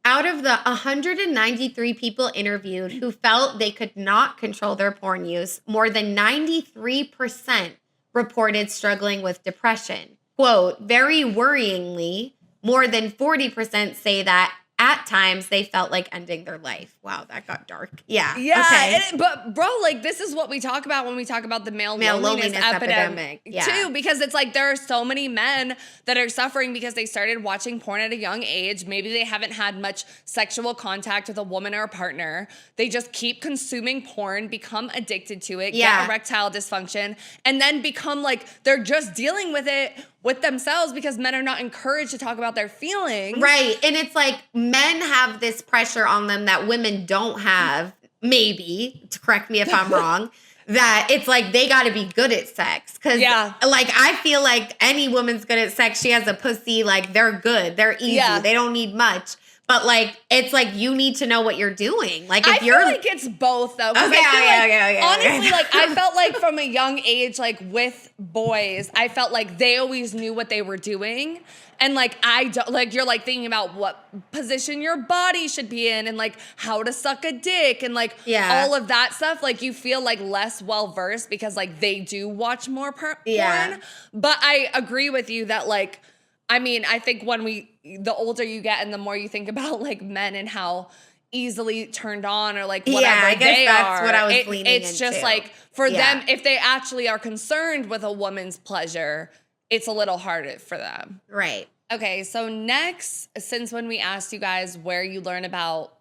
Out of the 193 people interviewed who felt they could not control their porn use, more than 93% reported struggling with depression. Quote, very worryingly, more than 40% say that at times they felt like ending their life. Wow, that got dark. Yeah. Yeah. Okay. But bro, like this is what we talk about when we talk about the male loneliness epidemic yeah. too, because it's like there are so many men that are suffering because they started watching porn at a young age. Maybe they haven't had much sexual contact with a woman or a partner. They just keep consuming porn, become addicted to it, get erectile dysfunction, and then become like they're just dealing with it with themselves because men are not encouraged to talk about their feelings. Right. And it's like men have this pressure on them that women don't have, maybe, to correct me if I'm wrong, that it's like they got to be good at sex. Because like I feel like any woman's good at sex, she has a pussy, like they're good, they're easy, they don't need much. But like, it's like you need to know what you're doing. Like if you're, feel like it's both though. Okay. Honestly, like I felt like from a young age, like with boys, I felt like they always knew what they were doing. And like, I don't, like, you're like thinking about what position your body should be in and like how to suck a dick and like all of that stuff. Like you feel like less well-versed because like they do watch more porn. But I agree with you that like, I mean, I think the older you get and the more you think about like men and how easily turned on or like whatever I guess they that's are. what I was leaning It's into. just like for them, if they actually are concerned with a woman's pleasure, it's a little harder for them. Right. Okay, so next, since when we asked you guys where you learn about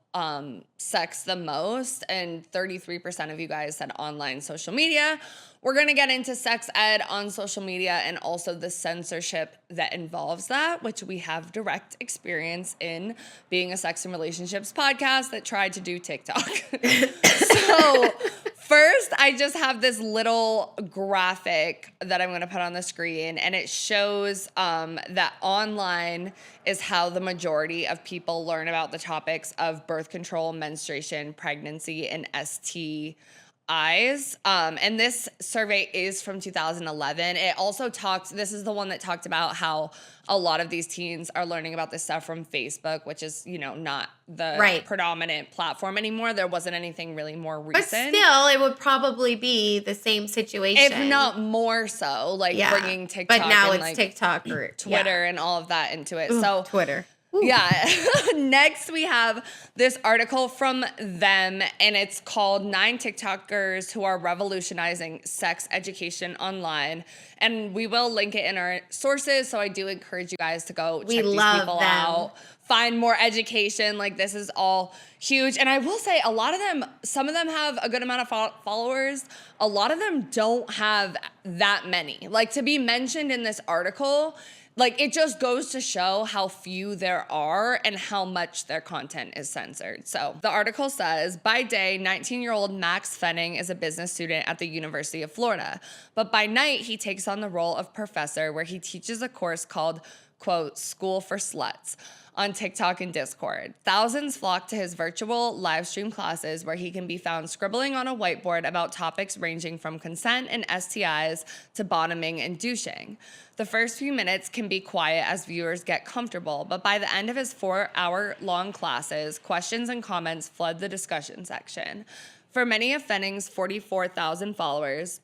sex the most, and 33% of you guys said online social media, we're going to get into sex ed on social media and also the censorship that involves that, which we have direct experience in being a sex and relationships podcast that tried to do TikTok. So first, I just have this little graphic that I'm going to put on the screen, and it shows that online is how the majority of people learn about the topics of birth control, menstruation, pregnancy, and ST eyes. And this survey is from 2011. It also this is the one that talked about how a lot of these teens are learning about this stuff from Facebook, which is, not the predominant platform anymore. There wasn't anything really more recent. But still, it would probably be the same situation. If not more so, bringing TikTok but now and it's TikTok or Twitter and all of that into it. So Twitter. Yeah. Next, we have this article from them, and it's called 9 TikTokers Who Are Revolutionizing Sex Education Online. And we will link it in our sources, so I do encourage you guys to go check these people out. Find more education. This is all huge. And I will say a lot of them, some of them have a good amount of followers. A lot of them don't have that many. To be mentioned in this article, it just goes to show how few there are and how much their content is censored. So the article says, by day, 19-year-old Max Fenning is a business student at the University of Florida. But by night, he takes on the role of professor where he teaches a course called, quote, School for Sluts on TikTok and Discord. Thousands flock to his virtual live stream classes where he can be found scribbling on a whiteboard about topics ranging from consent and STIs to bottoming and douching. The first few minutes can be quiet as viewers get comfortable, but by the end of his 4-hour-long classes, questions and comments flood the discussion section. For many of Fenning's 44,000 followers,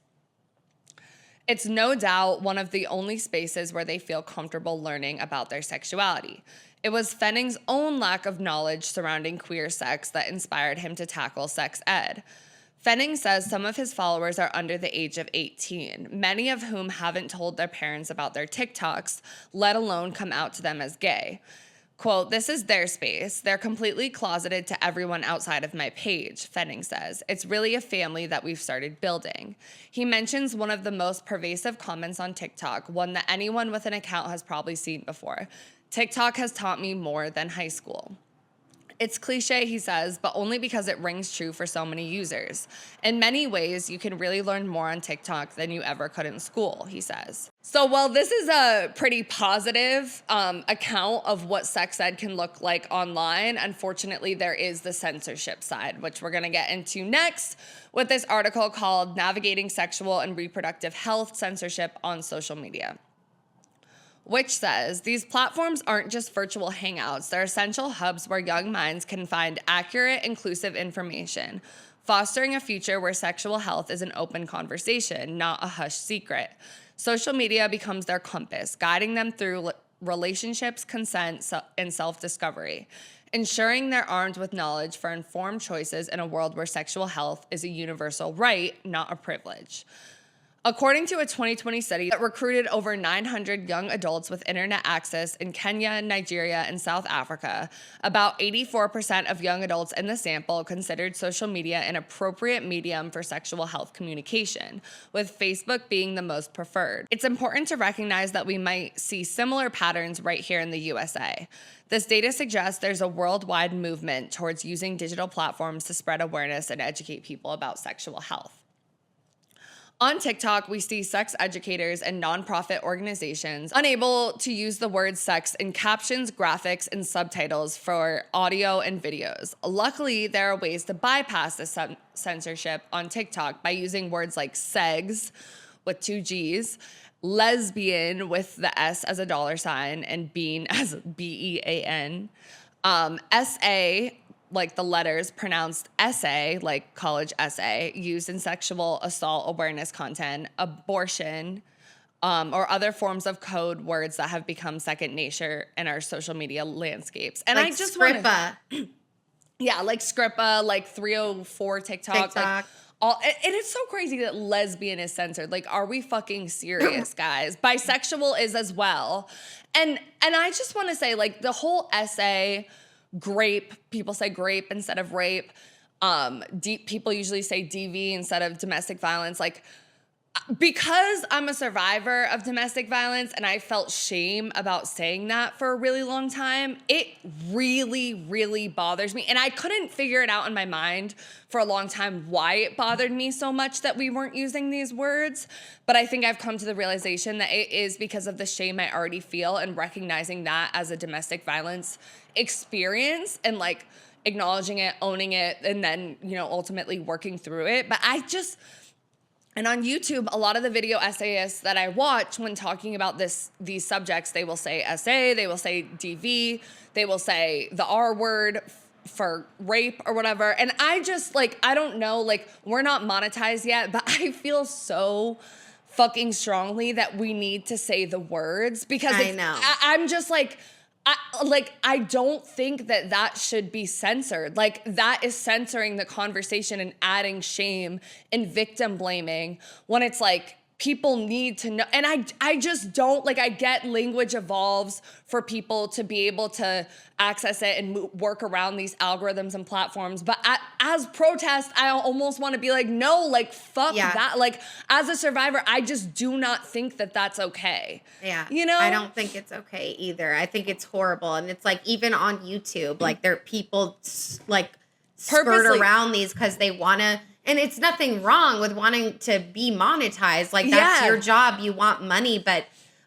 it's no doubt one of the only spaces where they feel comfortable learning about their sexuality. It was Fenning's own lack of knowledge surrounding queer sex that inspired him to tackle sex ed. Fenning says some of his followers are under the age of 18, many of whom haven't told their parents about their TikToks, let alone come out to them as gay. Quote, this is their space. They're completely closeted to everyone outside of my page, Fenning says. It's really a family that we've started building. He mentions one of the most pervasive comments on TikTok, one that anyone with an account has probably seen before. TikTok has taught me more than high school. It's cliche, he says, but only because it rings true for so many users. In many ways, you can really learn more on TikTok than you ever could in school, he says. So while this is a pretty positive account of what sex ed can look like online, unfortunately, there is the censorship side, which we're going to get into next with this article called Navigating Sexual and Reproductive Health Censorship on Social Media, which says these platforms aren't just virtual hangouts. They're essential hubs where young minds can find accurate, inclusive information, fostering a future where sexual health is an open conversation, not a hushed secret. Social media becomes their compass, guiding them through relationships, consent, and self-discovery, ensuring they're armed with knowledge for informed choices in a world where sexual health is a universal right, not a privilege. According to a 2020 study that recruited over 900 young adults with internet access in Kenya, Nigeria, and South Africa, about 84% of young adults in the sample considered social media an appropriate medium for sexual health communication, with Facebook being the most preferred. It's important to recognize that we might see similar patterns right here in the USA. This data suggests there's a worldwide movement towards using digital platforms to spread awareness and educate people about sexual health. On TikTok, we see sex educators and nonprofit organizations unable to use the word sex in captions, graphics, and subtitles for audio and videos. Luckily, there are ways to bypass this censorship on TikTok by using words like segs with 2 G's, lesbian with the S as a $sign, and bean as B-E-A-N, SA, like the letters pronounced essay, like college essay, used in sexual assault awareness content, abortion, or other forms of code words that have become second nature in our social media landscapes. And like I just Scrippa. Yeah, like Scrippa, like 304 TikTok. Like and it's so crazy that lesbian is censored. Like, are we fucking serious, guys? Bisexual is as well. And I just want to say, like, the whole essay, grape, people say grape instead of rape. People usually say DV instead of domestic violence. Like, because I'm a survivor of domestic violence and I felt shame about saying that for a really long time, it really, really bothers me. And I couldn't figure it out in my mind for a long time why it bothered me so much that we weren't using these words. But I think I've come to the realization that it is because of the shame I already feel and recognizing that as a domestic violence experience and like acknowledging it, owning it, and then, you know, ultimately working through it. But and on YouTube, a lot of the video essayists that I watch when talking about these subjects, they will say SA, they will say DV, they will say the R word for rape or whatever. And I just, like, I don't know, like, we're not monetized yet, but I feel so fucking strongly that we need to say the words because I know. I'm just like, I don't think that should be censored. Like, that is censoring the conversation and adding shame and victim blaming when it's like, people need to know. And I just don't, like, I get language evolves for people to be able to access it and work around these algorithms and platforms. But as protest, I almost want to be like, no, like, fuck that. Like, as a survivor, I just do not think that that's okay. Yeah. You know? I don't think it's okay either. I think it's horrible. And it's like, even on YouTube, like, there are people like skirt around these because they want to. And it's nothing wrong with wanting to be monetized. Like, that's your job. You want money. But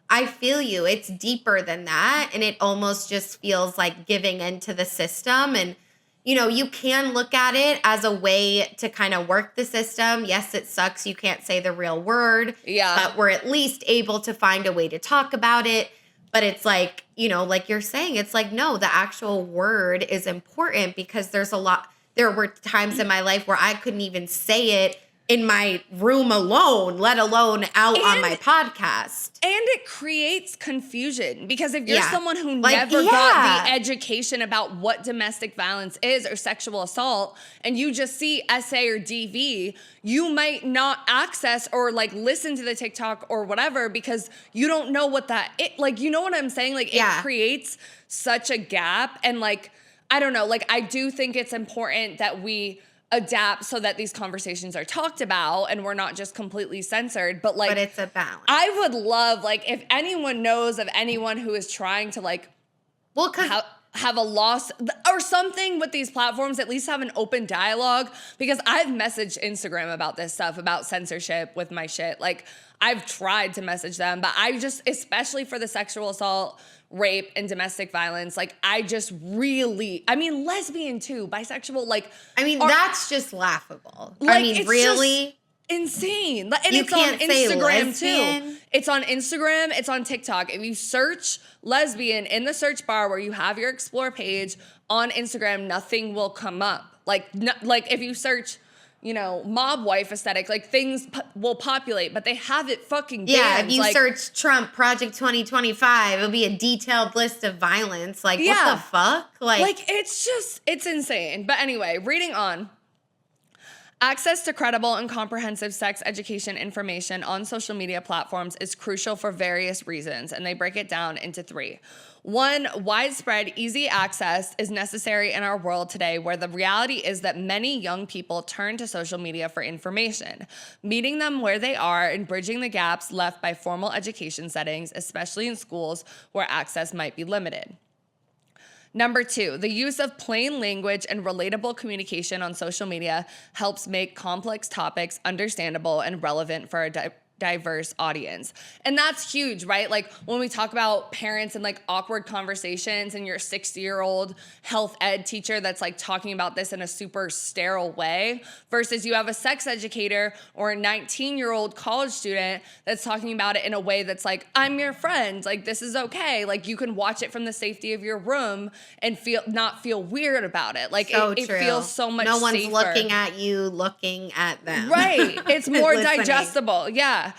I feel you. It's deeper than that. And it almost just feels like giving into the system. And, you know, you can look at it as a way to kind of work the system. Yes, it sucks. You can't say the real word. Yeah. But we're at least able to find a way to talk about it. But it's like, you know, like you're saying, it's like, no, the actual word is important because there were times in my life where I couldn't even say it in my room alone, let alone out on my podcast. And it creates confusion because if you're someone who Like, never got the education about what domestic violence is or sexual assault, and you just see SA or DV, you might not access or, like, listen to the TikTok or whatever because you don't know what like, you know what I'm saying? Like, it creates such a gap. And, like, I don't know, like, I do think it's important that we adapt so that these conversations are talked about and we're not just completely censored, but, like, but it's a balance. I would love, like, if anyone knows of anyone who is trying to, like, have a loss or something with these platforms, at least have an open dialogue, because I've messaged Instagram about this stuff, about censorship with my shit. Like, I've tried to message them, but I just, especially for the sexual assault, rape, and domestic violence, like, I just really, I mean, lesbian too, bisexual, like. I mean, that's just laughable. Like, I mean, really? Insane. And You it's on can't say Instagram lesbian. too. It's on Instagram, it's on TikTok. If you search lesbian in the search bar where you have your explore page on Instagram, nothing will come up. Like, like if you search, you know, mob wife aesthetic, like, things will populate, but they have it fucking banned. Yeah, if you like, search Trump Project 2025, it'll be a detailed list of violence. Like, what the fuck? Like, it's insane. But anyway, reading on. Access to credible and comprehensive sex education information on social media platforms is crucial for various reasons, and they break it down into 3. 1, widespread, easy access is necessary in our world today where the reality is that many young people turn to social media for information. Meeting them where they are and bridging the gaps left by formal education settings, especially in schools where access might be limited. Number 2, the use of plain language and relatable communication on social media helps make complex topics understandable and relevant for a diverse audience. And that's huge, right? Like, when we talk about parents and, like, awkward conversations and your 60-year-old health ed teacher that's, like, talking about this in a super sterile way versus you have a sex educator or a 19-year-old college student that's talking about it in a way that's like, I'm your friend, like, this is okay. Like, you can watch it from the safety of your room and not feel weird about it. Like, so it feels so much No one's safer. looking at you, looking at them. Right. It's more Listening. digestible. Yeah.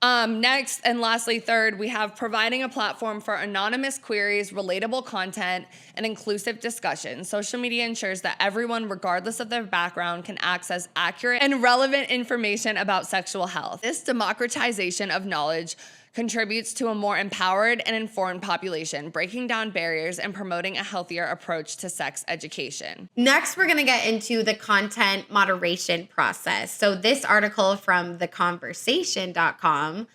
Next and lastly, 3rd, we have providing a platform for anonymous queries, relatable content, and inclusive discussion. Social media ensures that everyone, regardless of their background, can access accurate and relevant information about sexual health. This democratization of knowledge contributes to a more empowered and informed population, breaking down barriers and promoting a healthier approach to sex education. Next, we're going to get into the content moderation process. So this article from theconversation.com,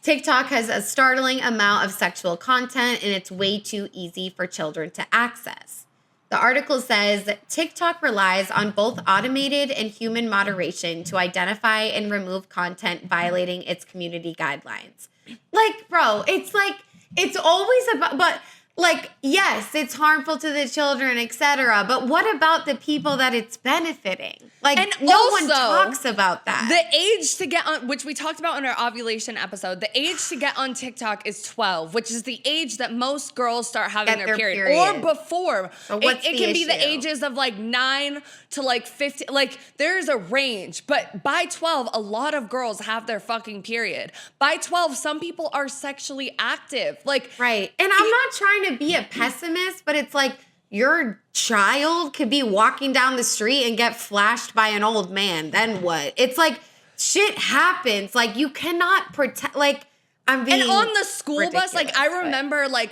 TikTok has a startling amount of sexual content and it's way too easy for children to access. The article says that TikTok relies on both automated and human moderation to identify and remove content violating its community guidelines. Like, bro, it's like, it's always about, but like, yes, it's harmful to the children, etc. But what about the people that it's benefiting? Like, And no one also, talks about that. The age to get on, which we talked about in our ovulation episode, the age to get on TikTok is 12, which is the age that most girls start having Get their their period. period. Or before. So what's it the can be the issue? ages of like 9 to like 15. Like, there's a range. But by 12, a lot of girls have their fucking period. By 12, some people are sexually active. Like, Right. And I'm not trying to be a pessimist, but it's like your child could be walking down the street and get flashed by an old man. Then what? It's like shit happens. Like you cannot protect, like I'm being and on the school bus, like I remember like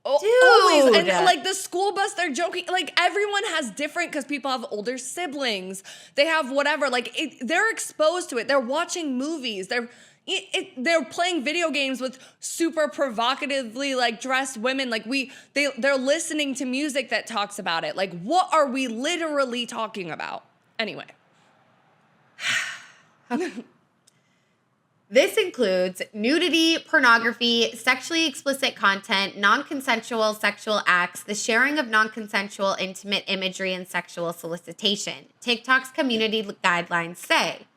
always, Dude. and like the school bus, they're joking. Like everyone has different, because people have older siblings. They have whatever. Like they're exposed to it. They're watching movies. They're playing video games with super provocatively like dressed women. Like they're listening to music that talks about it. Like what are we literally talking about? Anyway. This includes nudity, pornography, sexually explicit content, non-consensual sexual acts, the sharing of non-consensual intimate imagery, and sexual solicitation. TikTok's community guidelines say,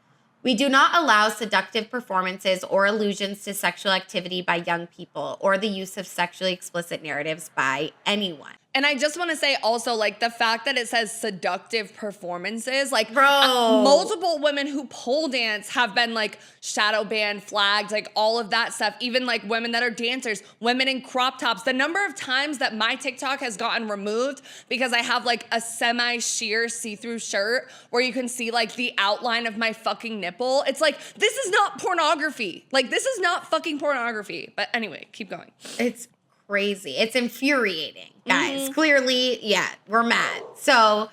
we do not allow seductive performances or allusions to sexual activity by young people or the use of sexually explicit narratives by anyone. And I just want to say also, like, the fact that it says seductive performances, like, Bro. multiple women who pole dance have been, like, shadow banned, flagged, like, all of that stuff. Even, like, women that are dancers, women in crop tops. The number of times that my TikTok has gotten removed because I have, like, a semi-sheer see-through shirt where you can see, like, the outline of my fucking nipple. It's like, this is not pornography. Like, this is not fucking pornography. But anyway, keep going. It's crazy. It's infuriating, guys. Clearly, yeah, we're mad. So,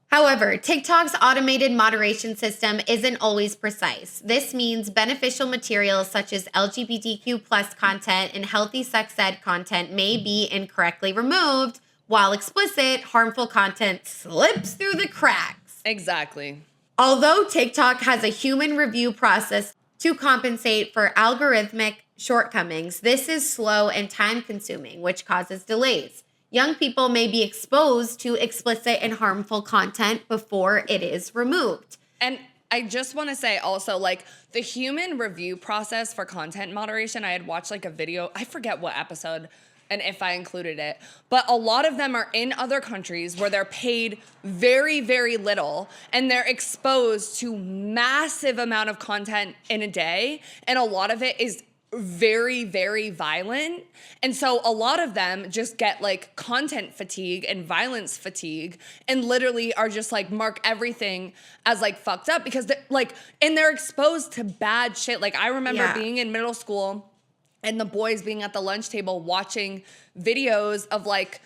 however, TikTok's automated moderation system isn't always precise. This means beneficial materials such as LGBTQ plus content and healthy sex ed content may be incorrectly removed, while explicit, harmful content slips through the cracks. Exactly. Although TikTok has a human review process to compensate for algorithmic shortcomings, this is slow and time-consuming, which causes delays. Young people may be exposed to explicit and harmful content before it is removed. And I just want to say also, like, the human review process for content moderation, I had watched, like, a video, I forget what episode and if I included it, but a lot of them are in other countries where they're paid very, very little, and they're exposed to massive amount of content in a day, and a lot of it is very, very violent. And so a lot of them just get like content fatigue and violence fatigue and literally are just like mark everything as like fucked up because they're like, and they're exposed to bad shit. Like I remember being in middle school and the boys being at the lunch table watching videos of like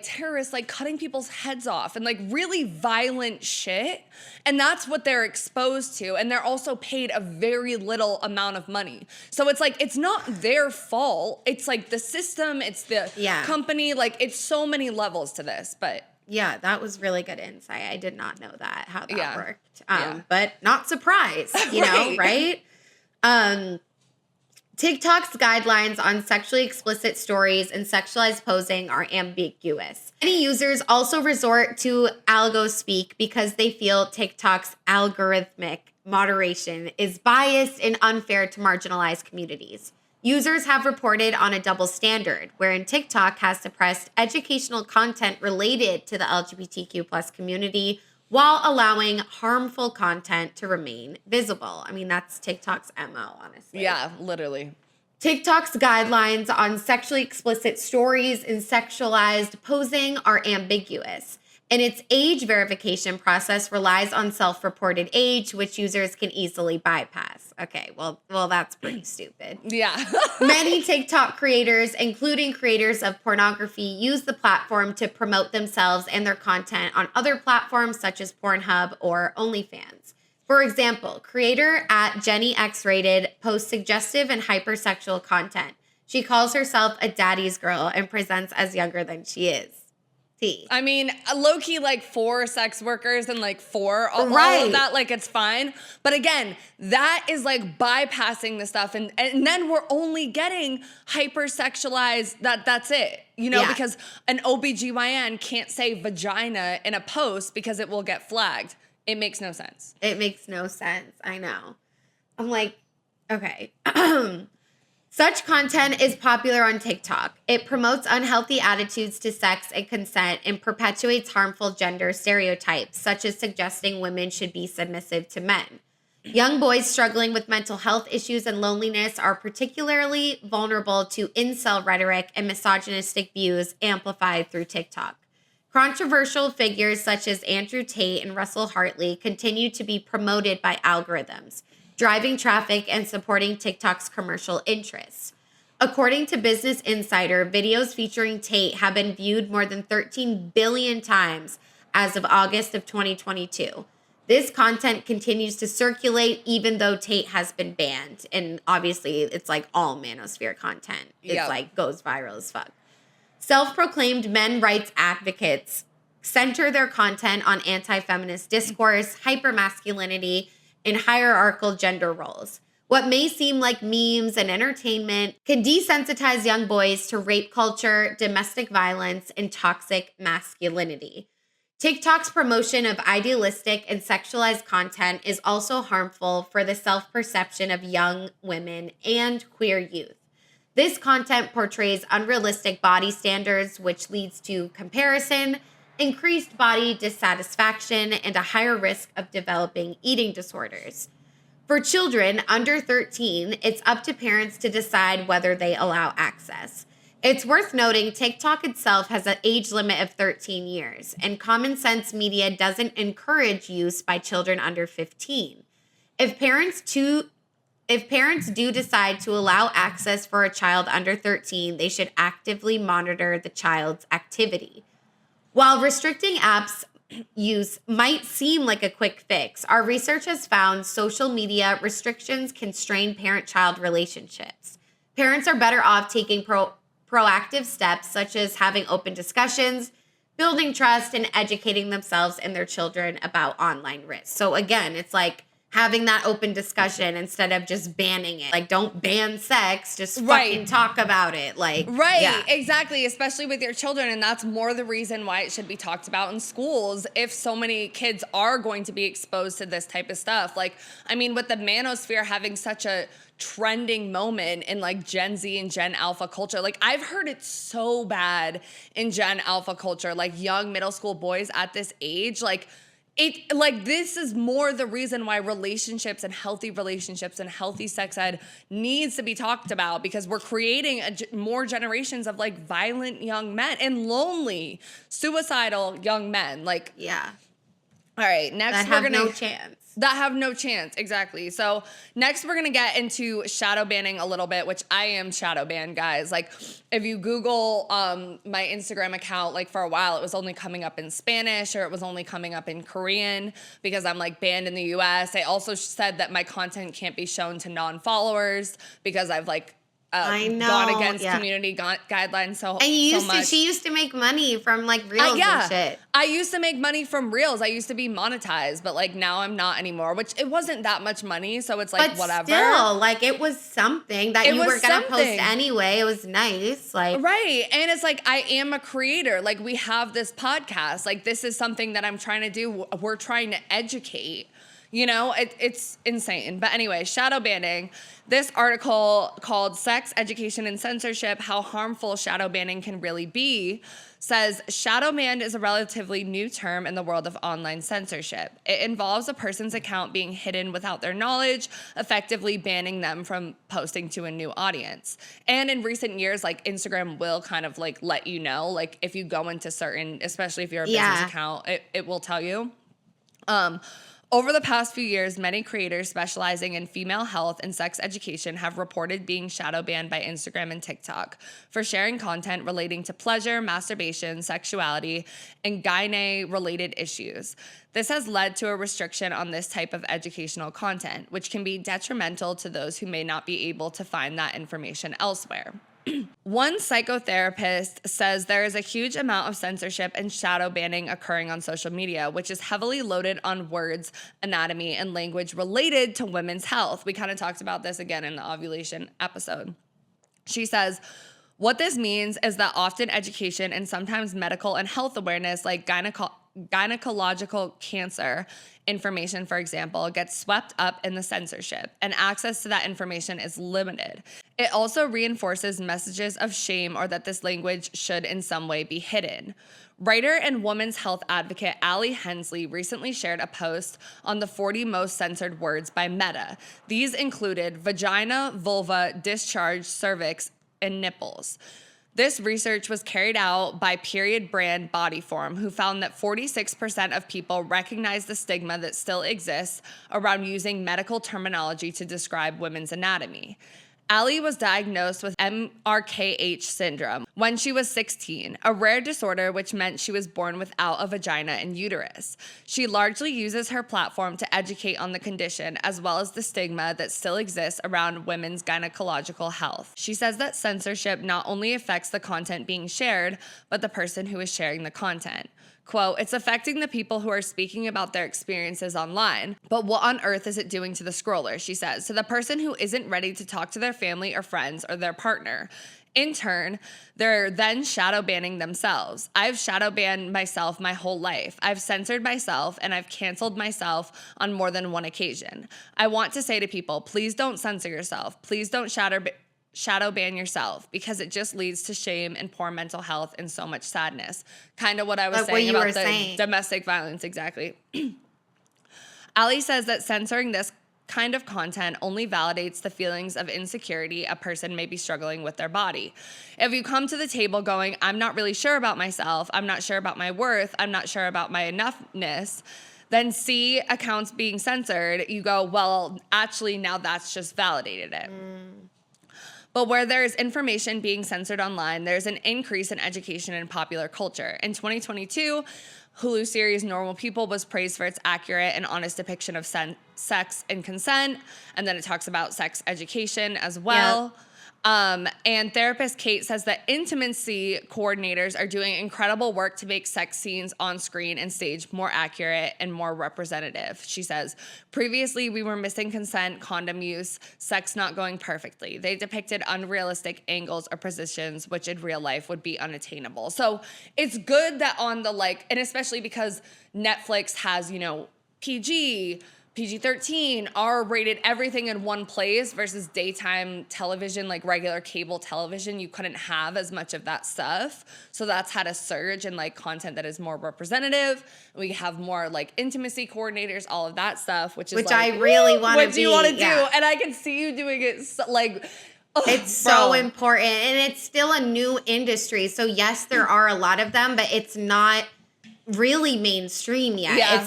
terrorists like cutting people's heads off and like really violent shit. And that's what they're exposed to. And they're also paid a very little amount of money. So it's like, it's not their fault. It's like the system, it's the company, like it's so many levels to this, but. Yeah, that was really good insight. I did not know that, how that worked. But not surprised, you know, right? TikTok's guidelines on sexually explicit stories and sexualized posing are ambiguous. Many users also resort to algo speak because they feel TikTok's algorithmic moderation is biased and unfair to marginalized communities. Users have reported on a double standard, wherein TikTok has suppressed educational content related to the LGBTQ plus community while allowing harmful content to remain visible. I mean, that's TikTok's MO, honestly. Yeah, literally. TikTok's guidelines on sexually explicit stories and sexualized posing are ambiguous, and its age verification process relies on self-reported age, which users can easily bypass. Okay, well, that's pretty stupid. Yeah. Many TikTok creators, including creators of pornography, use the platform to promote themselves and their content on other platforms such as Pornhub or OnlyFans. For example, creator at Jenny X Rated posts suggestive and hypersexual content. She calls herself a daddy's girl and presents as younger than she is. Tea. I mean, low-key, like, for sex workers and, like, for all of that, like, it's fine. But again, that is, like, bypassing the stuff. And then we're only getting hypersexualized. That's it. You know, because an OBGYN can't say vagina in a post because it will get flagged. It makes no sense. It makes no sense. I know. I'm like, okay. Such content is popular on TikTok. It promotes unhealthy attitudes to sex and consent and perpetuates harmful gender stereotypes, such as suggesting women should be submissive to men. Young boys struggling with mental health issues and loneliness are particularly vulnerable to incel rhetoric and misogynistic views amplified through TikTok. Controversial figures such as Andrew Tate and Russell Hartley continue to be promoted by algorithms, driving traffic and supporting TikTok's commercial interests. According to Business Insider, videos featuring Tate have been viewed more than 13 billion times as of August of 2022. This content continues to circulate even though Tate has been banned. And obviously, it's like all manosphere content. It's like goes viral as fuck. Self-proclaimed men rights advocates center their content on anti-feminist discourse, hypermasculinity, and hierarchical gender roles. What may seem like memes and entertainment can desensitize young boys to rape culture, domestic violence, and toxic masculinity. TikTok's promotion of idealistic and sexualized content is also harmful for the self-perception of young women and queer youth. This content portrays unrealistic body standards, which leads to comparison, increased body dissatisfaction, and a higher risk of developing eating disorders. For children under 13, it's up to parents to decide whether they allow access. It's worth noting TikTok itself has an age limit of 13 years, and Common Sense Media doesn't encourage use by children under 15. If parents do decide to allow access for a child under 13, they should actively monitor the child's activity. While restricting apps use might seem like a quick fix, our research has found social media restrictions can strain parent-child relationships. Parents are better off taking proactive steps such as having open discussions, building trust, and educating themselves and their children about online risks. So again, it's like having that open discussion instead of just banning it. Like, don't ban sex, just fucking talk about it. Like, exactly, especially with your children. And that's more the reason why it should be talked about in schools if so many kids are going to be exposed to this type of stuff. Like, I mean, with the manosphere having such a trending moment in like Gen Z and Gen Alpha culture, like I've heard it so bad in Gen Alpha culture, like young middle school boys at this age, this is more the reason why relationships and healthy sex ed needs to be talked about, because we're creating more generations of like violent young men and lonely, suicidal young men. Like, all right, next that have no chance. That have no chance, exactly. So next we're gonna get into shadow banning a little bit, which I am shadow banned, guys. Like if you Google my Instagram account, like for a while it was only coming up in Spanish or it was only coming up in Korean because I'm like banned in the US. They also said that my content can't be shown to non-followers because I've like gone against community guidelines She used to make money from like reels and shit. I used to make money from reels. I used to be monetized, but like now I'm not anymore, which it wasn't that much money. So it's like, whatever. Still, like it was something that you were going to post anyway. It was nice. Like, right. And it's like, I am a creator. Like we have this podcast. Like this is something that I'm trying to do. We're trying to educate. You know, it's insane. But anyway, shadow banning. This article called Sex, Education, and Censorship, How Harmful Shadow Banning Can Really Be, says shadow banned is a relatively new term in the world of online censorship. It involves a person's account being hidden without their knowledge, effectively banning them from posting to a new audience. And in recent years, like Instagram will kind of like let you know, like if you go into certain, especially if you're a business account, it will tell you. Over the past few years, many creators specializing in female health and sex education have reported being shadow banned by Instagram and TikTok for sharing content relating to pleasure, masturbation, sexuality, and gyne-related issues. This has led to a restriction on this type of educational content, which can be detrimental to those who may not be able to find that information elsewhere. One psychotherapist says there is a huge amount of censorship and shadow banning occurring on social media, which is heavily loaded on words, anatomy, and language related to women's health. We kind of talked about this again in the ovulation episode. She says, what this means is that often education and sometimes medical and health awareness, like gynecological cancer information, for example, gets swept up in the censorship, and access to that information is limited. It also reinforces messages of shame or that this language should in some way be hidden. Writer and women's health advocate Allie Hensley recently shared a post on the 40 most censored words by Meta. These included vagina, vulva, discharge, cervix, and nipples. This research was carried out by Period brand Bodyform, who found that 46% of people recognize the stigma that still exists around using medical terminology to describe women's anatomy. Allie was diagnosed with MRKH syndrome when she was 16, a rare disorder which meant she was born without a vagina and uterus. She largely uses her platform to educate on the condition as well as the stigma that still exists around women's gynecological health. She says that censorship not only affects the content being shared, but the person who is sharing the content. Quote, it's affecting the people who are speaking about their experiences online, but what on earth is it doing to the scroller, she says, to the person who isn't ready to talk to their family or friends or their partner. In turn, they're then shadow banning themselves. I've shadow banned myself my whole life. I've censored myself and I've canceled myself on more than one occasion. I want to say to people, please don't censor yourself. Please don't shadow ban yourself, because it just leads to shame and poor mental health and so much sadness. Kind of what I was saying about the domestic violence, exactly. Allie says that censoring this kind of content only validates the feelings of insecurity a person may be struggling with their body. If you come to the table going, I'm not really sure about myself, I'm not sure about my worth, I'm not sure about my enoughness, then see accounts being censored, you go, well, actually, now that's just validated it. But where there's information being censored online, there's an increase in education and popular culture. In 2022, Hulu series Normal People was praised for its accurate and honest depiction of sex and consent. And then it talks about sex education as well. Yep. And therapist Kate says that intimacy coordinators are doing incredible work to make sex scenes on screen and stage more accurate and more representative. She says, previously we were missing consent, condom use, sex not going perfectly. They depicted unrealistic angles or positions, which in real life would be unattainable. So it's good that on the and especially because Netflix has, PG-13, R-rated, everything in one place versus daytime television, like regular cable television, you couldn't have as much of that stuff. So that's had a surge in content that is more representative. We have more intimacy coordinators, all of that stuff, which I really want to What do you want to do? And I can see you doing it it's so important. And it's still a new industry. So yes, there are a lot of them, but it's not really mainstream yet. Yeah. It's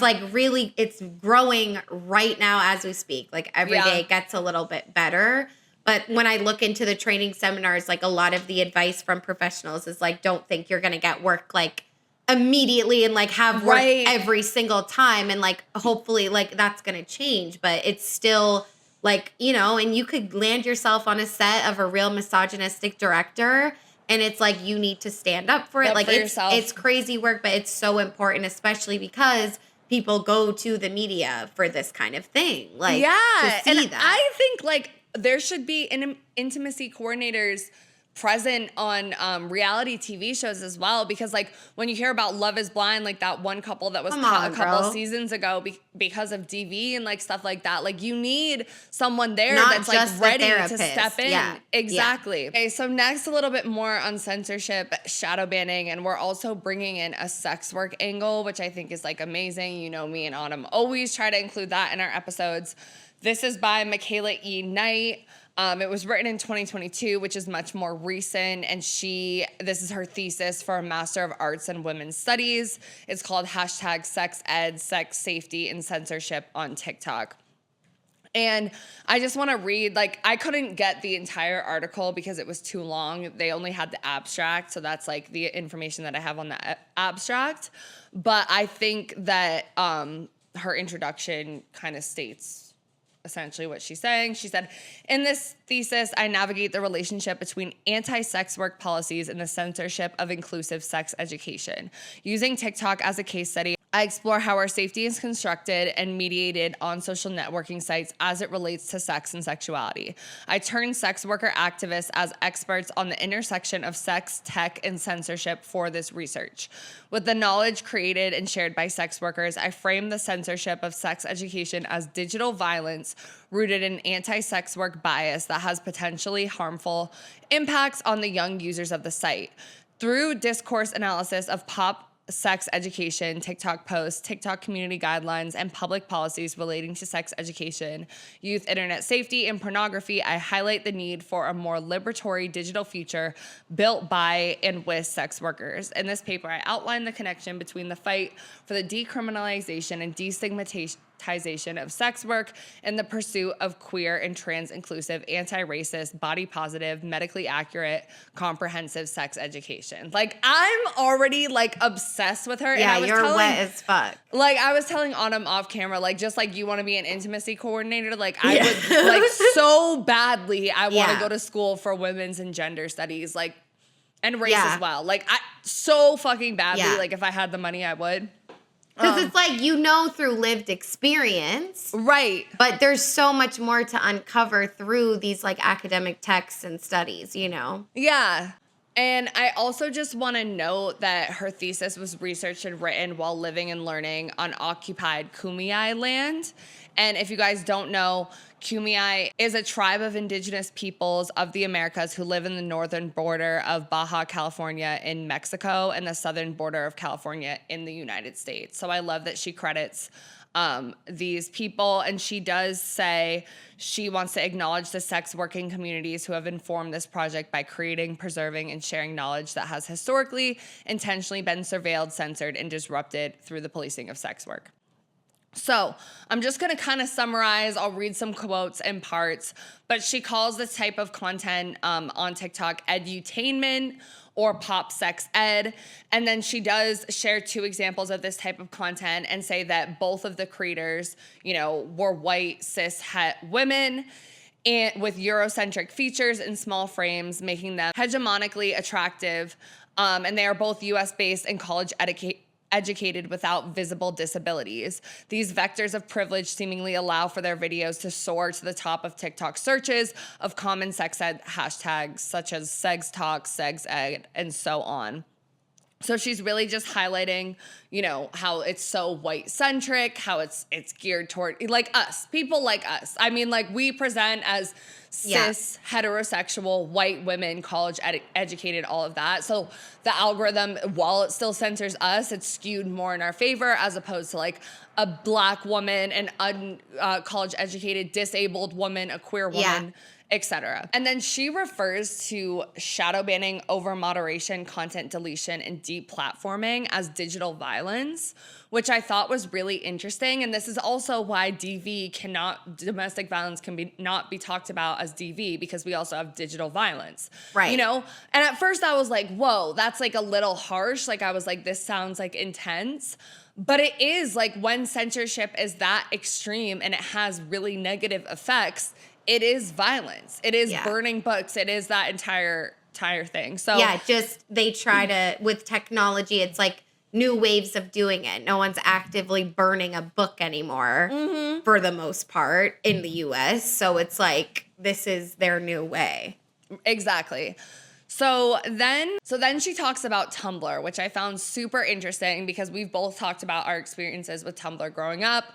it's growing right now as we speak. Every day it gets a little bit better. But when I look into the training seminars, a lot of the advice from professionals is don't think you're going to get work immediately and have work every single time. And hopefully that's going to change, but it's still and you could land yourself on a set of a real misogynistic director, and it's you need to stand up for it. It's crazy work, but it's so important, especially because people go to the media for this kind of thing. To see that. I think there should be intimacy coordinators present on reality TV shows as well, because when you hear about Love is Blind, that one couple that was cut a couple seasons ago because of DV and stuff like that, you need someone there that's ready to step in. Yeah. Exactly. Yeah. Okay, so next a little bit more on censorship, shadow banning, and we're also bringing in a sex work angle, which I think is amazing. Me and Autumn always try to include that in our episodes. This is by Michaela E. Knight. It was written in 2022, which is much more recent, and this is her thesis for a Master of Arts in Women's Studies. It's called #SexEd, Sex Safety and Censorship on TikTok. And I just want to read, I couldn't get the entire article because it was too long. They only had the abstract, so that's the information that I have on the abstract. But I think that her introduction kind of states essentially what she's saying. She said, in this thesis, I navigate the relationship between anti-sex work policies and the censorship of inclusive sex education. Using TikTok as a case study, I explore how our safety is constructed and mediated on social networking sites as it relates to sex and sexuality. I turn sex worker activists as experts on the intersection of sex, tech, and censorship for this research. With the knowledge created and shared by sex workers, I frame the censorship of sex education as digital violence rooted in anti-sex work bias that has potentially harmful impacts on the young users of the site. Through discourse analysis of pop sex education, TikTok posts, TikTok community guidelines, and public policies relating to sex education, youth internet safety, and pornography, I highlight the need for a more liberatory digital future built by and with sex workers. In this paper, I outline the connection between the fight for the decriminalization and destigmatization of sex work and the pursuit of queer and trans inclusive, anti-racist, body positive, medically accurate, comprehensive sex education. Like, I'm already like obsessed with her. Yeah, and you're wet as fuck. Like, I was telling Autumn off camera, like, just like you want to be an intimacy coordinator, like I would like so badly, I want to go to school for women's and gender studies, like, and race as well. Like, I so fucking badly, like if I had the money, I would. Because it's like, you know, through lived experience. Right. But there's so much more to uncover through these like academic texts and studies, you know? Yeah. And I also just want to note that her thesis was researched and written while living and learning on occupied Kumeyaay land. And if you guys don't know, Kumeyaay is a tribe of indigenous peoples of the Americas who live in the northern border of Baja California in Mexico and the southern border of California in the United States. So I love that she credits these people, and she does say she wants to acknowledge the sex working communities who have informed this project by creating, preserving, and sharing knowledge that has historically intentionally been surveilled, censored, and disrupted through the policing of sex work. So I'm just going to kind of summarize. I'll read some quotes in parts, but she calls this type of content on TikTok edutainment or pop sex ed. And then she does share 2 examples of this type of content and say that both of the creators, you know, were white cis het women and with Eurocentric features and small frames, making them hegemonically attractive. And they are both US based and college educated without visible disabilities. These vectors of privilege seemingly allow for their videos to soar to the top of TikTok searches of common sex ed hashtags such as sex talk, sex ed, and so on. So she's really just highlighting, you know, how it's so white-centric, how it's geared toward, like us, people like us. I mean, like, we present as cis, heterosexual, white women, college educated, all of that. So the algorithm, while it still censors us, it's skewed more in our favor as opposed to, like, a black woman, an college educated, disabled woman, a queer woman, etc. And then she refers to shadow banning, over moderation, content deletion, and deplatforming as digital violence, which I thought was really interesting. And this is also why domestic violence can not be talked about as DV, because we also have digital violence. Right. You know? And at first I was like, whoa, that's like a little harsh. Like, I was like, this sounds like intense. But it is, like, when censorship is that extreme and it has really negative effects, it is violence. It is burning books. It is that entire thing. So just they try to, with technology, it's like new waves of doing it. No one's actively burning a book anymore for the most part in the US. So it's like, this is their new way. Exactly. So then she talks about Tumblr, which I found super interesting because we've both talked about our experiences with Tumblr growing up.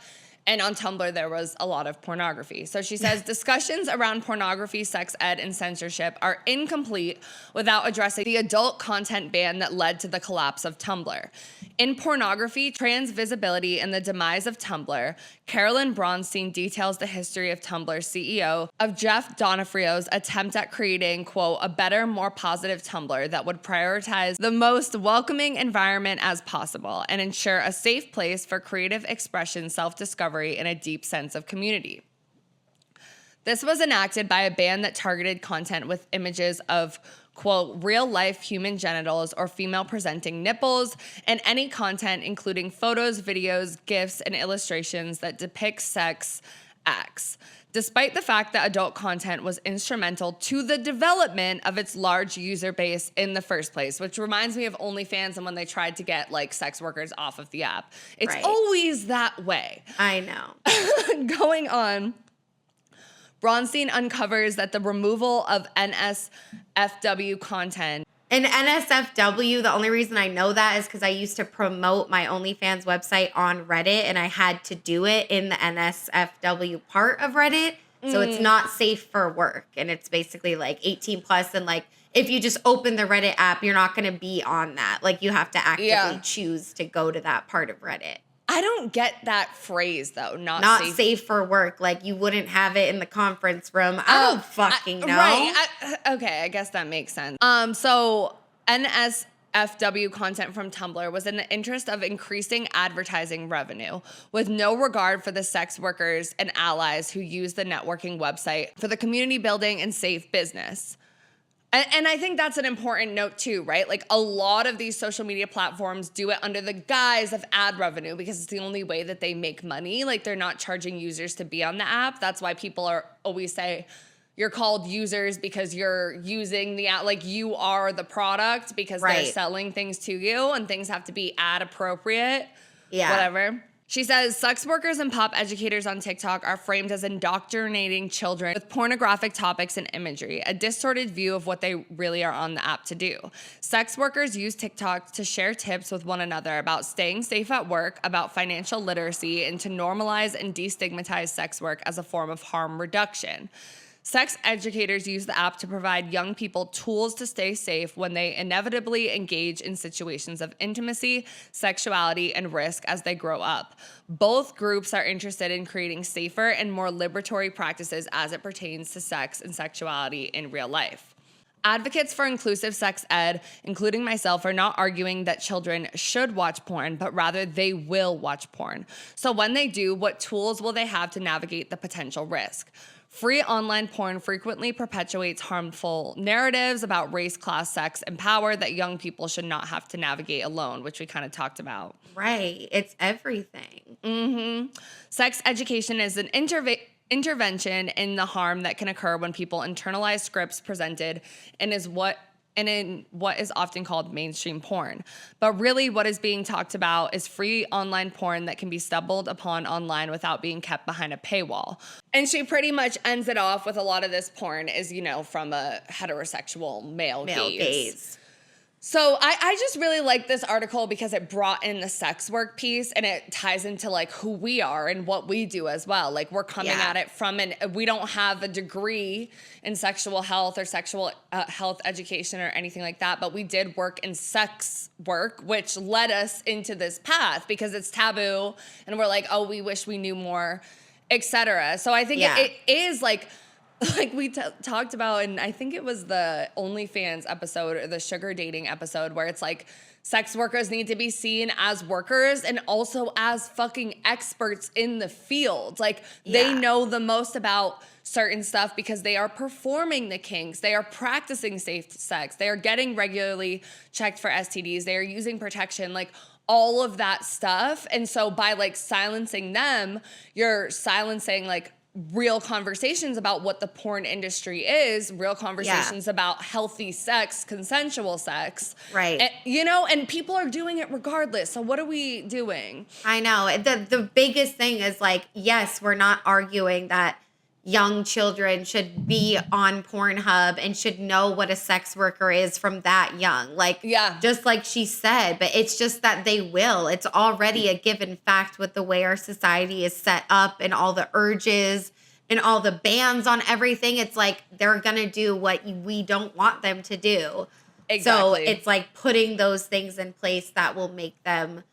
And on Tumblr, there was a lot of pornography. So she says, discussions around pornography, sex ed, and censorship are incomplete without addressing the adult content ban that led to the collapse of Tumblr. In Pornography, Trans Visibility, and the Demise of Tumblr, Carolyn Bronstein details the history of Tumblr's CEO, of Jeff Donofrio's attempt at creating, quote, a better, more positive Tumblr that would prioritize the most welcoming environment as possible and ensure a safe place for creative expression, self-discovery, and a deep sense of community. This was enacted by a ban that targeted content with images of, quote, real-life human genitals or female-presenting nipples, and any content including photos, videos, GIFs, and illustrations that depict sex X, despite the fact that adult content was instrumental to the development of its large user base in the first place, which reminds me of OnlyFans and when they tried to get like sex workers off of the app. It's always that way. I know. Going on, Bronstein uncovers that the removal of NSFW content. And NSFW, the only reason I know that is because I used to promote my OnlyFans website on Reddit, and I had to do it in the NSFW part of Reddit. So it's not safe for work. And it's basically like 18 plus. And like, if you just open the Reddit app, you're not going to be on that. Like, you have to actively choose to go to that part of Reddit. I don't get that phrase though. Not safe for work. Like, you wouldn't have it in the conference room. I don't fucking know. Right. Okay, I guess that makes sense. So NSFW content from Tumblr was in the interest of increasing advertising revenue, with no regard for the sex workers and allies who use the networking website for the community building and safe business. And I think that's an important note too, right? Like, a lot of these social media platforms do it under the guise of ad revenue because it's the only way that they make money. Like, they're not charging users to be on the app. That's why people always say you're called users because you're using the app. Like, you are the product because they're selling things to you, and things have to be ad appropriate. Yeah. Whatever. She says, sex workers and pop educators on TikTok are framed as indoctrinating children with pornographic topics and imagery, a distorted view of what they really are on the app to do. Sex workers use TikTok to share tips with one another about staying safe at work, about financial literacy, and to normalize and destigmatize sex work as a form of harm reduction. Sex educators use the app to provide young people tools to stay safe when they inevitably engage in situations of intimacy, sexuality, and risk as they grow up. Both groups are interested in creating safer and more liberatory practices as it pertains to sex and sexuality in real life. Advocates for inclusive sex ed, including myself, are not arguing that children should watch porn, but rather they will watch porn. So when they do, what tools will they have to navigate the potential risk? Free online porn frequently perpetuates harmful narratives about race, class, sex, and power that young people should not have to navigate alone, which we kind of talked about. Right. It's everything. Mm-hmm. Sex education is an intervention in the harm that can occur when people internalize scripts presented in what is often called mainstream porn. But really what is being talked about is free online porn that can be stumbled upon online without being kept behind a paywall. And she pretty much ends it off with a lot of this porn is, from a heterosexual male gaze. So I just really like this article because it brought in the sex work piece, and it ties into like who we are and what we do as well. Like, we're coming at it from we don't have a degree in sexual health or sexual health education or anything like that, but we did work in sex work, which led us into this path because it's taboo and we're like, oh, we wish we knew more, etc. So I think it is like we talked about, and I think it was the OnlyFans episode or the sugar dating episode where it's like sex workers need to be seen as workers and also as fucking experts in the field. Like, they know the most about certain stuff because they are performing the kinks. They are practicing safe sex. They are getting regularly checked for STDs. They are using protection, like all of that stuff. And so by like silencing them, you're silencing like real conversations about what the porn industry is, real conversations about healthy sex, consensual sex. Right. And people are doing it regardless. So what are we doing? I know. The biggest thing is like, yes, we're not arguing that young children should be on Pornhub and should know what a sex worker is from that young. Like, just like she said, but it's just that they will. It's already a given fact with the way our society is set up and all the urges and all the bans on everything. It's like they're going to do what we don't want them to do. Exactly. So it's like putting those things in place that will make them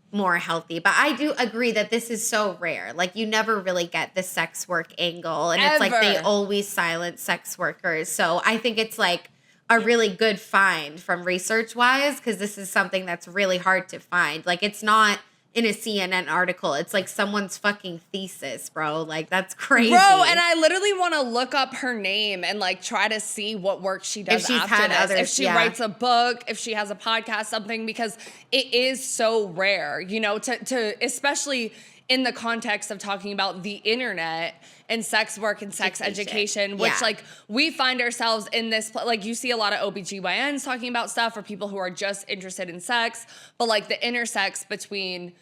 more healthy. But I do agree that this is so rare. Like, you never really get the sex work angle. And it's like they always silence sex workers. So I think it's like a really good find from research wise, because this is something that's really hard to find. Like, it's not in a CNN article. It's like someone's fucking thesis, bro. Like, that's crazy. Bro, and I literally want to look up her name and like try to see what work she does if she's after had this. Others, if she writes a book, if she has a podcast, something, because it is so rare, to especially in the context of talking about the internet and sex work and sex education, which like we find ourselves in this, like you see a lot of OBGYNs talking about stuff for people who are just interested in sex, but like the intersex between,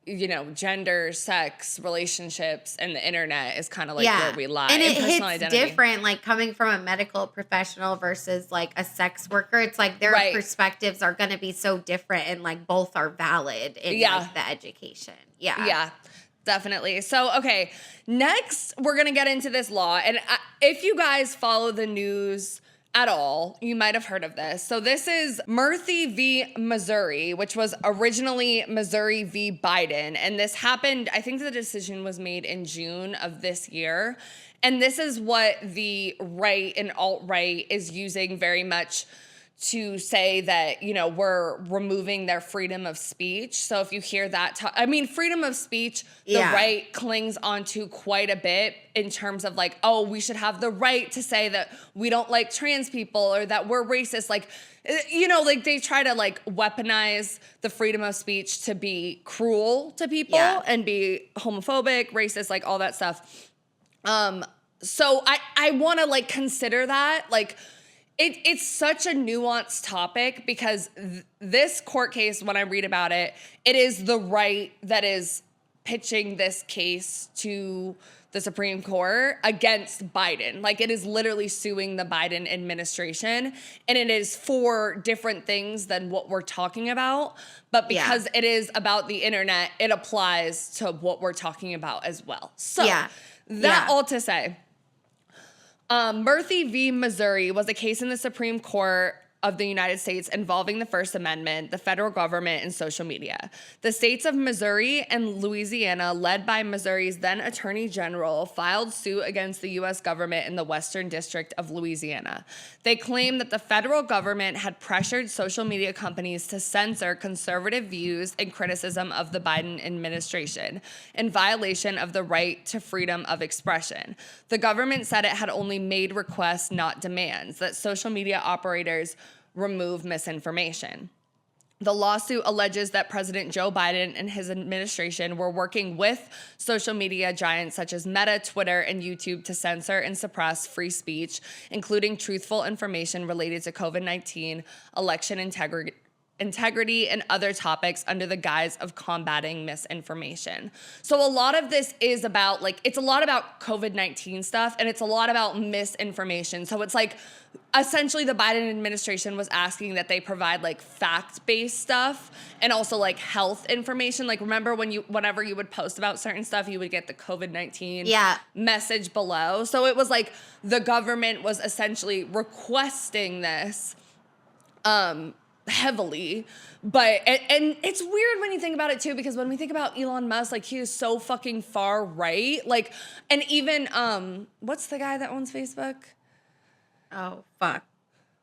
you know, gender, sex, relationships, and the internet is kind of like where we lie. And it hits identity. different, like coming from a medical professional versus like a sex worker. It's like their perspectives are going to be so different, and like both are valid in like the education. Yeah, definitely. So, okay, next we're going to get into this law. And if you guys follow the news at all, you might have heard of this. So this is Murphy v. Missouri, which was originally Missouri v. Biden. And this happened, I think the decision was made in June of this year. And this is what the right and alt-right is using very much to say that, you know, we're removing their freedom of speech. So if you hear that, I mean, freedom of speech, the right clings onto quite a bit in terms of like, oh, we should have the right to say that we don't like trans people or that we're racist. Like, you know, like they try to like weaponize the freedom of speech to be cruel to people and be homophobic, racist, like all that stuff. So I want to like consider that, like, It's such a nuanced topic because this court case, when I read about it, it is the right that is pitching this case to the Supreme Court against Biden. Like, it is literally suing the Biden administration, and it is for different things than what we're talking about. But because it is about the internet, it applies to what we're talking about as well. So all to say, Murphy v. Missouri was a case in the Supreme Court of the United States involving the First Amendment, the federal government, and social media. The states of Missouri and Louisiana, led by Missouri's then Attorney General, filed suit against the U.S. government in the Western District of Louisiana. They claimed that the federal government had pressured social media companies to censor conservative views and criticism of the Biden administration in violation of the right to freedom of expression. The government said it had only made requests, not demands, that social media operators remove misinformation. The lawsuit alleges that President Joe Biden and his administration were working with social media giants such as Meta, Twitter, and YouTube to censor and suppress free speech, including truthful information related to COVID-19, election integrity, and other topics under the guise of combating misinformation. So a lot of this is about, like, it's a lot about COVID-19 stuff, and it's a lot about misinformation. So it's like, essentially the Biden administration was asking that they provide like fact-based stuff and also like health information. Like, remember whenever you would post about certain stuff, you would get the COVID-19 message below. So it was like the government was essentially requesting this heavily. But and it's weird when you think about it too, because when we think about Elon Musk, like, he is so fucking far right. Like, and even what's the guy that owns Facebook? Oh, fuck.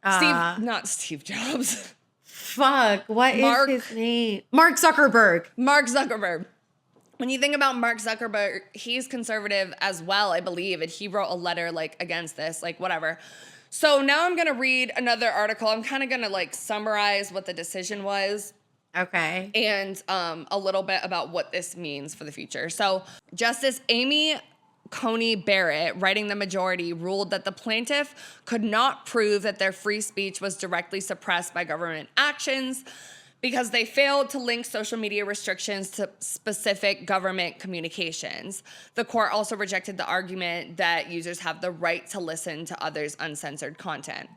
Not Steve Jobs. Fuck. What is his name? Mark Zuckerberg. Mark Zuckerberg. When you think about Mark Zuckerberg, he's conservative as well, I believe. And he wrote a letter like against this, like whatever. So now I'm going to read another article. I'm kind of going to like summarize what the decision was. Okay. And a little bit about what this means for the future. So Justice Amy Coney Barrett, writing the majority, ruled that the plaintiff could not prove that their free speech was directly suppressed by government actions because they failed to link social media restrictions to specific government communications. The court also rejected the argument that users have the right to listen to others' uncensored content.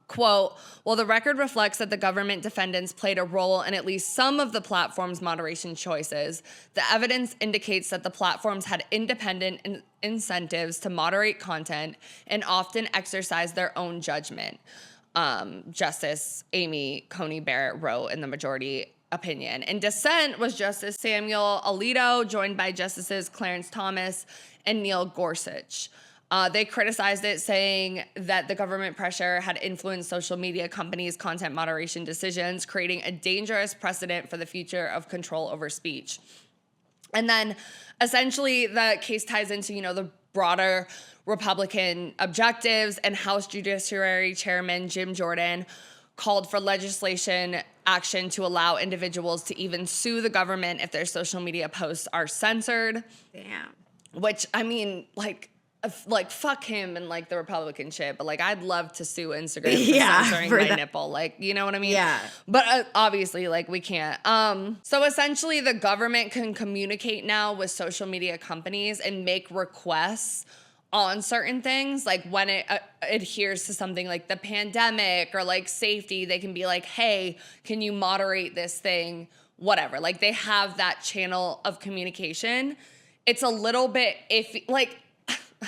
Quote, "While the record reflects that the government defendants played a role in at least some of the platform's moderation choices, the evidence indicates that the platforms had independent incentives to moderate content and often exercise their own judgment," Justice Amy Coney Barrett wrote in the majority opinion. In dissent was Justice Samuel Alito, joined by Justices Clarence Thomas and Neil Gorsuch. They criticized it, saying that the government pressure had influenced social media companies' content moderation decisions, creating a dangerous precedent for the future of control over speech. And then essentially the case ties into, you know, the broader Republican objectives, and House Judiciary Chairman Jim Jordan called for legislation action to allow individuals to even sue the government if their social media posts are censored. Damn. Which, I mean, like fuck him and like the Republican shit, but like I'd love to sue Instagram for censoring my nipple, like, you know what I mean? Yeah. But obviously, like, we can't. So essentially, the government can communicate now with social media companies and make requests on certain things, like when it adheres to something like the pandemic or like safety, they can be like, hey, can you moderate this thing? Whatever. Like, they have that channel of communication. It's a little bit iffy, like,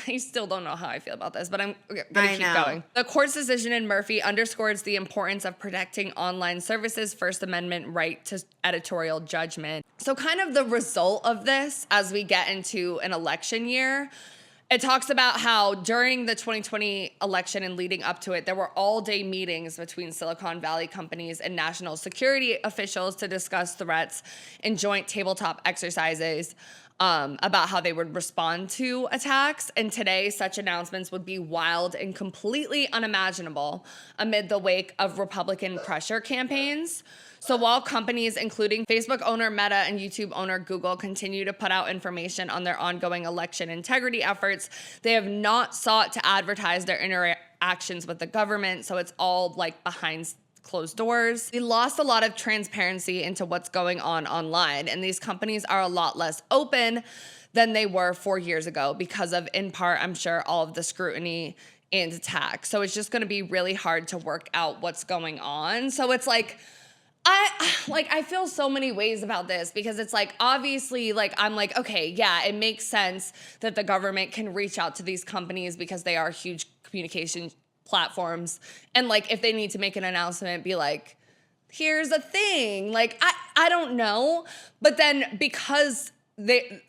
I still don't know how I feel about this, but I'm going to keep going. The court's decision in Murphy underscores the importance of protecting online services' First Amendment right to editorial judgment. So kind of the result of this, as we get into an election year, it talks about how during the 2020 election and leading up to it, there were all-day meetings between Silicon Valley companies and national security officials to discuss threats and joint tabletop exercises about how they would respond to attacks. And today, such announcements would be wild and completely unimaginable amid the wake of Republican pressure campaigns. So while companies, including Facebook owner Meta and YouTube owner Google, continue to put out information on their ongoing election integrity efforts, they have not sought to advertise their interactions with the government. So it's all like behind closed doors. We lost a lot of transparency into what's going on online, and these companies are a lot less open than they were 4 years ago because of, in part, I'm sure, all of the scrutiny and attacks. So it's just going to be really hard to work out what's going on. So it's like, I feel so many ways about this because it's like, obviously, like, I'm like, okay, yeah, it makes sense that the government can reach out to these companies because they are huge communication platforms. And like, if they need to make an announcement, be like, here's a thing. Like, I don't know. But then because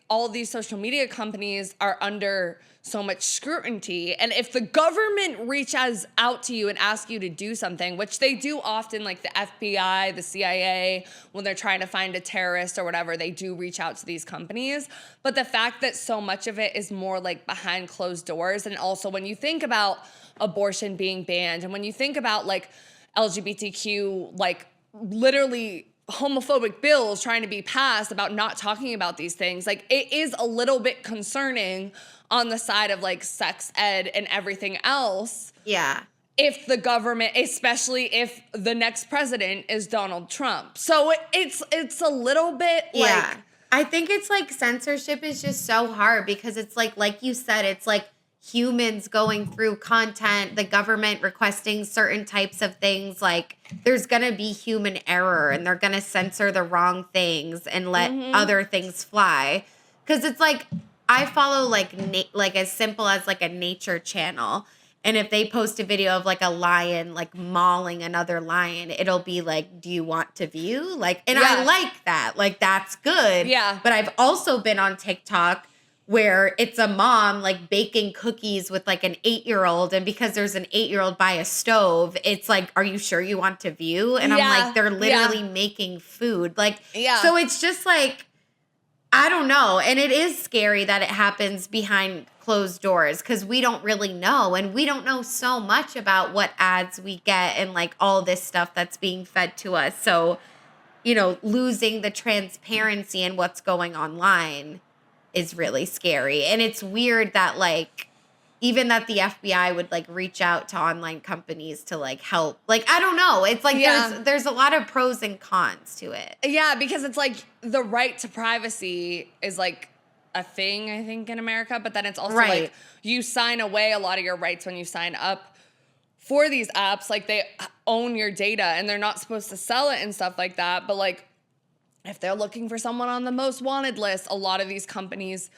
all these social media companies are under so much scrutiny, and if the government reaches out to you and asks you to do something, which they do often, like the FBI, the CIA, when they're trying to find a terrorist or whatever, they do reach out to these companies. But the fact that so much of it is more like behind closed doors, and also when you think about abortion being banned, and when you think about like LGBTQ, like literally homophobic bills trying to be passed about not talking about these things, like it is a little bit concerning on the side of like sex ed and everything else. Yeah. If the government, especially if the next president is Donald Trump. So it's a little bit like, I think it's like censorship is just so hard because it's like you said, it's like humans going through content, the government requesting certain types of things. Like, there's going to be human error and they're going to censor the wrong things and let other things fly. Because it's like, I follow like as simple as like a nature channel. And if they post a video of like a lion like mauling another lion, it'll be like, do you want to view? Like, and I like that. Like, that's good. Yeah. But I've also been on TikTok where it's a mom like baking cookies with like an 8-year-old, and because there's an 8-year-old by a stove, it's like, are you sure you want to view? And I'm like, they're literally making food. Like, so it's just like, I don't know. And it is scary that it happens behind closed doors because we don't really know. And we don't know so much about what ads we get and like all this stuff that's being fed to us. So, you know, losing the transparency in what's going online is really scary. And it's weird that like, even that the FBI would like reach out to online companies to like help. Like, I don't know. It's like there's a lot of pros and cons to it. Yeah, because it's like the right to privacy is like a thing, I think, in America. But then it's also like you sign away a lot of your rights when you sign up for these apps. Like, they own your data and they're not supposed to sell it and stuff like that. But like, if they're looking for someone on the most wanted list, a lot of these companies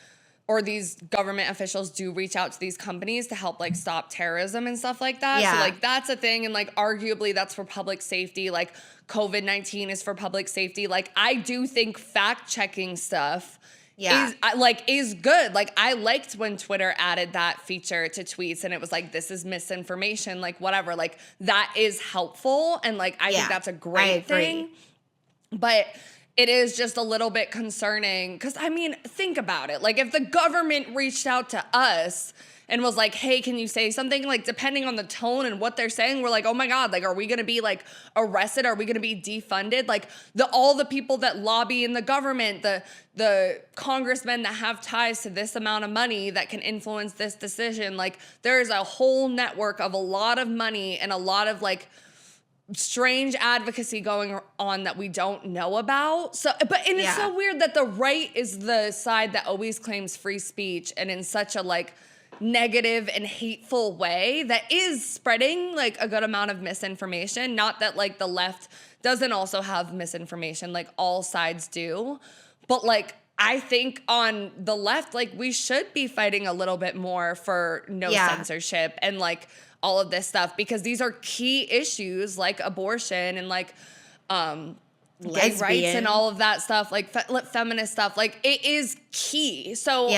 or these government officials do reach out to these companies to help like stop terrorism and stuff like that. Yeah. So like, that's a thing. And like, arguably that's for public safety. Like, COVID-19 is for public safety. Like, I do think fact checking stuff is good. Like, I liked when Twitter added that feature to tweets and it was like, this is misinformation, like whatever. Like, that is helpful. And like, I think that's a great thing. But it is just a little bit concerning. Because, I mean, think about it. Like, if the government reached out to us and was like, hey, can you say something? Like, depending on the tone and what they're saying, we're like, oh my God, like, are we going to be like arrested? Are we going to be defunded? Like, all the people that lobby in the government, the congressmen that have ties to this amount of money that can influence this decision, like, there's a whole network of a lot of money and a lot of like strange advocacy going on that we don't know about. So, it's so weird that the right is the side that always claims free speech, and in such a like negative and hateful way that is spreading like a good amount of misinformation. Not that like the left doesn't also have misinformation, like all sides do, but like I think on the left, like we should be fighting a little bit more for no censorship and like all of this stuff, because these are key issues like abortion and like gay rights and all of that stuff, like feminist stuff. Like it is key. So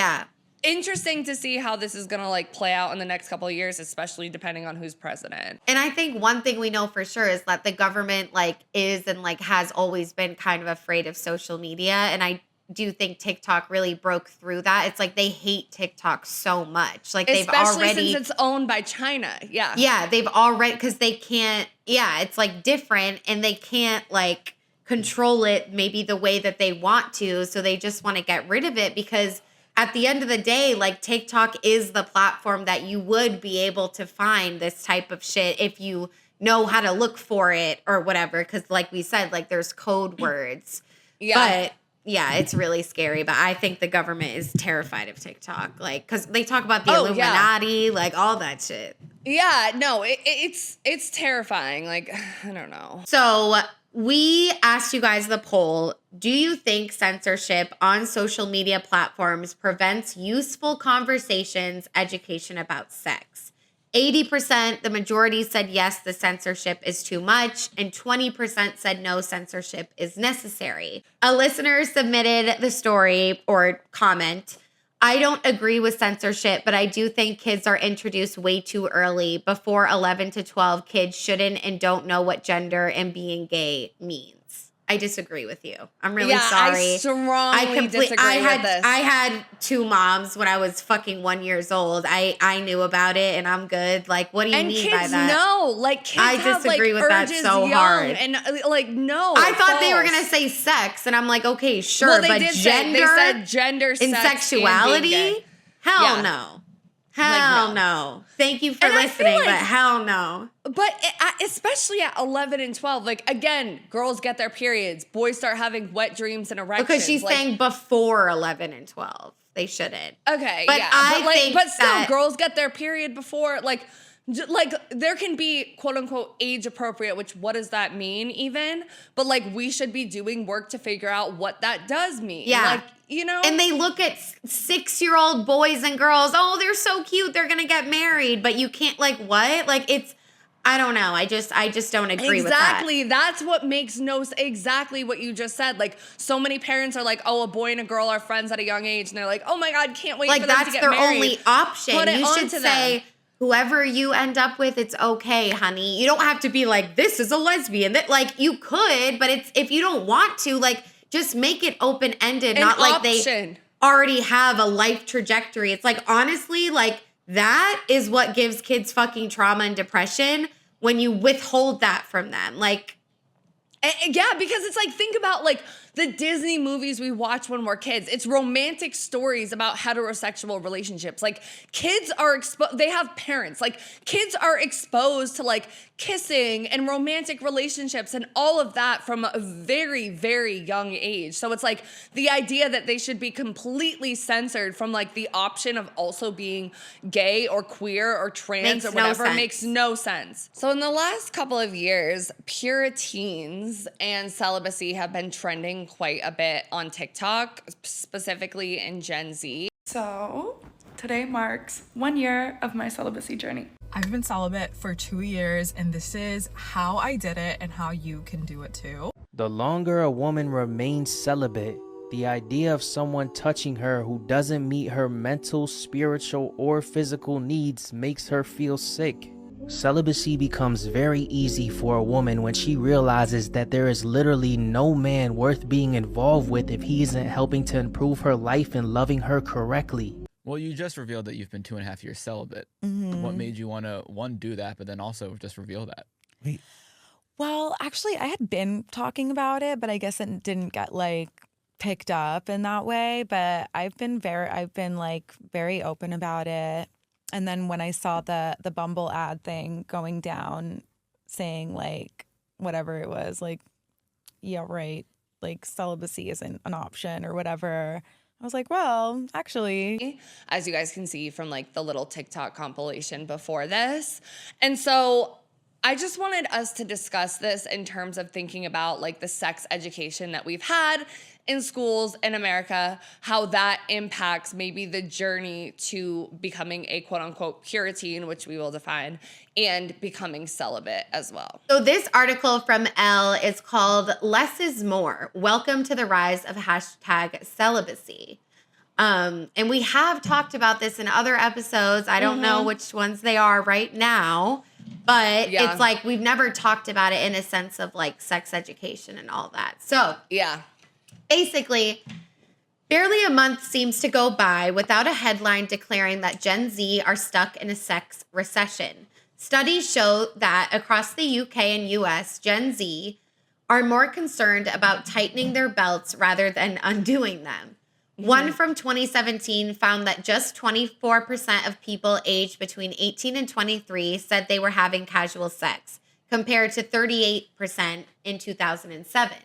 interesting to see how this is gonna like play out in the next couple of years, especially depending on who's president. And I think one thing we know for sure is that the government like is and like has always been kind of afraid of social media. And I do think TikTok really broke through that. It's like they hate TikTok so much. Like they've especially already, since it's owned by China. Yeah, they've already, because they can't, it's like different, and they can't like control it maybe the way that they want to. So they just want to get rid of it, because at the end of the day, like TikTok is the platform that you would be able to find this type of shit if you know how to look for it or whatever. Because like we said, like there's code words. But yeah, it's really scary. But I think the government is terrified of TikTok. Like, because they talk about the Illuminati, like all that shit. Yeah, no, it's terrifying. Like, I don't know. So we asked you guys the poll. Do you think censorship on social media platforms prevents useful conversations, education about sex? 80%, the majority said yes, the censorship is too much, and 20% said no, censorship is necessary. A listener submitted the story or comment. I don't agree with censorship, but I do think kids are introduced way too early. Before 11 to 12, kids shouldn't and don't know what gender and being gay means. I disagree with you. I'm really sorry. I strongly disagree with this. I had two moms when I was fucking 1 year old. I knew about it, and I'm good. Like, what do you mean by that? And kids know. Like, kids I have, disagree like, with that urges so young, hard. And, like, no. I thought false. they were going to say sex, and I'm like, okay, sure. Well, they but did gender, they said gender, and sex, sexuality? and being gay. Hell no. Hell no. Thank you for listening, but hell no. But especially at 11 and 12, like, again, girls get their periods. Boys start having wet dreams and erections. Because she's saying before 11 and 12. They shouldn't. Okay, but but still, girls get their period before, like there can be quote unquote age appropriate, which what does that mean even? But like we should be doing work to figure out what that does mean. Yeah. Like, you know? And they look at 6-year-old boys and girls, oh, they're so cute, they're gonna get married, but you can't, like, what? Like, it's, I don't know. I just don't agree with that. Exactly. That's what makes exactly what you just said. Like, so many parents are like, oh, a boy and a girl are friends at a young age. And they're like, oh my God, can't wait for them to get married. Like, that's their only option. Put it you should onto say, them. Whoever you end up with, it's okay, honey. You don't have to be like, this is a lesbian. That, like, you could, but it's, if you don't want to, like, just make it open-ended. Not like they already have a life trajectory. It's like, honestly, like, that is what gives kids fucking trauma and depression, when you withhold that from them. Like, yeah, because it's like, think about like the Disney movies we watch when we're kids. It's romantic stories about heterosexual relationships. Like, kids are exposed, they have parents. Like, kids are exposed to like kissing and romantic relationships and all of that from a very, very young age. So it's like the idea that they should be completely censored from like the option of also being gay or queer or trans or whatever makes no sense. So in the last couple of years, Puriteens and Celibacy have been trending quite a bit on TikTok, specifically in Gen Z. So today marks 1 year of my celibacy journey. I've been celibate for 2 years, and this is how I did it and how you can do it too. The longer a woman remains celibate, the idea of someone touching her who doesn't meet her mental, spiritual, or physical needs makes her feel sick. Celibacy becomes very easy for a woman when she realizes that there is literally no man worth being involved with if he isn't helping to improve her life and loving her correctly. Well, you just revealed that you've been 2.5 years celibate. Mm-hmm. What made you want to, one, do that, but then also just reveal that? Well, actually, I had been talking about it, but I guess it didn't get like picked up in that way. But I've been very open about it. And then when I saw the Bumble ad thing going down, saying like whatever it was, like, yeah, right, like celibacy isn't an option or whatever, I was like, well, actually. As you guys can see from like the little TikTok compilation before this. And so I just wanted us to discuss this in terms of thinking about like the sex education that we've had in schools in America, how that impacts maybe the journey to becoming a quote unquote Puritan, which we will define, and becoming celibate as well. So this article from Elle is called Less is More. Welcome to the rise of #celibacy. And we have talked about this in other episodes. I don't know which ones they are right now, but it's like we've never talked about it in a sense of like sex education and all that. So basically, barely a month seems to go by without a headline declaring that Gen Z are stuck in a sex recession. Studies show that across the UK and US, Gen Z are more concerned about tightening their belts rather than undoing them. One from 2017 found that just 24% of people aged between 18 and 23 said they were having casual sex, compared to 38% in 2007.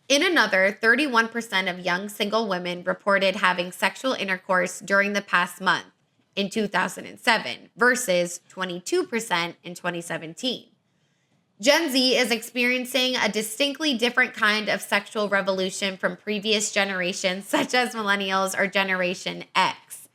In another, 31% of young single women reported having sexual intercourse during the past month in 2007 versus 22% in 2017. Gen Z is experiencing a distinctly different kind of sexual revolution from previous generations, such as millennials or Generation X.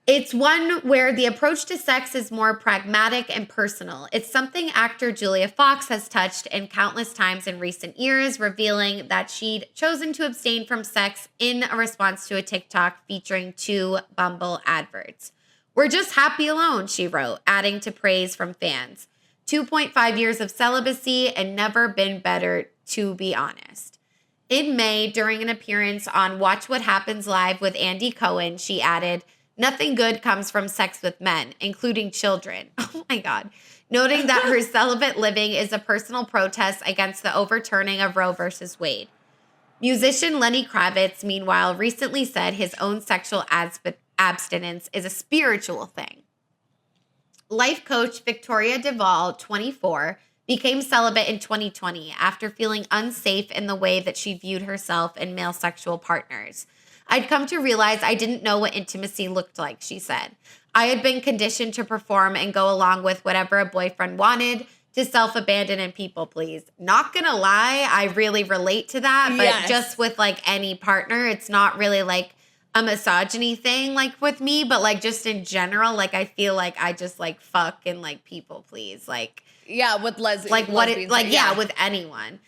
It's one where the approach to sex is more pragmatic and personal. It's something actor Julia Fox has touched in countless times in recent years, revealing that she'd chosen to abstain from sex in a response to a TikTok featuring 2 Bumble adverts. "We're just happy alone," she wrote, adding to praise from fans. 2.5 years of celibacy and never been better, to be honest. In May, during an appearance on Watch What Happens Live with Andy Cohen, she added, "Nothing good comes from sex with men, including children." Oh my God. Noting that her celibate living is a personal protest against the overturning of Roe versus Wade. Musician Lenny Kravitz, meanwhile, recently said his own sexual abstinence is a spiritual thing. Life coach Victoria Duvall, 24, became celibate in 2020 after feeling unsafe in the way that she viewed herself and male sexual partners. "I'd come to realize I didn't know what intimacy looked like," she said. "I had been conditioned to perform and go along with whatever a boyfriend wanted, to self-abandon and people please." Not gonna lie, I really relate to that, but just with like any partner, it's not really like a misogyny thing like with me, but like just in general, like I feel like I just like fuck and like people please, like with with anyone.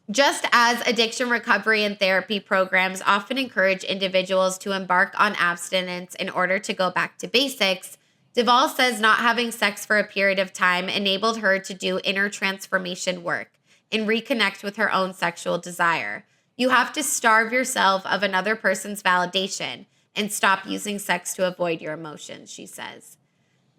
Just as addiction recovery and therapy programs often encourage individuals to embark on abstinence in order to go back to basics, Duvall says not having sex for a period of time enabled her to do inner transformation work and reconnect with her own sexual desire. "You have to starve yourself of another person's validation and stop using sex to avoid your emotions," she says.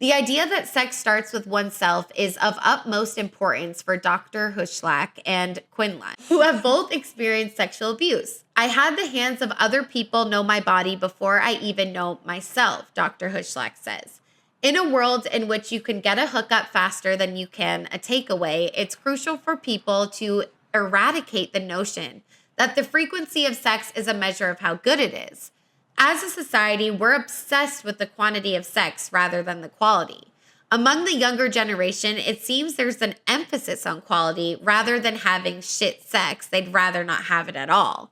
The idea that sex starts with oneself is of utmost importance for Dr. Huschlack and Quinlan, who have both experienced sexual abuse. "I had the hands of other people know my body before I even know myself," Dr. Huschlack says. "In a world in which you can get a hookup faster than you can a takeaway, it's crucial for people to eradicate the notion that the frequency of sex is a measure of how good it is. As a society, we're obsessed with the quantity of sex rather than the quality. Among the younger generation, it seems there's an emphasis on quality rather than having shit sex. They'd rather not have it at all."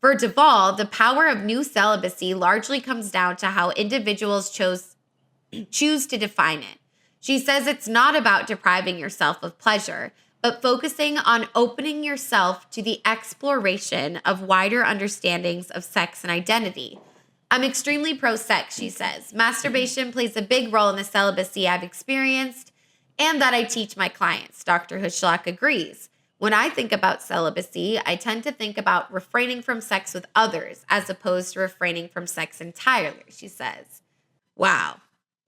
For Duvall, the power of new celibacy largely comes down to how individuals choose to define it. She says it's not about depriving yourself of pleasure, but focusing on opening yourself to the exploration of wider understandings of sex and identity. I'm extremely pro-sex, she says. Masturbation plays a big role in the celibacy I've experienced and that I teach my clients. Dr. Hushlock agrees. When I think about celibacy, I tend to think about refraining from sex with others as opposed to refraining from sex entirely, she says. Wow.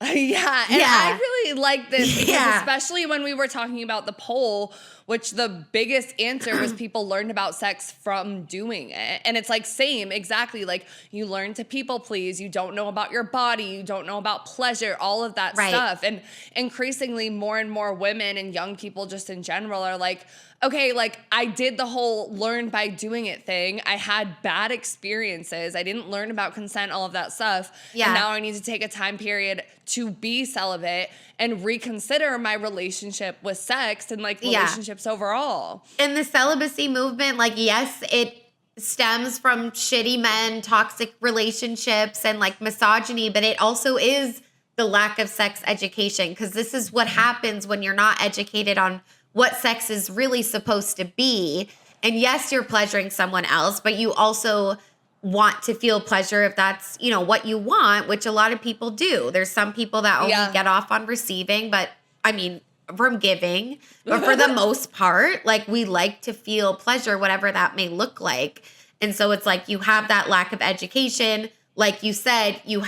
Yeah, and I really like this because especially when we were talking about the poll, which the biggest answer was people learned about sex from doing it. And it's like same, exactly. Like you learn to people please, you don't know about your body, you don't know about pleasure, all of that stuff. And increasingly more and more women and young people just in general are like, okay, like I did the whole learn by doing it thing. I had bad experiences. I didn't learn about consent, all of that stuff. Yeah. And now I need to take a time period to be celibate and reconsider my relationship with sex and like relationships overall. In the celibacy movement, like, yes, it stems from shitty men, toxic relationships, and like misogyny, but it also is the lack of sex education because this is what happens when you're not educated on what sex is really supposed to be. And yes, you're pleasuring someone else, but you also want to feel pleasure if that's, you know, what you want, which a lot of people do. There's some people that only get off on receiving, but I mean, from giving, but for the most part, like we like to feel pleasure, whatever that may look like. And so it's like you have that lack of education. Like you said, you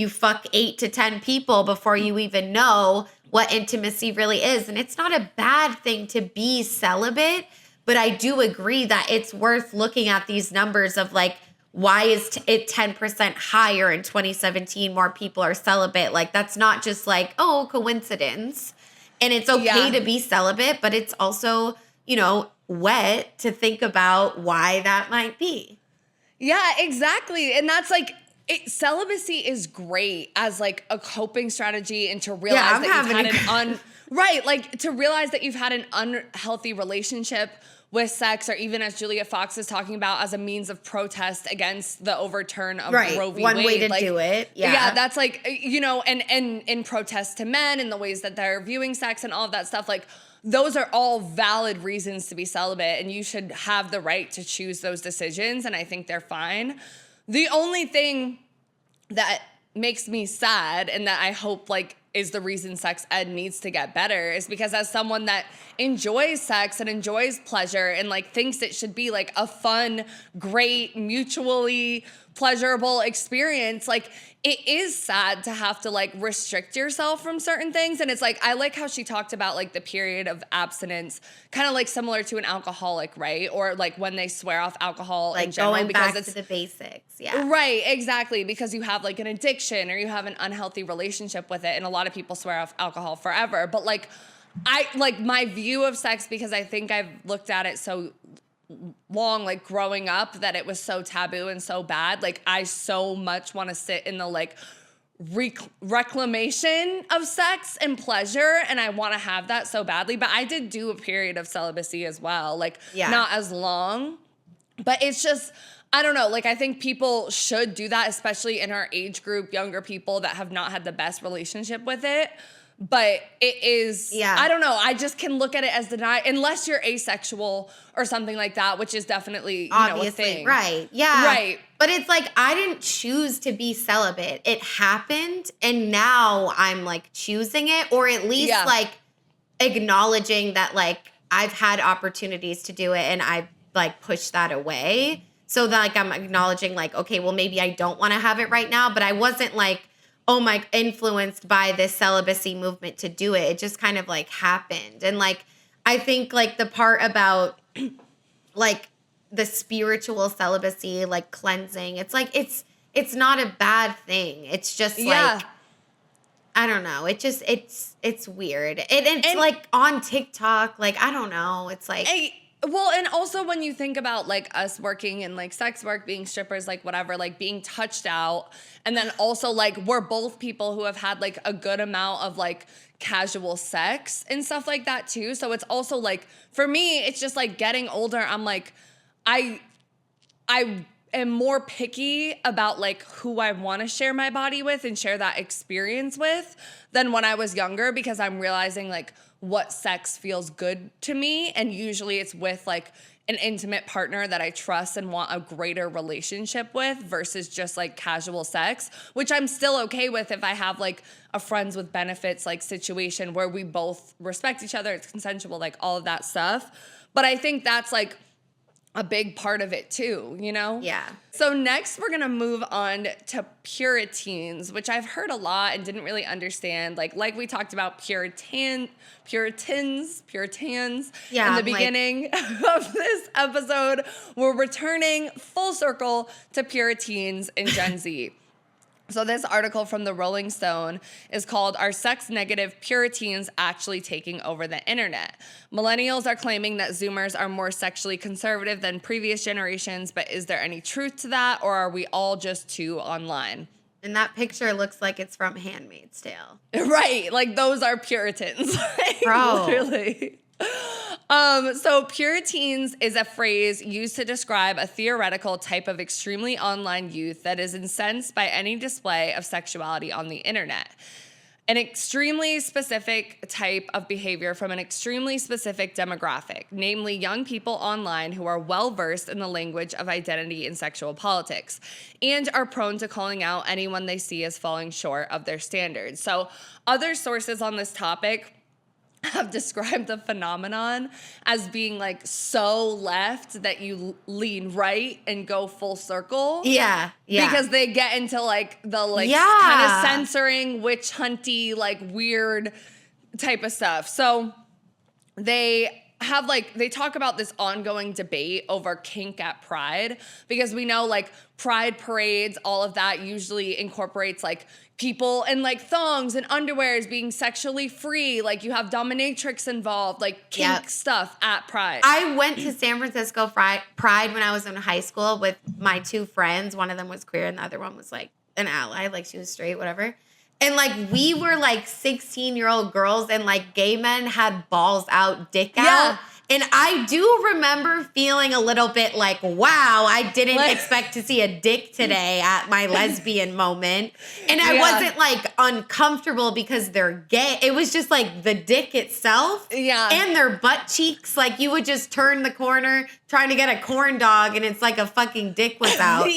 fuck 8 to 10 people before you even know what intimacy really is. And it's not a bad thing to be celibate, but I do agree that it's worth looking at these numbers of like, why is it 10% higher in 2017? More people are celibate. Like, that's not just like, oh, coincidence. And it's okay to be celibate, but it's also, you know, wet to think about why that might be. Yeah, exactly. And that's like, celibacy is great as like a coping strategy and to realize that you've had to realize that you've had an unhealthy relationship with sex, or even as Julia Fox is talking about, as a means of protest against the overturn of Roe v. Wade. One way to do it. Yeah, that's like, you know, and in protest to men and the ways that they're viewing sex and all of that stuff, like those are all valid reasons to be celibate, and you should have the right to choose those decisions, and I think they're fine. The only thing that makes me sad and that I hope like is the reason sex ed needs to get better is because as someone that enjoys sex and enjoys pleasure and like thinks it should be like a fun, great, mutually pleasurable experience, like it is sad to have to like restrict yourself from certain things. And it's like, I like how she talked about like the period of abstinence, kind of like similar to an alcoholic, right? Or like when they swear off alcohol like in general, going because back it's to the basics. Yeah. Right, exactly. Because you have like an addiction or you have an unhealthy relationship with it. And a lot of people swear off alcohol forever. But like, I like my view of sex, because I think I've looked at it so long, like growing up, that it was so taboo and so bad. Like I so much want to sit in the like reclamation of sex and pleasure, and I want to have that so badly. But I did do a period of celibacy as well, like not as long, but it's just, I don't know, like I think people should do that, especially in our age group, younger people that have not had the best relationship with it. But it is, I don't know, I just can look at it as unless you're asexual or something like that, which is definitely, obviously, a thing. Right. Yeah. Right. But it's like, I didn't choose to be celibate. It happened. And now I'm like choosing it, or at least like acknowledging that like I've had opportunities to do it and I've like pushed that away. So that like I'm acknowledging like, okay, well maybe I don't want to have it right now, but I wasn't like, oh my, influenced by this celibacy movement to do it. It just kind of like happened. And like, I think like the part about like the spiritual celibacy, like cleansing, it's like, it's not a bad thing. It's just like, I don't know. It just, it's weird. It's like on TikTok, like, I don't know. It's like. Well, and also when you think about like us working in like sex work, being strippers, like whatever, like being touched out. And then also like we're both people who have had like a good amount of like casual sex and stuff like that too. So it's also like, for me, it's just like getting older. I'm like, I am more picky about like who I want to share my body with and share that experience with than when I was younger, because I'm realizing like what sex feels good to me. And usually it's with like an intimate partner that I trust and want a greater relationship with versus just like casual sex, which I'm still okay with if I have like a friends with benefits like situation where we both respect each other, it's consensual, like all of that stuff. But I think that's like a big part of it too, you know? Yeah. So next we're gonna move on to Puriteens, which I've heard a lot and didn't really understand. Like we talked about Puritans Yeah, in the I'm beginning of this episode. We're returning full circle to Puriteens and Gen Z. So this article from the Rolling Stone is called "Are Sex Negative Puriteens Actually Taking Over the Internet?" Millennials are claiming that Zoomers are more sexually conservative than previous generations, but is there any truth to that, or are we all just too online? And that picture looks like it's from Handmaid's Tale. Right, like those are Puritans. Like, Bro. literally. So Puriteens is a phrase used to describe a theoretical type of extremely online youth that is incensed by any display of sexuality on the internet. An extremely specific type of behavior from an extremely specific demographic, namely young people online who are well-versed in the language of identity and sexual politics, and are prone to calling out anyone they see as falling short of their standards. So other sources on this topic have described the phenomenon as being like so left that you lean right and go full circle. Yeah. Because they get into like the like Yeah. kind of censoring, witch hunty, like weird type of stuff. So they have like, they talk about this ongoing debate over kink at Pride, because we know like Pride parades, all of that usually incorporates like people in like thongs and underwears being sexually free. Like you have dominatrix involved, like kink stuff at Pride. I went to San Francisco Pride when I was in high school with my two friends. One of them was queer and the other one was like an ally, like she was straight, whatever. And like we were like 16-year-old girls and like gay men had balls out, dick out. And I do remember feeling a little bit like, wow, I didn't expect to see a dick today at my lesbian moment. And I wasn't like uncomfortable because they're gay. It was just like the dick itself and their butt cheeks. Like you would just turn the corner trying to get a corn dog and it's like a fucking dick was out.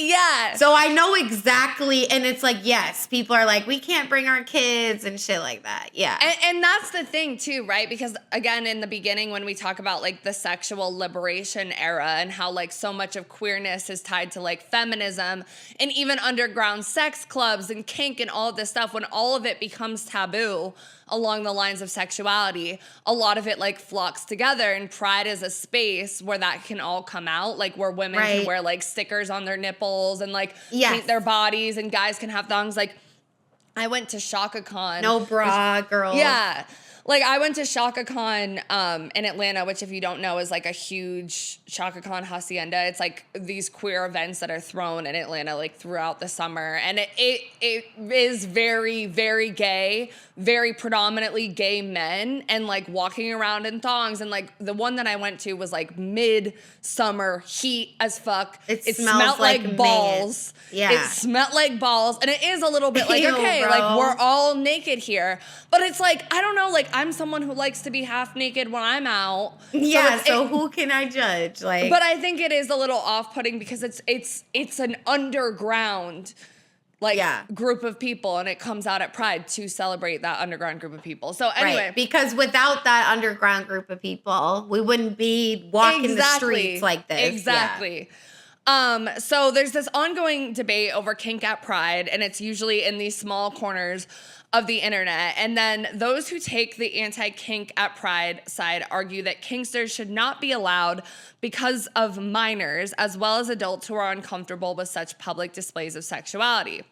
So I know exactly. And it's like, yes, people are like, we can't bring our kids and shit like that. Yeah. And that's the thing too, right? Because again, in the beginning, when we talk about like the sexual liberation era and how like so much of queerness is tied to like feminism and even underground sex clubs and kink and all of this stuff, when all of it becomes taboo along the lines of sexuality, a lot of it like flocks together, and Pride is a space where that can all come out, like where women can wear like stickers on their nipples and like paint their bodies, and guys can have thongs. Like I went to ShakaCon. No bra, girl. Yeah. Like I went to ShakaCon in Atlanta, which if you don't know is like a huge ShakaCon hacienda. It's like these queer events that are thrown in Atlanta like throughout the summer. And it is very, very gay, very predominantly gay men, and like walking around in thongs. And like the one that I went to was like mid-summer heat as fuck. It smelled like balls. Yeah. It smelled like balls. And it is a little bit like, Ew, okay, bro. like we're all naked here. But it's like, I don't know, like I'm someone who likes to be half naked when I'm out. So who can I judge? Like, but I think it is a little off-putting because it's an underground group of people, and it comes out at Pride to celebrate that underground group of people. So anyway, because without that underground group of people, we wouldn't be walking the streets like this. Exactly. So there's this ongoing debate over kink at Pride, and it's usually in these small corners of the internet. And then those who take the anti-kink at Pride side argue that kinksters should not be allowed because of minors, as well as adults who are uncomfortable with such public displays of sexuality.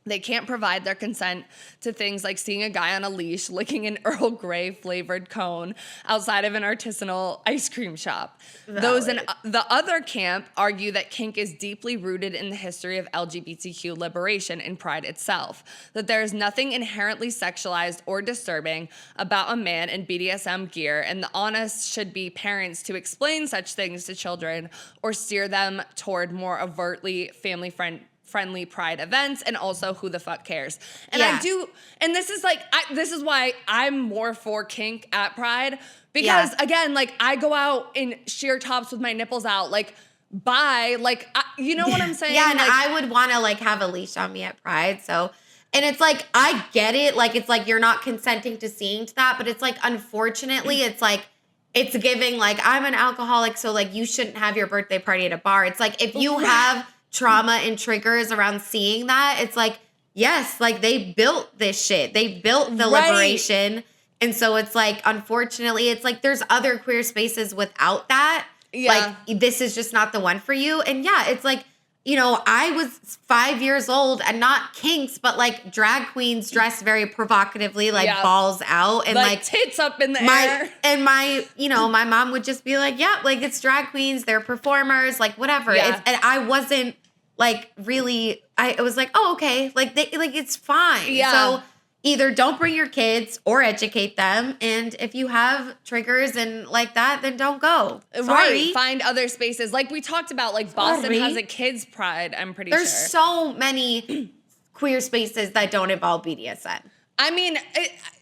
They can't provide their consent to things like seeing a guy on a leash licking an Earl Grey flavored cone outside of an artisanal ice cream shop. Those in the other camp argue that kink is deeply rooted in the history of LGBTQ liberation and Pride itself, that there is nothing inherently sexualized or disturbing about a man in BDSM gear, and the onus should be parents to explain such things to children or steer them toward more overtly family-friendly friendly pride events, and also who the fuck cares. And I do, and this is like, this is why I'm more for kink at Pride, because again, like I go out in sheer tops with my nipples out, like bye, like you know what I'm saying? Yeah, and like, I would want to like have a leash on me at Pride, so. And it's like, I get it. Like, it's like you're not consenting to seeing to that. But it's like, unfortunately, it's like, it's giving like, I'm an alcoholic, so like you shouldn't have your birthday party at a bar. It's like, if you have trauma and triggers around seeing that, it's like, yes, like they built this shit. They built the liberation. And so it's like, unfortunately, it's like there's other queer spaces without that. Yeah. Like, this is just not the one for you. And yeah, it's like, you know, I was 5 years old and not kinks, but like drag queens dressed very provocatively, like balls out and like tits up in the air. And my, you know, my mom would just be like, yeah, like it's drag queens, they're performers, like whatever. Yeah. And I wasn't like really, I was like, oh, okay. Like it's fine. Yeah. So either don't bring your kids or educate them. And if you have triggers and like that, then don't go. Sorry. Right. Find other spaces. Like we talked about, like Boston has a kids' Pride, I'm pretty sure. There's so many queer spaces that don't involve BDSM. I mean,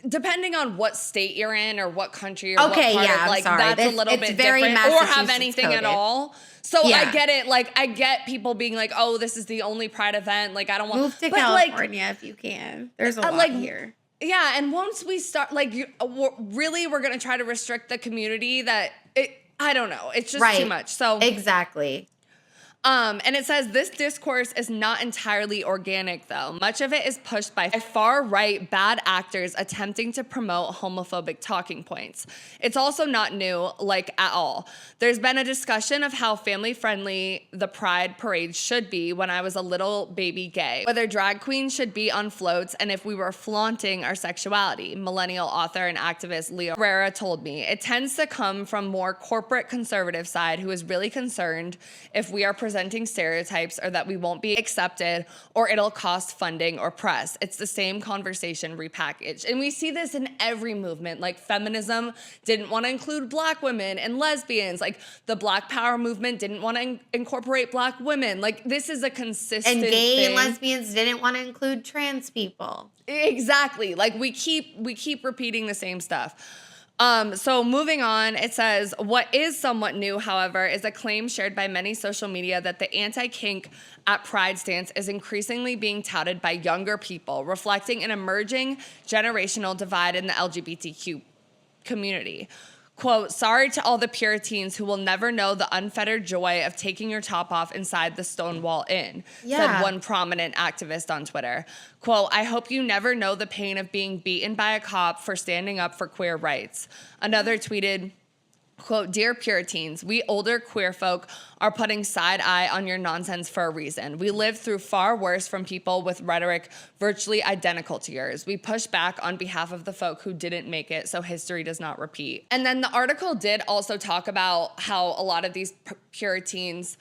depending on what state you're in or what country or what part of, like, that's a little bit different. Or have anything at all. So I get it. Like, I get people being like, oh, this is the only Pride event. Like, I don't want... Move to California if you can. There's a lot here. Yeah, and once we start, like, really, we're going to try to restrict the community that... I don't know. It's just too much. So exactly. And it says this discourse is not entirely organic, though. Much of it is pushed by far-right bad actors attempting to promote homophobic talking points. It's also not new, like, at all. There's been a discussion of how family-friendly the Pride parade should be when I was a little baby gay, whether drag queens should be on floats, and if we were flaunting our sexuality. Millennial author and activist Leo Herrera told me. It tends to come from more corporate conservative side who is really concerned if we are presenting stereotypes or that we won't be accepted or it'll cost funding or press. It's the same conversation repackaged. And we see this in every movement. Like feminism didn't want to include Black women and lesbians. Like the Black Power movement didn't want to incorporate Black women. Like this is a consistent And gay thing. and lesbians didn't want to include trans people. Exactly. Like we keep repeating the same stuff. So moving on, it says, what is somewhat new, however, is a claim shared by many social media that the anti-kink at Pride stance is increasingly being touted by younger people, reflecting an emerging generational divide in the LGBTQ community. Quote, sorry to all the Puritans who will never know the unfettered joy of taking your top off inside the Stonewall Inn, said one prominent activist on Twitter. Quote, I hope you never know the pain of being beaten by a cop for standing up for queer rights. Another tweeted, quote, dear Puritans, we older queer folk are putting side eye on your nonsense for a reason. We lived through far worse from people with rhetoric virtually identical to yours. We push back on behalf of the folk who didn't make it so history does not repeat. And then the article did also talk about how a lot of these Puritans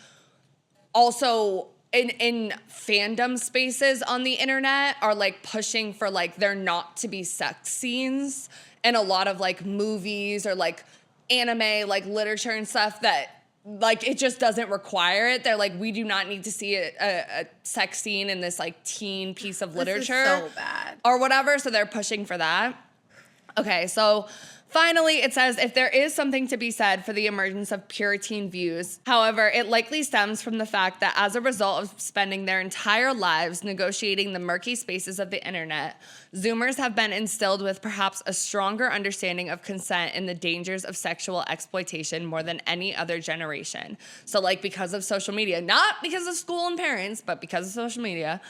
also in fandom spaces on the internet are like pushing for like there not to be sex scenes and a lot of like movies or like anime, like literature and stuff that like it just doesn't require it. They're like, we do not need to see a sex scene in this like teen piece of literature. This is so bad. Or whatever. So they're pushing for that. Okay, so finally, it says, if there is something to be said for the emergence of Puritan views, however, it likely stems from the fact that as a result of spending their entire lives negotiating the murky spaces of the internet, Zoomers have been instilled with perhaps a stronger understanding of consent and the dangers of sexual exploitation more than any other generation. So like because of social media, not because of school and parents, but because of social media,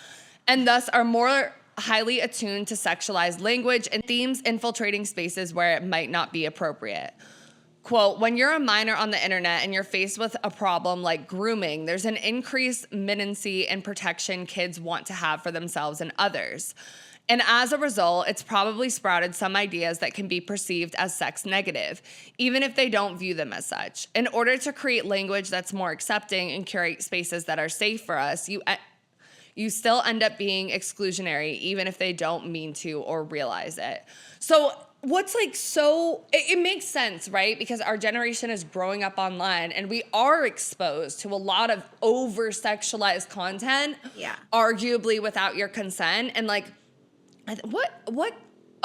and thus are more highly attuned to sexualized language and themes infiltrating spaces where it might not be appropriate. Quote, when you're a minor on the internet and you're faced with a problem like grooming, there's an increased minency and protection kids want to have for themselves and others. And as a result, it's probably sprouted some ideas that can be perceived as sex negative, even if they don't view them as such. In order to create language that's more accepting and curate spaces that are safe for us, you still end up being exclusionary, even if they don't mean to or realize it. So what's like so it makes sense, right? Because our generation is growing up online and we are exposed to a lot of over sexualized content, arguably without your consent. And like what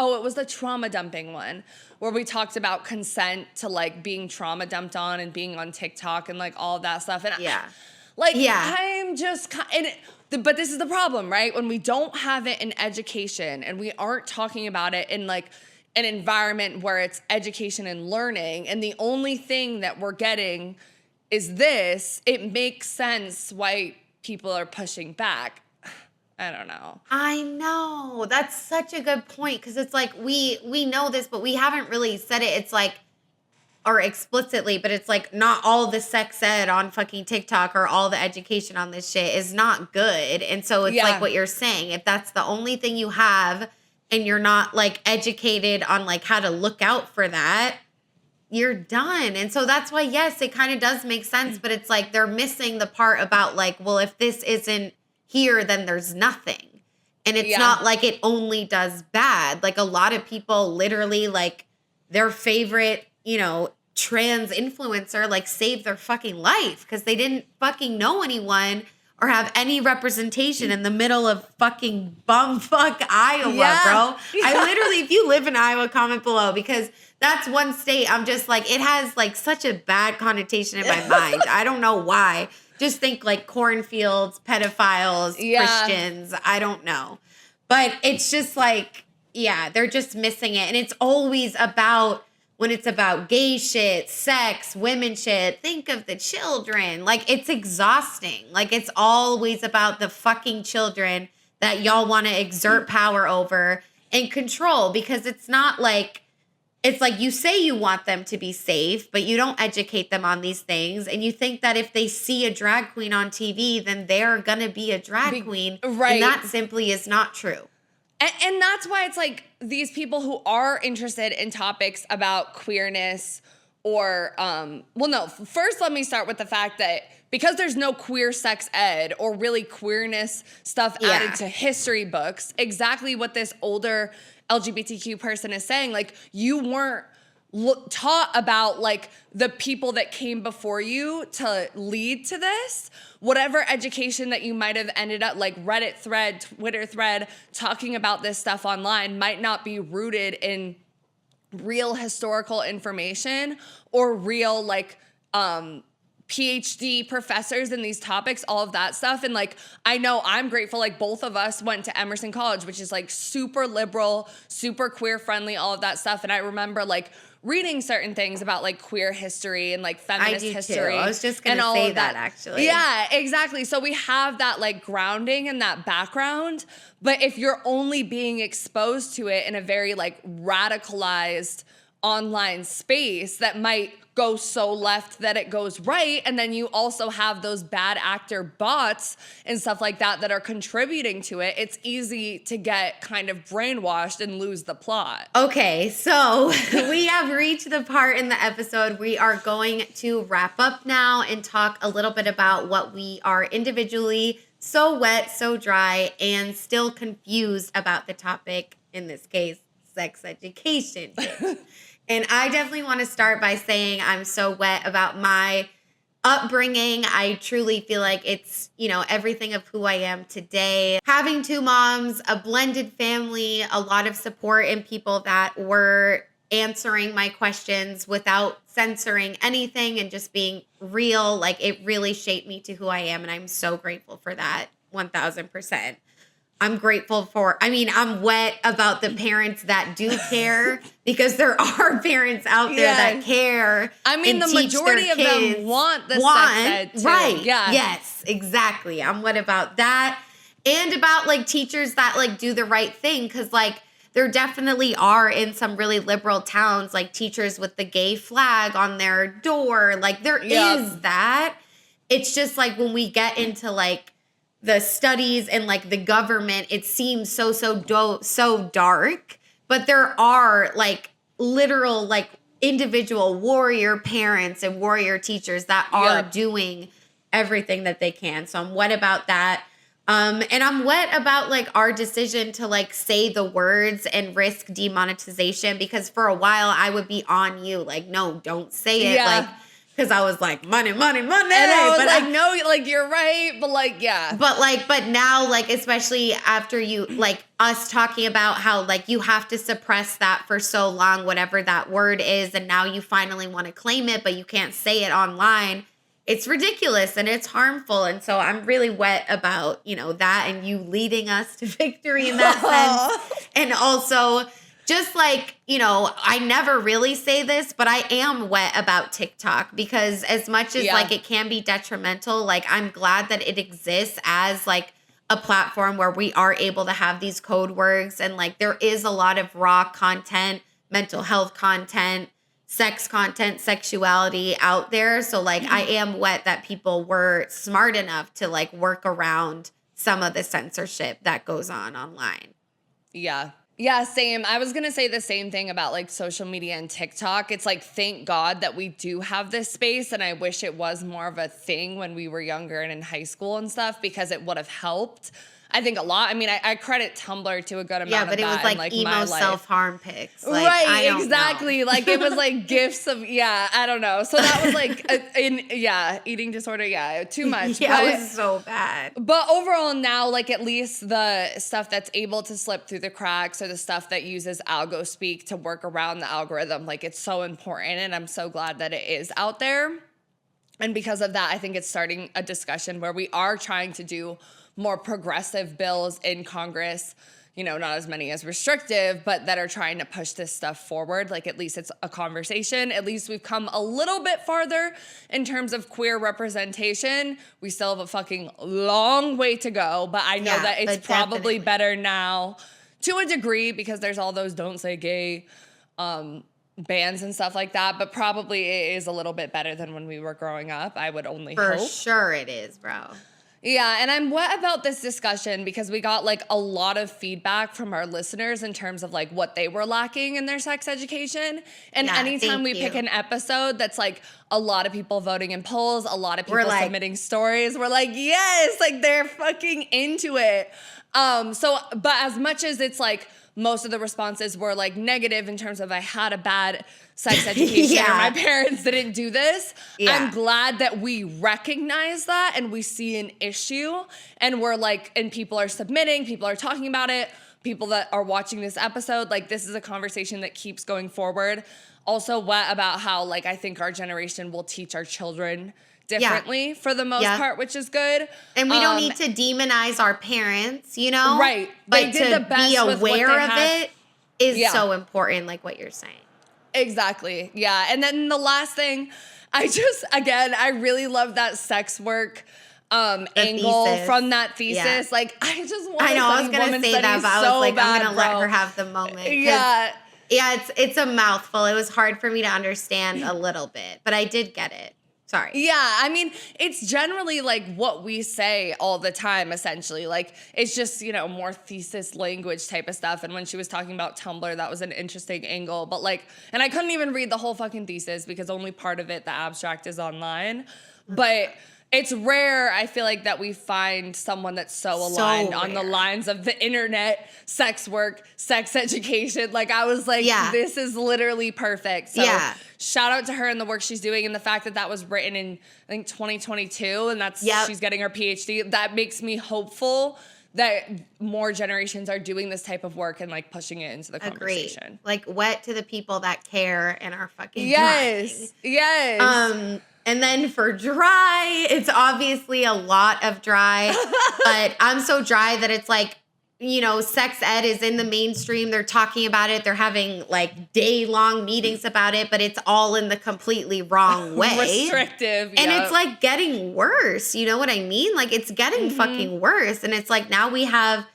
oh, it was the trauma dumping one where we talked about consent to like being trauma dumped on and being on TikTok and like all of that stuff. And I'm just but this is the problem, right? When we don't have it in education and we aren't talking about it in like an environment where it's education and learning, and the only thing that we're getting is this, it makes sense why people are pushing back. I don't know. I know. That's such a good point, because it's like we know this, but we haven't really said it. It's like, or explicitly, but it's like not all the sex ed on fucking TikTok or all the education on this shit is not good. And so it's like what you're saying. If that's the only thing you have and you're not like educated on like how to look out for that, you're done. And so that's why, yes, it kind of does make sense, but it's like they're missing the part about like, well, if this isn't here, then there's nothing. And it's not like it only does bad. Like a lot of people literally like their favorite, you know, trans influencer like saved their fucking life because they didn't fucking know anyone or have any representation in the middle of fucking bumfuck Iowa, bro. I literally, if you live in Iowa, comment below, because that's one state I'm just like, it has like such a bad connotation in my mind. I don't know why. Just think like cornfields, pedophiles, Christians. I don't know. But it's just like, they're just missing it. And it's always about, when it's about gay shit, sex, women shit, think of the children. Like, it's exhausting. Like, it's always about the fucking children that y'all want to exert power over and control, because it's not like, it's like you say you want them to be safe, but you don't educate them on these things. And you think that if they see a drag queen on TV, then they're going to be a drag queen. Right. And that simply is not true. And that's why it's like these people who are interested in topics about queerness or, first let me start with the fact that because there's no queer sex ed or really queerness stuff added to history books, exactly what this older LGBTQ person is saying, like you weren't taught about like the people that came before you to lead to this. Whatever education that you might have ended up like Reddit thread, Twitter thread, talking about this stuff online might not be rooted in real historical information or real like PhD professors in these topics, all of that stuff. And like, I know I'm grateful, like both of us went to Emerson College, which is like super liberal, super queer friendly, all of that stuff. And I remember like reading certain things about like queer history and like feminist history. Too. I was just going to say that actually. Yeah, exactly. So we have that like grounding and that background. But if you're only being exposed to it in a very like radicalized online space that might go so left that it goes right, and then you also have those bad actor bots and stuff like that that are contributing to it, it's easy to get kind of brainwashed and lose the plot. Okay, so we have reached the part in the episode we are going to wrap up now and talk a little bit about what we are individually so wet, so dry, and still confused about the topic, in this case, sex education. And I definitely want to start by saying I'm so wet about my upbringing. I truly feel like it's, you know, everything of who I am today. Having two moms, a blended family, a lot of support and people that were answering my questions without censoring anything and just being real. Like, it really shaped me to who I am. And I'm so grateful for that, 1000%. I'm grateful for, I'm wet about the parents that do care, because there are parents out there that care. I mean, the majority of them want the sex ed too. Right. Yeah. Yes, exactly. I'm wet about that. And about like teachers that like do the right thing. Cause like there definitely are in some really liberal towns, like teachers with the gay flag on their door. Like there is that. It's just like when we get into like the studies and like the government, it seems so dark, but there are like literal like individual warrior parents and warrior teachers that are doing everything that they can. So I'm wet about that. And I'm wet about like our decision to like say the words and risk demonetization, because for a while I would be on you like, no, don't say it. Like, because I was like, money, money, money. And I was like, no, like, you're right. But like, yeah. But now, like, especially after you, like, us talking about how, like, you have to suppress that for so long, whatever that word is. And now you finally want to claim it, but you can't say it online. It's ridiculous and it's harmful. And so I'm really wet about, you know, that and you leading us to victory in that sense. And also just like, you know, I never really say this, but I am wet about TikTok, because as much as like it can be detrimental, like I'm glad that it exists as like a platform where we are able to have these code words, and like there is a lot of raw content, mental health content, sex content, sexuality out there. So like I am wet that people were smart enough to like work around some of the censorship that goes on online. Yeah. Yeah, same. I was going to say the same thing about like social media and TikTok. It's like, thank God that we do have this space. And I wish it was more of a thing when we were younger and in high school and stuff, because it would have helped. I think a lot. I mean, I credit Tumblr to a good amount of that. Yeah, but it was like emo self-harm pics. Like, right, exactly. Like it was like gifts of, I don't know. So that was like, eating disorder, too much. Yeah, it was so bad. But overall now, like at least the stuff that's able to slip through the cracks, or the stuff that uses algo speak to work around the algorithm, like it's so important, and I'm so glad that it is out there. And because of that, I think it's starting a discussion where we are trying to do more progressive bills in Congress, you know, not as many as restrictive, but that are trying to push this stuff forward. Like at least it's a conversation. At least we've come a little bit farther in terms of queer representation. We still have a fucking long way to go, but I know that it's probably better now to a degree, because there's all those don't say gay bans and stuff like that, but probably it is a little bit better than when we were growing up. I would only hope. For sure it is, bro. Yeah, and I'm wet about this discussion because we got like a lot of feedback from our listeners in terms of like what they were lacking in their sex education. And anytime we pick an episode that's like a lot of people voting in polls, a lot of people submitting stories, we're like, yes, like they're fucking into it. But as much as it's like most of the responses were like negative in terms of I had a bad sex education or my parents didn't do this. I'm glad that we recognize that and we see an issue, and we're like, and people are submitting, people are talking about it, people that are watching this episode, like this is a conversation that keeps going forward. Also wet about how like I think our generation will teach our children differently for the most part, which is good. And we don't need to demonize our parents, you know? Right. But to be aware of it is so important, like what you're saying. Exactly. Yeah. And then the last thing, I really love that sex work angle thesis. From that thesis. Yeah. Like, I just want to I was going to say that, but I was like, I'm going to let her have the moment. Yeah, it's a mouthful. It was hard for me to understand a little bit, but I did get it. Sorry. Yeah, I mean, it's generally like what we say all the time, essentially. Like, it's just, you know, more thesis language type of stuff. And when she was talking about Tumblr, that was an interesting angle. But like, and I couldn't even read the whole fucking thesis because only part of it, the abstract, is online. But it's rare, I feel like, that we find someone that's so aligned on the lines of the internet, sex work, sex education. Like, I was like, this is literally perfect. So shout out to her and the work she's doing, and the fact that that was written in, I think, 2022, and that's she's getting her PhD. That makes me hopeful that more generations are doing this type of work and like pushing it into the conversation. Like, wet to the people that care and are fucking trying. Yes. And then for dry, it's obviously a lot of dry, but I'm so dry that it's like, you know, sex ed is in the mainstream. They're talking about it. They're having like day-long meetings about it, but it's all in the completely wrong way. Restrictive. And it's like getting worse. You know what I mean? Like it's getting fucking worse. And it's like now we have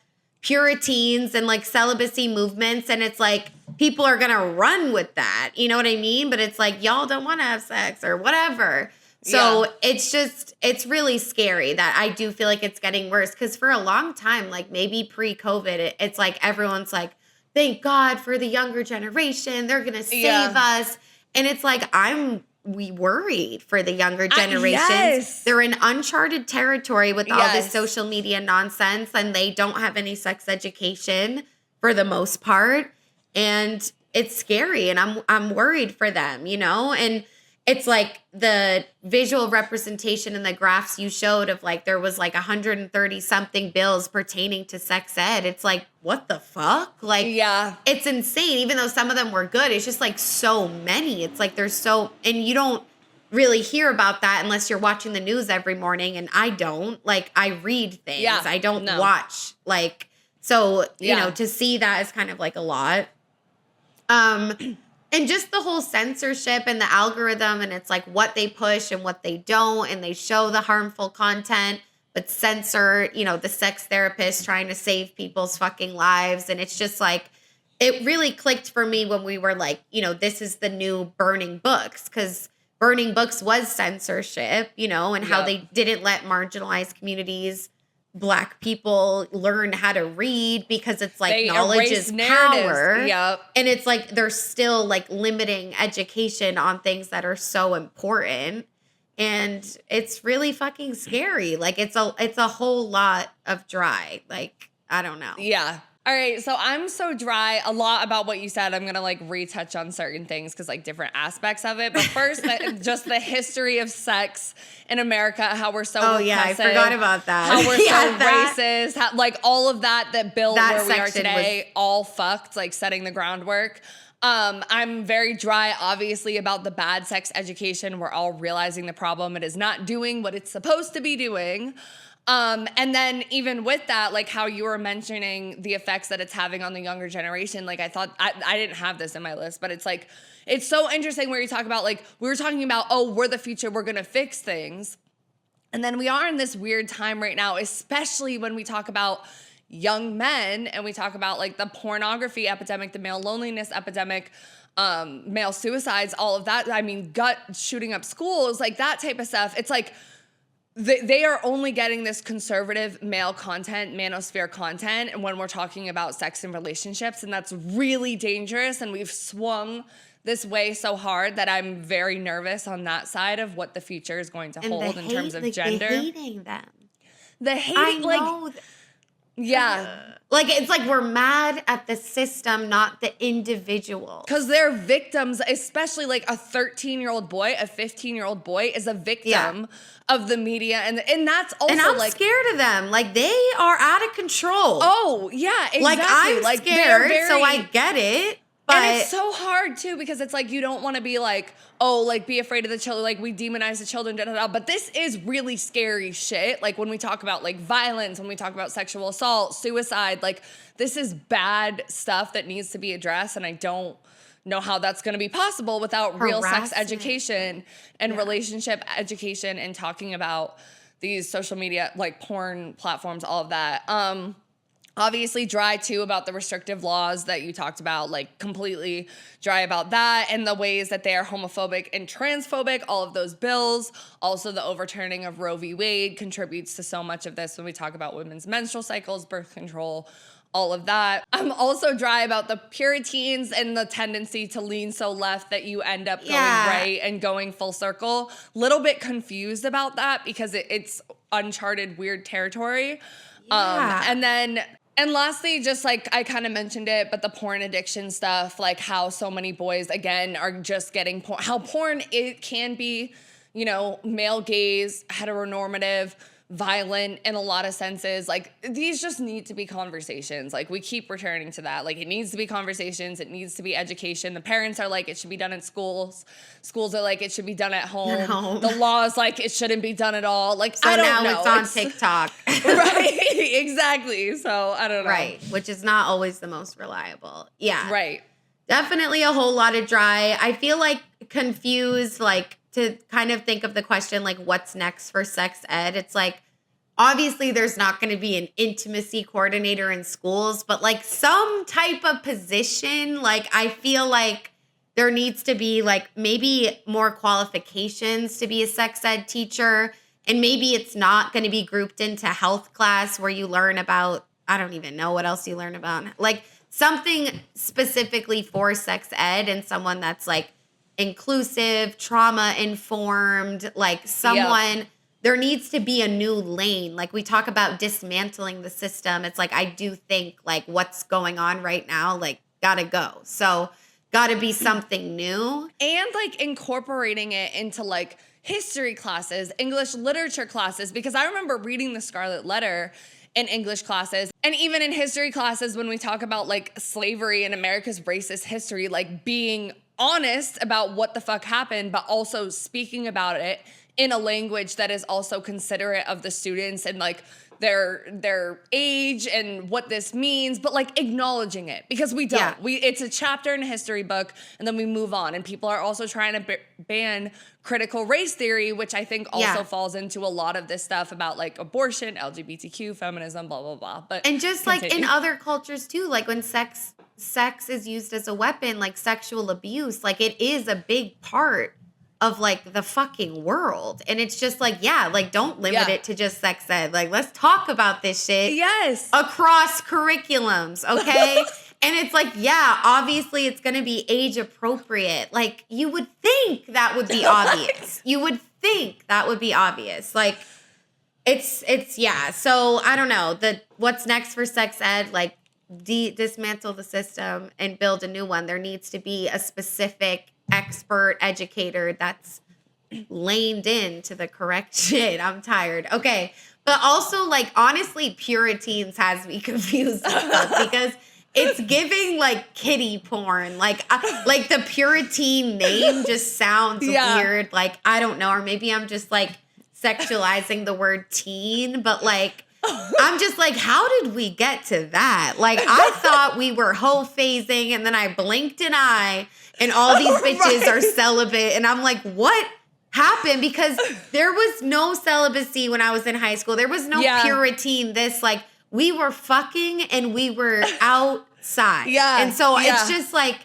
Puriteens and like celibacy movements, and it's like people are gonna run with that. You know what I mean? But it's like y'all don't want to have sex or whatever. So it's really scary that I do feel like it's getting worse, because for a long time, like maybe pre-COVID, it's like everyone's like, thank God for the younger generation. They're gonna save us. And it's like I'm we worried for the younger generations. Yes. They're in uncharted territory with all this Yes. social media nonsense, and they don't have any sex education for the most part. And it's scary, and I'm worried for them, you know? And it's like the visual representation in the graphs you showed of like there was like 130 something bills pertaining to sex ed. It's like, what the fuck? Like, Yeah. it's insane. Even though some of them were good, it's just like so many. It's like there's so, and you don't really hear about that unless you're watching the news every morning. And I don't. Like, I read things. Yeah, I don't no. watch. Like, so, you Yeah. know, to see that is kind of like a lot. And just the whole censorship and the algorithm, and it's like what they push and what they don't, and they show the harmful content, but censor, you know, the sex therapist trying to save people's fucking lives. And it's just like, it really clicked for me when we were like, you know, this is the new burning books, because burning books was censorship, you know, and how Yep. they didn't let marginalized communities, Black people, learn how to read, because it's like They knowledge erase is narratives. power. Yep. And it's like they're still like limiting education on things that are so important. And it's really fucking scary. Like it's a whole lot of dry. Like, I don't know. Yeah. All right, so I'm so dry. A lot about what you said. I'm going to like retouch on certain things because like different aspects of it. But first, just the history of sex in America, how we're so Oh, yeah, I repressive, forgot about that. How we're Yeah, so that- racist, how, like all of that built That where we are section today, all fucked, like setting the groundwork. I'm very dry, obviously, about the bad sex education. We're all realizing the problem. It is not doing what it's supposed to be doing. And then even with that, like how you were mentioning the effects that it's having on the younger generation, like I thought, I didn't have this in my list, but it's like, it's so interesting where you talk about like, we were talking about, oh, we're the future, we're going to fix things. And then we are in this weird time right now, especially when we talk about young men and we talk about like the pornography epidemic, the male loneliness epidemic, male suicides, all of that. I mean, gut shooting up schools, like that type of stuff. It's like, they are only getting this conservative male content, manosphere content, and when we're talking about sex and relationships, and that's really dangerous, and we've swung this way so hard that I'm very nervous on that side of what the future is going to And hold the in hate, terms of like, gender. The hating them. The hating, know. yeah. Like, it's like we're mad at the system, not the individual. Because they're victims, especially like a 13-year-old boy, a 15-year-old boy is a victim of the media. And that's also And I'm like, scared of them. Like, they are out of control. oh, yeah, exactly. Like, I'm they're scared, so I get it. But and it's so hard too because it's like you don't want to be like, oh, like be afraid of the children, like we demonize the children, da da da. But this is really scary shit. Like when we talk about like violence, when we talk about sexual assault, suicide, like this is bad stuff that needs to be addressed. And I don't know how that's going to be possible without real sex education and relationship education and talking about these social media, like porn platforms, all of that. Obviously dry too about the restrictive laws that you talked about, like completely dry about that and the ways that they are homophobic and transphobic, all of those bills. Also the overturning of Roe v. Wade contributes to so much of this when we talk about women's menstrual cycles, birth control, all of that. I'm also dry about the Puritans and the tendency to lean so left that you end up going right and going full circle. Little bit confused about that because it's uncharted weird territory. And lastly, just like I kind of mentioned it, but the porn addiction stuff, like how so many boys, again, are just getting porn, how porn, it can be, you know, male gaze, heteronormative, violent in a lot of senses. Like these just need to be conversations. Like we keep returning to that. Like it needs to be conversations. It needs to be education. The parents are like, it should be done in schools. Schools are like, it should be done at home. The law is like, it shouldn't be done at all. Like, so I don't now know. it's on TikTok. Right, exactly. So I don't know. Right, which is not always the most reliable. Yeah. Right. Definitely a whole lot of dry. I feel like confused, like to kind of think of the question, like what's next for sex ed? It's like, obviously there's not going to be an intimacy coordinator in schools, but like some type of position, like I feel like there needs to be like maybe more qualifications to be a sex ed teacher. And maybe it's not going to be grouped into health class where you learn about, I don't even know what else you learn about. Like something specifically for sex ed and someone that's like inclusive, trauma informed, like someone, there needs to be a new lane. Like we talk about dismantling the system. It's like, I do think like what's going on right now, like gotta go. So gotta be something new. And like incorporating it into like history classes, English literature classes, because I remember reading the Scarlet Letter in English classes. And even in history classes, when we talk about like slavery and America's racist history, like being honest about what the fuck happened, but also speaking about it in a language that is also considerate of the students and like their age and what this means, but like acknowledging it, because we don't. It's a chapter in a history book and then we move on. And people are also trying to ban critical race theory, which I think also falls into a lot of this stuff about like abortion, LGBTQ, feminism, blah, blah, blah. But and just like in other cultures too, like when sex is used as a weapon, like sexual abuse, like it is a big part of like the fucking world. And it's just like, like don't limit it to just sex ed. Like let's talk about this shit across curriculums, okay? And it's like, obviously it's going to be age appropriate. Like you would think that would be obvious. You would think that would be obvious. Like it's so I don't know, what's next for sex ed, like dismantle the system and build a new one. There needs to be a specific expert educator that's laned into the correct shit. I'm tired. Okay. But also like honestly, Puriteens has me confused with stuff because it's giving like kiddie porn. Like the Puriteen name just sounds weird. Like, I don't know. Or maybe I'm just like sexualizing the word teen, but like, I'm just like, how did we get to that? Like, I thought we were whole phasing and then I blinked an eye and all these bitches are celibate. And I'm like, what happened? Because there was no celibacy when I was in high school. There was no Puriteen. Like, we were fucking and we were outside. And so it's just like,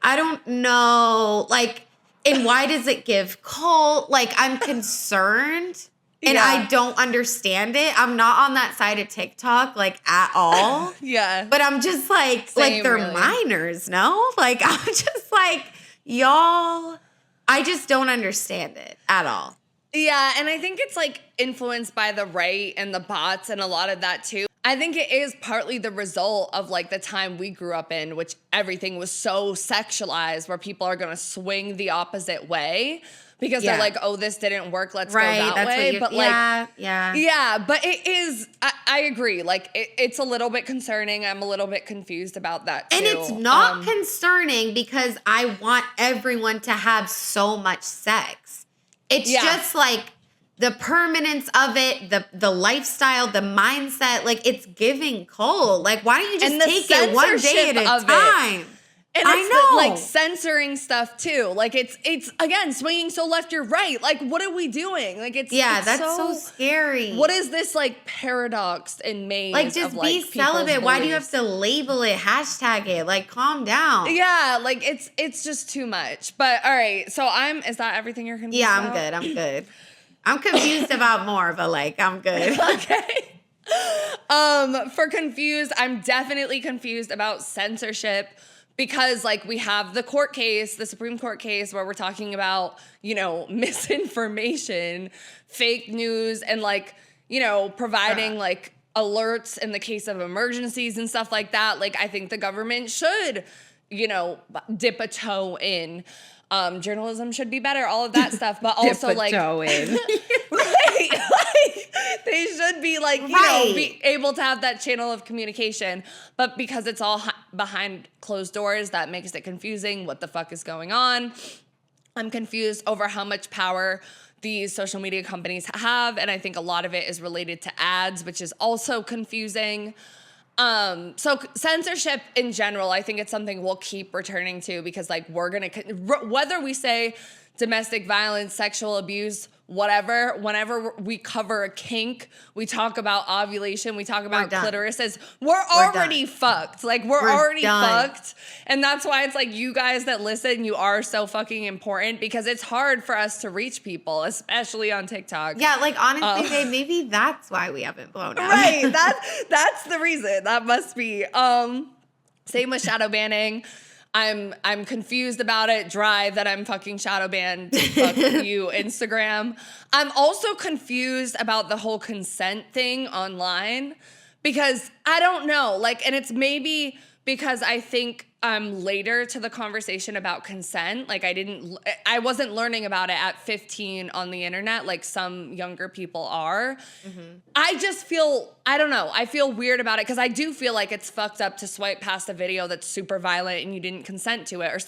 I don't know. Like, and why does it give cult? Like, I'm concerned. And I don't understand it. I'm not on that side of TikTok, like, at all. But I'm just like, they're really minors, no? Like, I'm just like, y'all, I just don't understand it at all. Yeah, and I think it's, like, influenced by the right and the bots and a lot of that, too. I think it is partly the result of, like, the time we grew up in, which everything was so sexualized, where people are going to swing the opposite way. Because they're like, oh, this didn't work, let's go that way. But but it is, I agree. Like, it's a little bit concerning. I'm a little bit confused about that, too. And it's not concerning because I want everyone to have so much sex. It's just like the permanence of it, the lifestyle, the mindset. Like, it's giving cold. Like, why don't you just take it one day at a time? And it's like censoring stuff too. Like it's again swinging so left or right. Like what are we doing? Like it's that's so scary. What is this like paradox and maze? Like just be celibate. Why do you have to label it, hashtag it? Like calm down. Yeah, like it's just too much. But all right, so is that everything you're confused about? I'm good. I'm confused about more, but like I'm good. Okay. For confused, I'm definitely confused about censorship. Because, like, we have the court case, the Supreme Court case, where we're talking about, misinformation, fake news, and, like, providing, like, alerts in the case of emergencies and stuff like that. Like, I think the government should, dip a toe in. Journalism should be better, all of that stuff. But also, dip a toe in. Right. They should be like, be able to have that channel of communication. But because it's all behind closed doors, that makes it confusing. What the fuck is going on? I'm confused over how much power these social media companies have. And I think a lot of it is related to ads, which is also confusing. So censorship in general, I think it's something we'll keep returning to because like we're going to, whether we say domestic violence, sexual abuse, whatever, whenever we cover a kink, we talk about ovulation, we talk about clitorises, we're already fucked. Like we're already fucked. And that's why it's like you guys that listen, you are so fucking important because it's hard for us to reach people, especially on TikTok. Yeah, like honestly, babe, maybe that's why we haven't blown up. Right, that's the reason. That must be. Same with shadow banning. I'm confused about it. Drive that I'm fucking shadow banned. Fuck you, Instagram. I'm also confused about the whole consent thing online because I don't know. Like, and it's maybe because I think I'm later to the conversation about consent. Like I wasn't learning about it at 15 on the internet like some younger people are. Mm-hmm. I just feel, I don't know, I feel weird about it because I do feel like it's fucked up to swipe past a video that's super violent and you didn't consent to it, or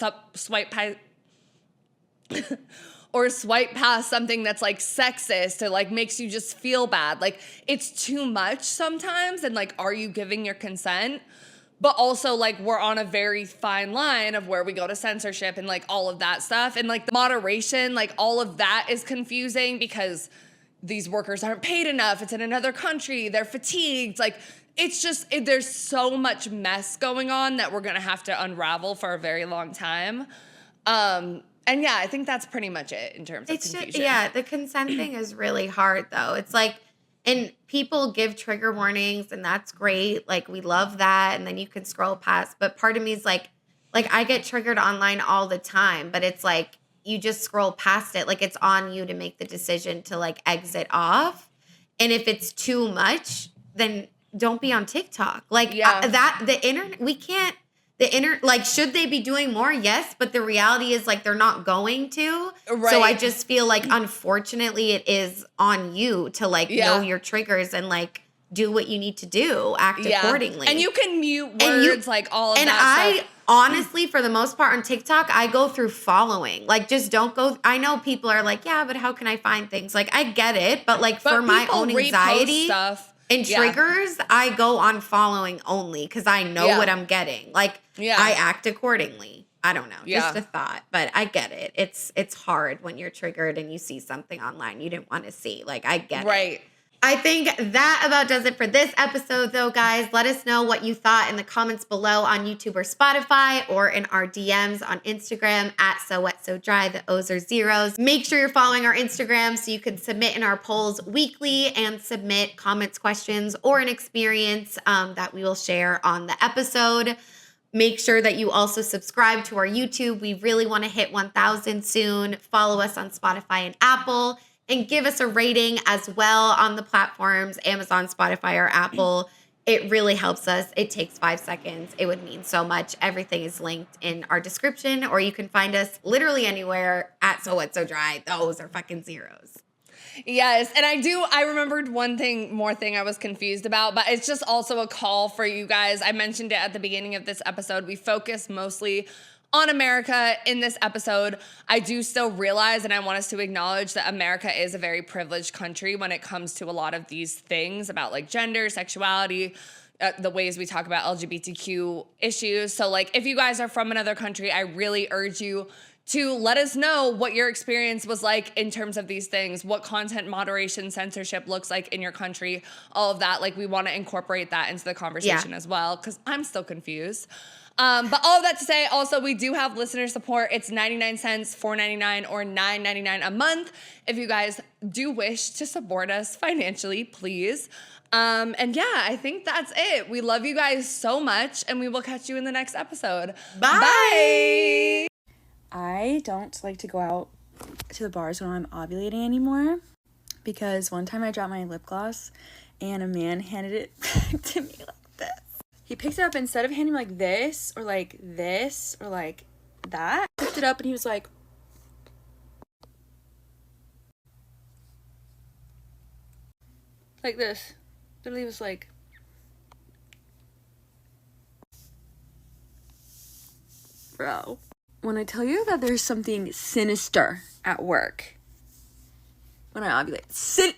swipe past something that's like sexist or like makes you just feel bad. Like it's too much sometimes, and like, are you giving your consent? But also, like, we're on a very fine line of where we go to censorship and, like, all of that stuff. And, like, the moderation, like, all of that is confusing because these workers aren't paid enough. It's in another country. They're fatigued. Like, it's just, there's so much mess going on that we're going to have to unravel for a very long time. And, yeah, I think that's pretty much it in terms of confusion. The consent thing is really hard, though. It's like, and people give trigger warnings, and that's great. Like, we love that. And then you can scroll past. But part of me is like I get triggered online all the time, but it's like you just scroll past it. Like, it's on you to make the decision to like exit off. And if it's too much, then don't be on TikTok. Like the internet, we can't. Should they be doing more? Yes, but the reality is like they're not going to. Right. So I just feel like unfortunately it is on you to like know your triggers and like do what you need to do, act accordingly. And you can mute words, like all of that stuff. And honestly, for the most part on TikTok, I go through following. Like, just don't go. I know people are like, yeah, but how can I find things? Like, I get it, but like for my own anxiety stuff. And triggers, I go on following only because I know what I'm getting. Like, I act accordingly. I don't know. Just a thought. But I get it. It's hard when you're triggered and you see something online you didn't want to see. Like, I get it. Right. I think that about does it for this episode, though, guys. Let us know what you thought in the comments below on YouTube or Spotify, or in our DMs on Instagram at So Wet So Dry. The O's are zeros. Make sure you're following our Instagram so you can submit in our polls weekly and submit comments, questions, or an experience that we will share on the episode. Make sure that you also subscribe to our YouTube. We really want to hit 1,000 soon. Follow us on Spotify and Apple. And give us a rating as well on the platforms, Amazon, Spotify, or Apple. It really helps us. It takes 5 seconds. It would mean so much. Everything is linked in our description, or you can find us literally anywhere at So Wet So Dry. Those are fucking zeros. Yes, and I remembered one more thing I was confused about, but it's just also a call for you guys. I mentioned it at the beginning of this episode. We focus mostly on America in this episode. I do still realize, and I want us to acknowledge, that America is a very privileged country when it comes to a lot of these things about like gender, sexuality, the ways we talk about LGBTQ issues. So like, if you guys are from another country, I really urge you to let us know what your experience was like in terms of these things, what content moderation, censorship looks like in your country, all of that. Like, we want to incorporate that into the conversation as well, because I'm still confused. But all of that to say, also, we do have listener support. It's 99 cents, $4.99, or $9.99 a month. If you guys do wish to support us financially, please. And yeah, I think that's it. We love you guys so much, and we will catch you in the next episode. Bye! I don't like to go out to the bars when I'm ovulating anymore, because one time I dropped my lip gloss and a man handed it back to me like this. He picked it up, instead of handing me like this or like this or like that, picked it up and he was like, this. Literally was like, bro. When I tell you that there's something sinister at work when I ovulate,